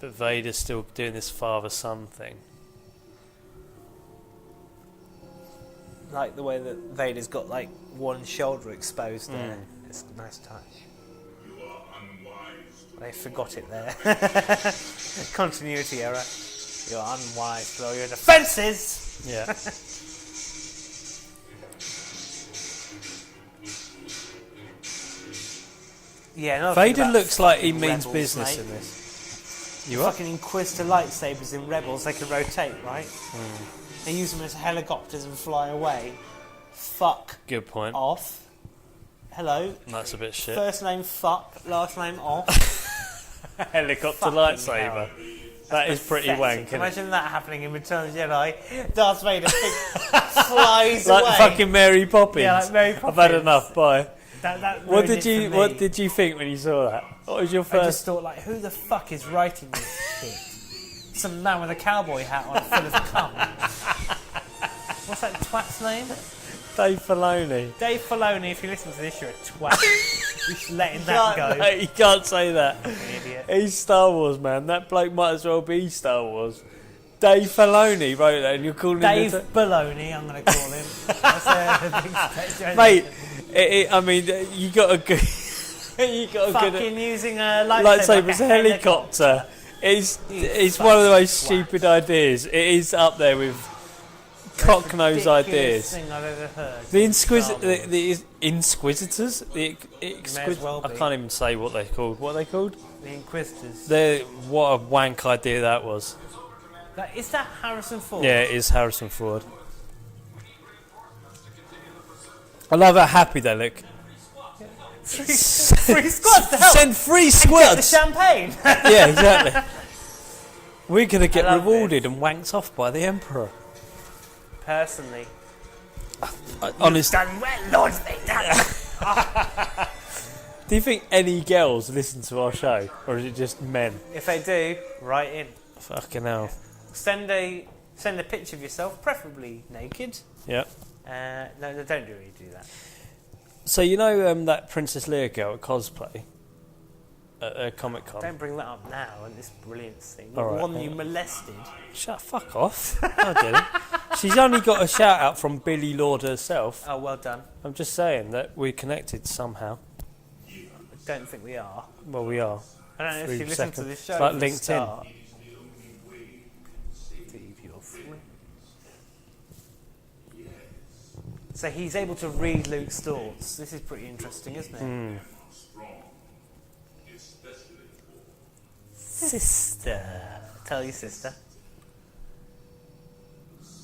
but Vader's still doing this father-son thing. like the way that Vader's got like one shoulder exposed there. It's a nice touch. You are unwise to They forgot it there. Continuity error. You're unwise to lower your defences. Yeah. Yeah, another thing Vader about looks like he fucking means Rebels, business mate. in this. The fucking Inquisitor lightsabers in Rebels, they can rotate, right? They use them as helicopters and fly away. Fuck Good point. off. Hello. That's a bit shit. First name fuck, last name off. Helicopter Fucking lightsaber. That is pretty Pathetic. wank, isn't it? Imagine that happening in Return of the Jedi. Darth Vader flies Like away. fucking Mary Poppins. Yeah, like Mary I've had Poppins. enough. Bye. That What ruined did it for you me. What did you think when you saw that? What was your I first? just thought, like, who the fuck is writing this shit? Some man with a cowboy hat on full of cum. What's that twat's name? Dave Filoni. Dave Filoni, if you listen to this, you're a twat. You're just letting that go. No, you can't say that. You idiot. He's Star Wars, man. That bloke might as well be Star Wars. Dave Filoni wrote that, and you're calling Dave him. Baloney, I'm going to call him. That's a big stage. Mate, I mean, you got a good. You got a Fucking good using a lightsaber as like a helicopter. It's one of the most stupid ideas. It is up there with cock-nose ideas. Thing I've ever heard. The Inquisitors? well I be. can't even say what they're called. What are they called? The Inquisitors. What a wank idea that was. Is that Harrison Ford? Yeah, it is Harrison Ford. I love how happy they look. Free squads to help. Send free Get the squads! champagne. Yeah, exactly. We're going to get I love rewarded and wanked off by the Emperor. Personally. Honest. Done well, Lord Vader. Do you think any girls listen to our show? Or is it just men? If they do, write in. Fucking hell. Send a picture of yourself, preferably naked. Yeah. No, don't really do that. So you know that Princess Leia girl at cosplay at Comic Con? Don't bring that up now and this brilliant thing. All right, The one all you right. molested. Fuck off. I did it. She's only got a shout out from Billy Lord herself. Oh, well done. I'm just saying that we're connected somehow. I don't think we are. Well, we are. I don't know if 3 you listen to seconds. this show It's like from the LinkedIn. start. Leave your friend. So he's able to read Luke's thoughts. This is pretty interesting, isn't it? strong, especially for Sister. Tell your sister.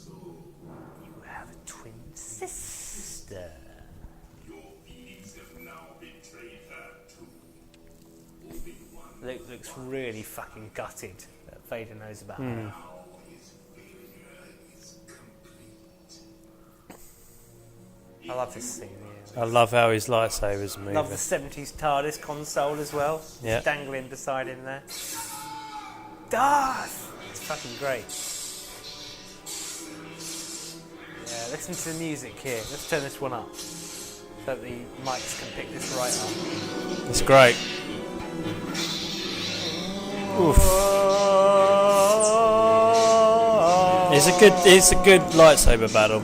You have a twin sister. your feelings have now betrayed her too. Obi-Wan Luke looks really fucking gutted that Vader knows about her. now his failure is complete. I love this scene, yeah. I love how his lightsabers move. Love the 70s TARDIS console as well. Yeah. Just dangling beside him there. Darth! It's fucking great. Yeah, listen to the music here. Let's turn this one up so that the mics can pick this right up. It's great. Oof. It's a good lightsaber battle.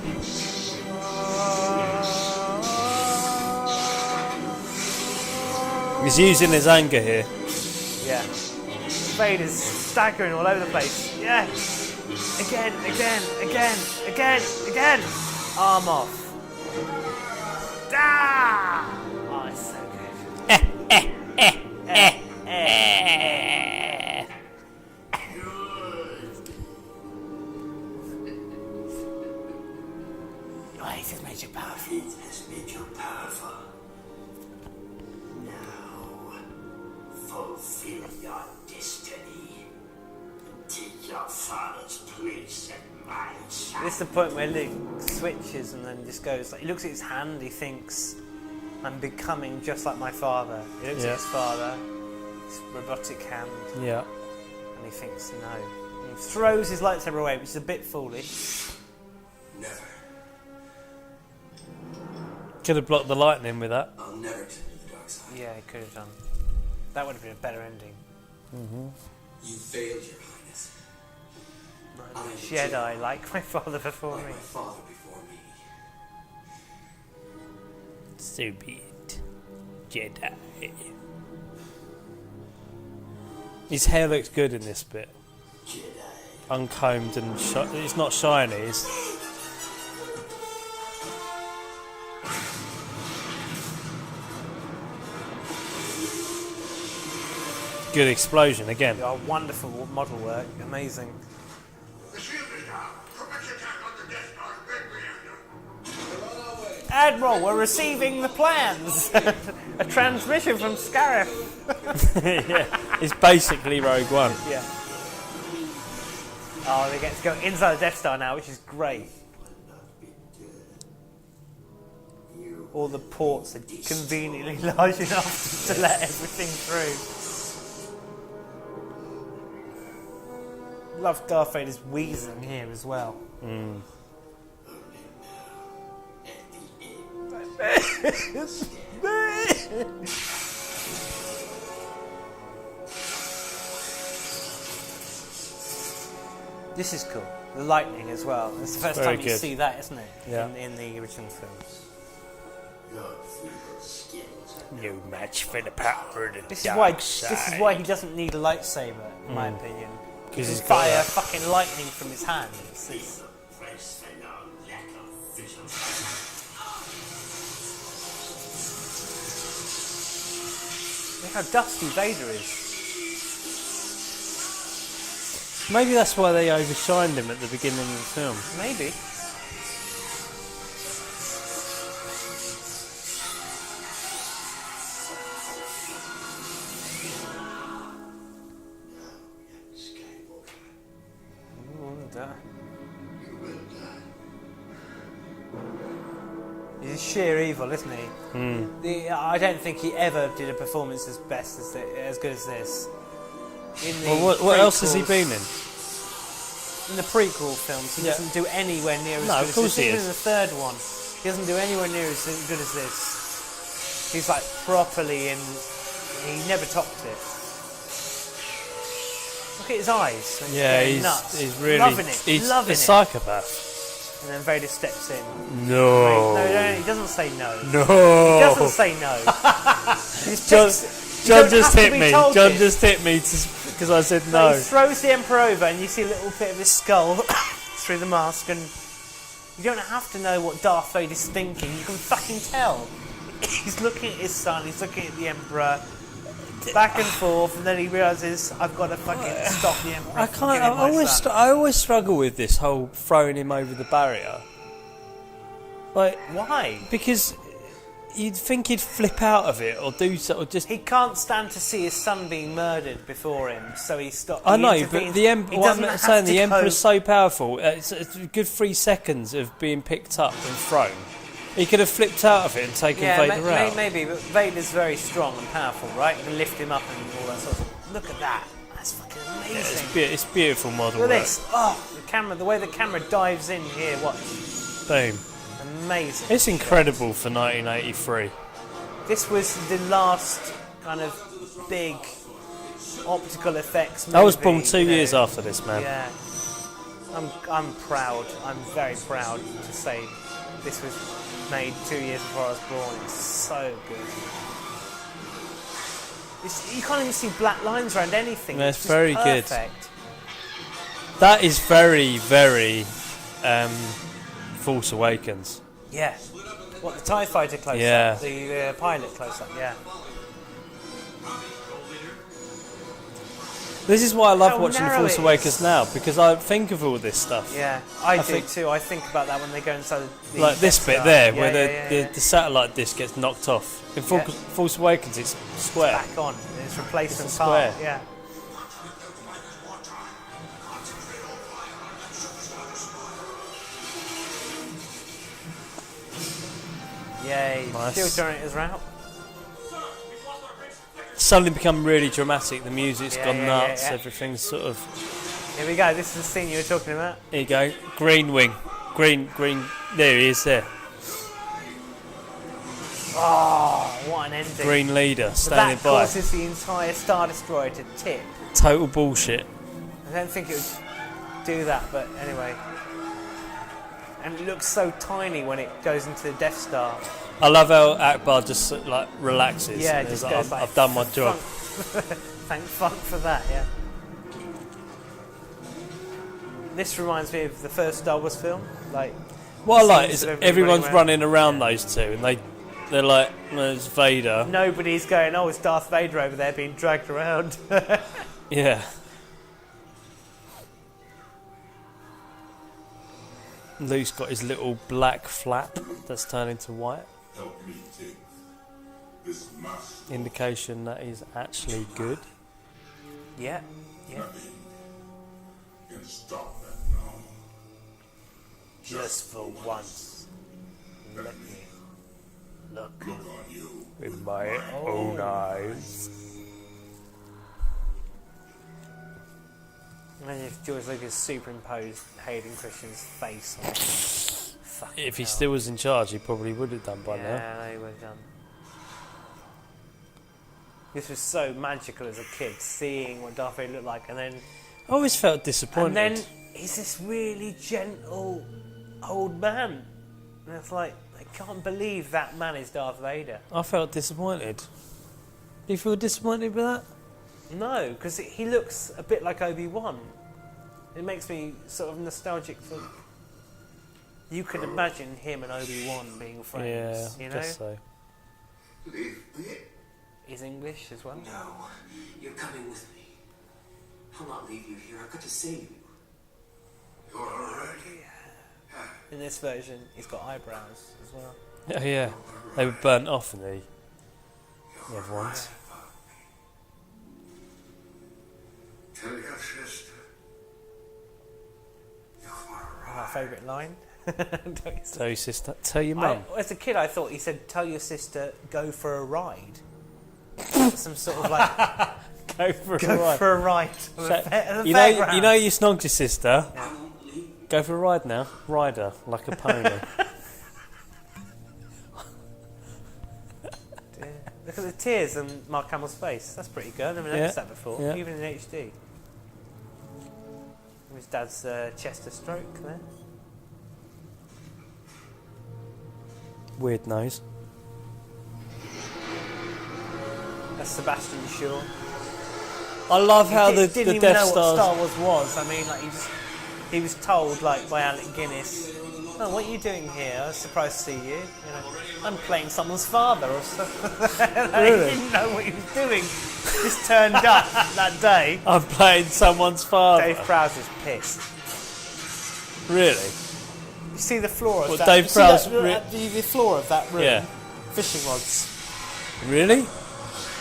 He's using his anger here. Yeah. Vader's staggering all over the place. Yeah. Again. Arm off. Ah! Oh, it's so good. Your hate has made you powerful. It has made you powerful. Now, fulfill your destiny. Take your father's place at my side. This is the point where Luke switches and then just goes, like, he looks at his hand, he thinks, I'm becoming just like my father. He looks Yeah. at his father, his robotic hand, Yeah. and he thinks no. And he throws his lightsaber away, which is a bit foolish. Never. Could have blocked the lightning with that. I'll never turn to the dark side. Yeah, he could have done. That would have been a better ending. You failed, Your Highness. I'm a Jedi like my father before Like me. my father before me. So be it. Jedi. His hair looks good in this bit. Uncombed and it's not shiny. It's good explosion again. Oh, wonderful model work, amazing. The shield is down. Commence attack on the Death Star's big reactor. We're on our way. Admiral, we're receiving the plans. A transmission from Scarif. Yeah, it's basically Rogue One. Yeah. Oh, they get to go inside the Death Star now, which is great. All the ports are conveniently large enough to let everything through. Love Darth Vader's wheezing here as well. This is cool. The lightning as well. It's the first Very time you good. see that, isn't it? Yeah. In the original films. No match for the power of the This is dark why. side. This is why he doesn't need a lightsaber, in my opinion. 'Cause He he's can got fire that. fucking lightning from his hands. It's- Look how dusty Vader is. Maybe that's why they overshined him at the beginning of the film. Maybe. He's sheer evil, isn't he? I don't think he ever did a performance as as good as this. In the Well, what else has he prequels- been in? In the prequel films, he Yeah. doesn't do anywhere near as No, good of as course this. he Even is. in the third one, he doesn't do anywhere near as good as this. He's like properly in. He never topped it. Look at his eyes. When Yeah, going he's nuts. really loving it. he's loving a it. psychopath. And then Vader steps in. No. No, he doesn't say no. No. He doesn't say no. He's John, you John don't just have to hit be me. told John this. just hit me because I said So no. he throws the Emperor over, and you see a little bit of his skull through the mask, and you don't have to know what Darth Vader's thinking. You can fucking tell. He's looking at his son. He's looking at the Emperor. Back and forth, and then he realises I've got to fucking stop the Emperor. I from can't. killing my son. I always struggle with this whole throwing him over the barrier. Like, Why? because you'd think he'd flip out of it or do so, or just. He can't stand to see his son being murdered before him, so he stops. I know, but the what I'm saying, the Emperor's so powerful. It's a good 3 seconds of being picked up and thrown. He could have flipped out of it and taken Vader out. Maybe, but Vader's very strong and powerful, right? You can lift him up and all that sort of stuff. Look at that. That's fucking amazing. It's beautiful model Look at work. this. Oh, the way the camera dives in here. Watch. Boom. Amazing. It's incredible for 1983. This was the last kind of big optical effects movie. I was born 2 you know. years after this, man. Yeah. I'm proud. I'm very proud to say this was made 2 years before I was born. It's so good. You can't even see black lines around anything. No, it's it's just very good. perfect. That is very, very Force Awakens. Yeah. What, the TIE fighter close Yeah. up? The pilot close up, yeah. This is why I love How watching The narrow Force it Awakens is. now, because I think of all this stuff. Yeah, I do think- too. I think about that when they go inside the Like this Death bit Star. there, Yeah, where yeah, the satellite disc gets knocked off. In Yeah. Force Awakens, it's square. back on. It's replacement It's a part. square. Yeah. Yay. Nice. Shield generators are out. Suddenly become really dramatic. The music's Yeah, gone yeah, nuts. yeah. Everything's sort of. Here we go. This is the scene you were talking about. Here you go. Green wing. Green. There he is. There. Oh, what an ending. Green leader But standing that by. causes the entire Star Destroyer to tip. Total bullshit. I don't think it would do that, but anyway. And it looks so tiny when it goes into the Death Star. I love how Akbar just like relaxes. Yeah, and just he's goes like, I've done my job. Thank fuck for that, yeah. This reminds me of the first Star Wars film. Like, What I like scenes is of everybody everyone's around. running around those two, and they're like, no, it's Vader. nobody's going, oh, it's Darth Vader over there being dragged around. Yeah. Luke's got his little black flap that's turned into white. Help me take this master. Indication that he's actually good. yeah, yeah. Nothing can stop that now. Just for once. Let me look. Look on you. With my own eyes. Imagine if George Lucas superimposed Hayden Christensen's face on it. Fucking If he hell. still was in charge, he probably would have done by now. Yeah, he would have done. This was so magical as a kid, seeing what Darth Vader looked like, and then I always felt disappointed. and then he's this really gentle old man, and it's like I can't believe that man is Darth Vader. I felt disappointed. Do you feel disappointed with that? No, because he looks a bit like Obi-Wan. It makes me sort of nostalgic for. You could imagine him and Obi-Wan being friends. Yeah, you I know, guess so. Leave me. he's English as well. No, you're coming with me. I'll not leave you here. I've got to save you. You're all right. In this version, he's got eyebrows as well. Oh yeah, they were burnt off in the other ones. Tell your sister. You're all My right. favourite line. Tell your sister, tell your mum. As a kid, I thought he said, "Tell your sister, go for a ride." Some sort of like, Go for a go ride. for a ride. on So, the you fairground. know you snogged your sister. I won't leave. Go for a ride now. Ride her like a pony. Yeah. Look at the tears on Mark Hamill's face. That's pretty good. I've never noticed Yeah. that before, Yeah. even in HD. His dad's chest a stroke there. Weird nose. That's Sebastian Shaw. I love how He didn't the even Death know what Stars. Star Wars was. I mean, like he was told like by Alec Guinness, "Oh, what are you doing here? I was surprised to see you. You know, I'm playing someone's father or something." Really? He didn't know what he was doing. Just turned up that day. I'm playing someone's father. Dave Prowse is pissed. Really? You see the floor of What, that. Dave you see Prowse that, the floor of that room. Yeah. Fishing rods. Really?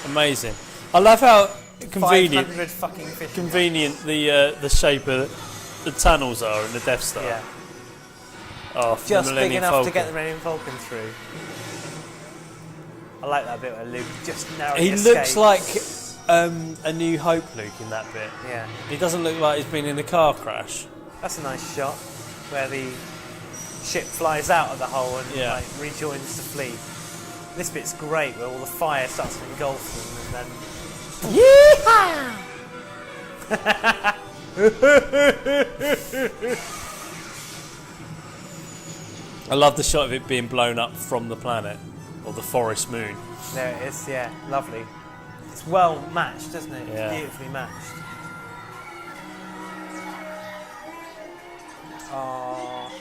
Amazing. I love how convenient 500 fucking fishing convenient the shape of the tunnels are in the Death Star. rods. Yeah. Oh, for Just the big Millennium enough Falcon. to get the Millennium Falcon through. I like that bit where Luke just narrowly He escapes. looks like a New Hope Luke in that bit. Yeah. He doesn't look like he's been in a car crash. That's a nice shot where the ship flies out of the hole and Yeah. like rejoins the fleet. This bit's great where all the fire starts to engulf them and then I love the shot of it being blown up from the planet or the forest moon. there it is. Yeah, lovely. It's well matched, isn't it? Yeah. It's beautifully matched. Oh,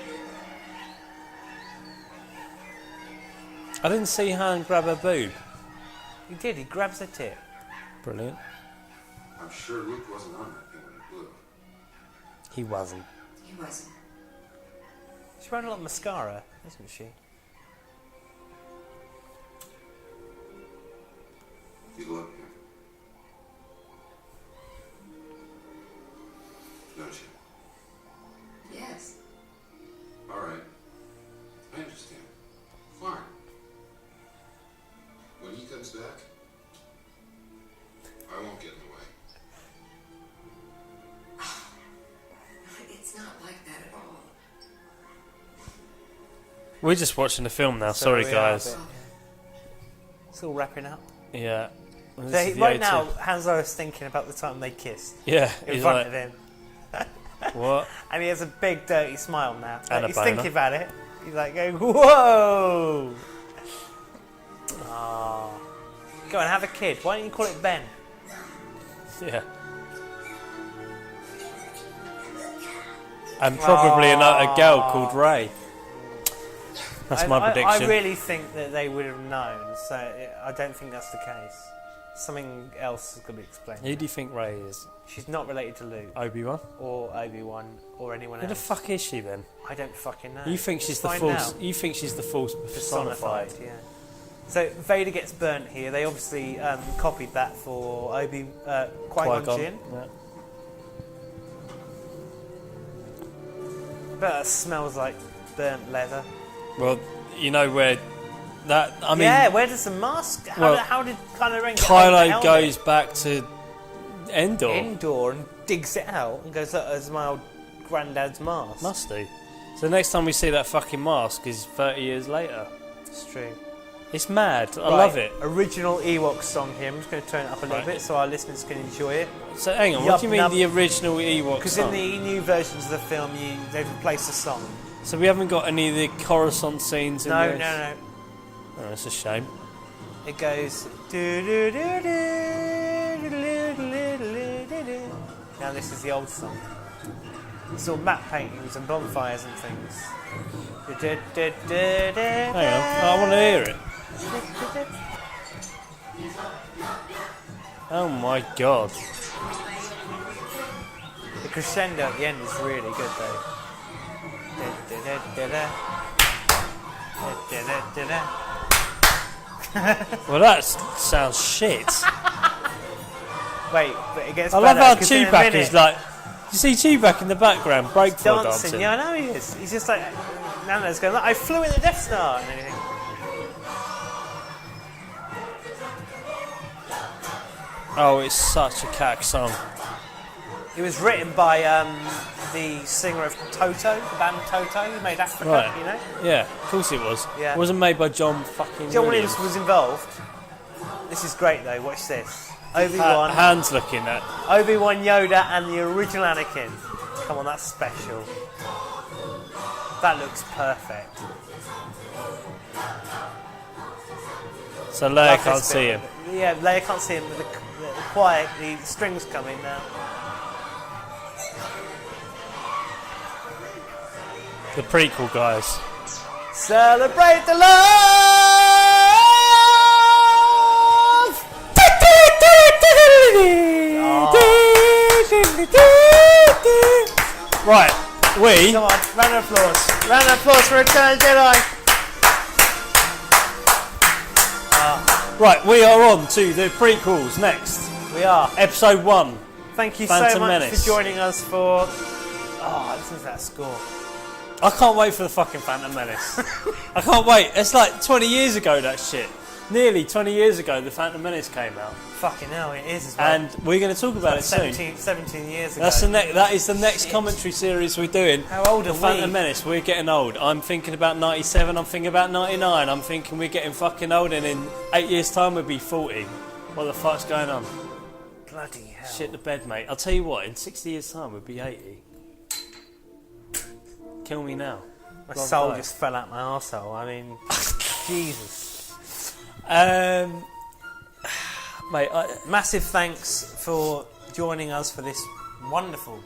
I didn't see Han grab her boob. he did. He grabs her tip. Brilliant. I'm sure Luke wasn't on that thing when it blew. He wasn't. He wasn't. She's wearing a lot of mascara, isn't she? You love him. Don't you? Yes. All right. I understand. Fine. When he comes back, I won't get in the way. It's not like that at all. We're just watching the film now. So Sorry, we are a guys. bit- It's all wrapping up. Yeah. This So is the right 80. now, Han Solo's thinking about the time they kissed Yeah. in He's front like, of him. what? And he has a big dirty smile now. And a He's boner. thinking about it. He's like going, whoa! Go and have a kid. Why don't you call it Ben? Yeah. And probably a girl called Ray. That's my prediction. I really think that they would have known, so I don't think that's the case. Something else is going to be explained. Who do you think Ray is? She's not related to Luke. Obi-Wan? Or Obi-Wan or anyone Who the else. fuck is she then? I don't fucking know. You think she's the Find false? out. You think she's the false personified? Yeah. So Vader gets burnt here. They obviously copied that for Qui-Gon Jinn. Yeah. But that smells like burnt leather. Well, you know where that. I mean, yeah, where does the mask? How did Kylo Ren get hold of the Kylo helmet? goes back to Endor. Endor and digs it out and goes, "Look, there's my old granddad's mask." Must do. So the next time we see that fucking mask is 30 years later. It's true. It's mad. I Right, love it. Original Ewok song here. I'm just going to turn it up a little Right. bit so our listeners can enjoy it. So hang on, what do you mean Yub nub. the original Ewok Because song? in the new versions of the film, they've replaced the song. So we haven't got any of the Coruscant scenes in No, this? no. Oh, that's a shame. It goes. Now this is the old song. It's all matte paintings and bonfires and things. Hang on, I want to hear it. Oh my god. The crescendo at the end is really good though. Well, that sounds shit. Wait, but it gets I better. love how 'cause in a Chewbacca minute- is like. You see Chewbacca in the background, breakfast dancing. Yeah, I know he is. He's just like Nana's going. Look, I flew in the Death Star and everything. Oh, it's such a cack song. It was written by the singer of Toto, the band Toto, who made Africa. Right. You know, Yeah, of course it was. Yeah. It wasn't made by John fucking John Williams. Williams was involved. This is great though. Watch this. Obi-Wan, Hands looking at. Obi-Wan Yoda, and the original Anakin. Come on, that's special. That looks perfect. So Leia Love can't this see bit. him. Yeah, Leia can't see him. But the quiet, the strings come in now. The prequel guys. Celebrate the love. Right, we. Come on, round of applause. Round of applause for Return of the Jedi. Right, we are on to the prequels next. We are. Episode 1. Thank you so Phantom much Menace. for joining us for. Oh, listen to that score. I can't wait for the fucking Phantom Menace. I can't wait. It's like 20 years ago, that shit. Nearly 20 years ago, the Phantom Menace came out. Fucking hell, it is as well. And we're going to talk about it soon. 17 years ago. That is the next Shit. commentary series we're doing. How old The are Phantom we? Menace. We're getting old. I'm thinking about 97. I'm thinking about 99. I'm thinking we're getting fucking old, and in 8 years' time we'll be 40. What the fuck's going on? Bloody hell. Shit the bed, mate. I'll tell you what. In 60 years' time we'll be 80. Kill me now. My Long soul time. just fell out my arsehole. I mean, Jesus. Mate, Massive thanks for joining us for this wonderful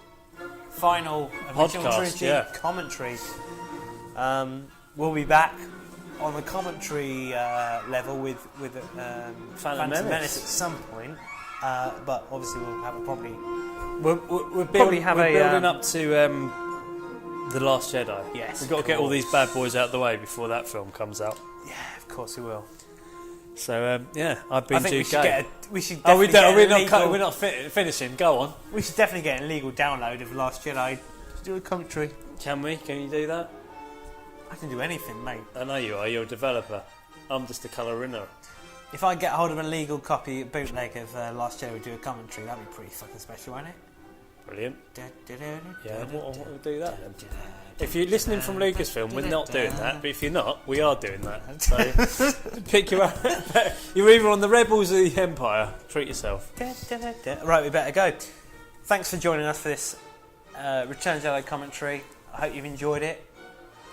final original Podcast, trilogy yeah. commentary. We'll be back on the commentary level with Phantom Menace. Menace at some point, but obviously we'll have a probably we're Probably building, have we're a, building up to The Last Jedi. Yes, We've got to of get all course. these bad boys out of the way before that film comes out. yeah, of course we will. So, yeah, I've been I think to we should get we should Oh, we definitely don't, get we're a not, legal, we're not finishing. Go on. we should definitely get a legal download of The Last Jedi. Do a commentary. Can we? Can you do that? I can do anything, mate. I know you are. You're a developer. I'm just a colourinner. If I get hold of a legal copy, bootleg of Last Jedi, we do a commentary. That'd be pretty fucking special, wouldn't it? Brilliant. Yeah, Yeah, we'll do that then. If you're listening from Lucasfilm, we're not doing that. But if you're not, we are doing that. So pick you up. You're either on the Rebels or the Empire. Treat yourself. Right, we better go. Thanks for joining us for this Return of the Jedi commentary. I hope you've enjoyed it.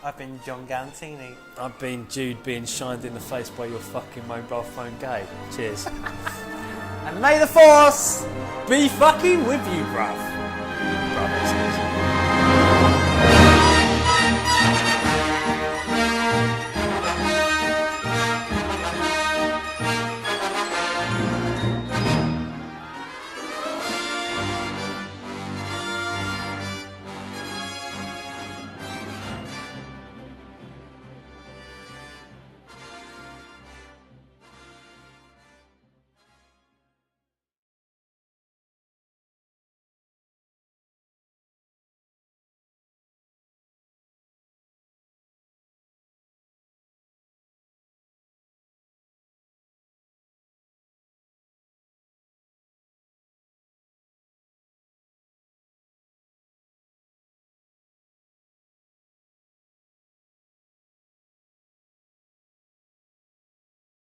I've been John Gantini. I've been Jude being shined in the face by your fucking mobile phone gay. Cheers. And may the force Be fucking with you, bruv.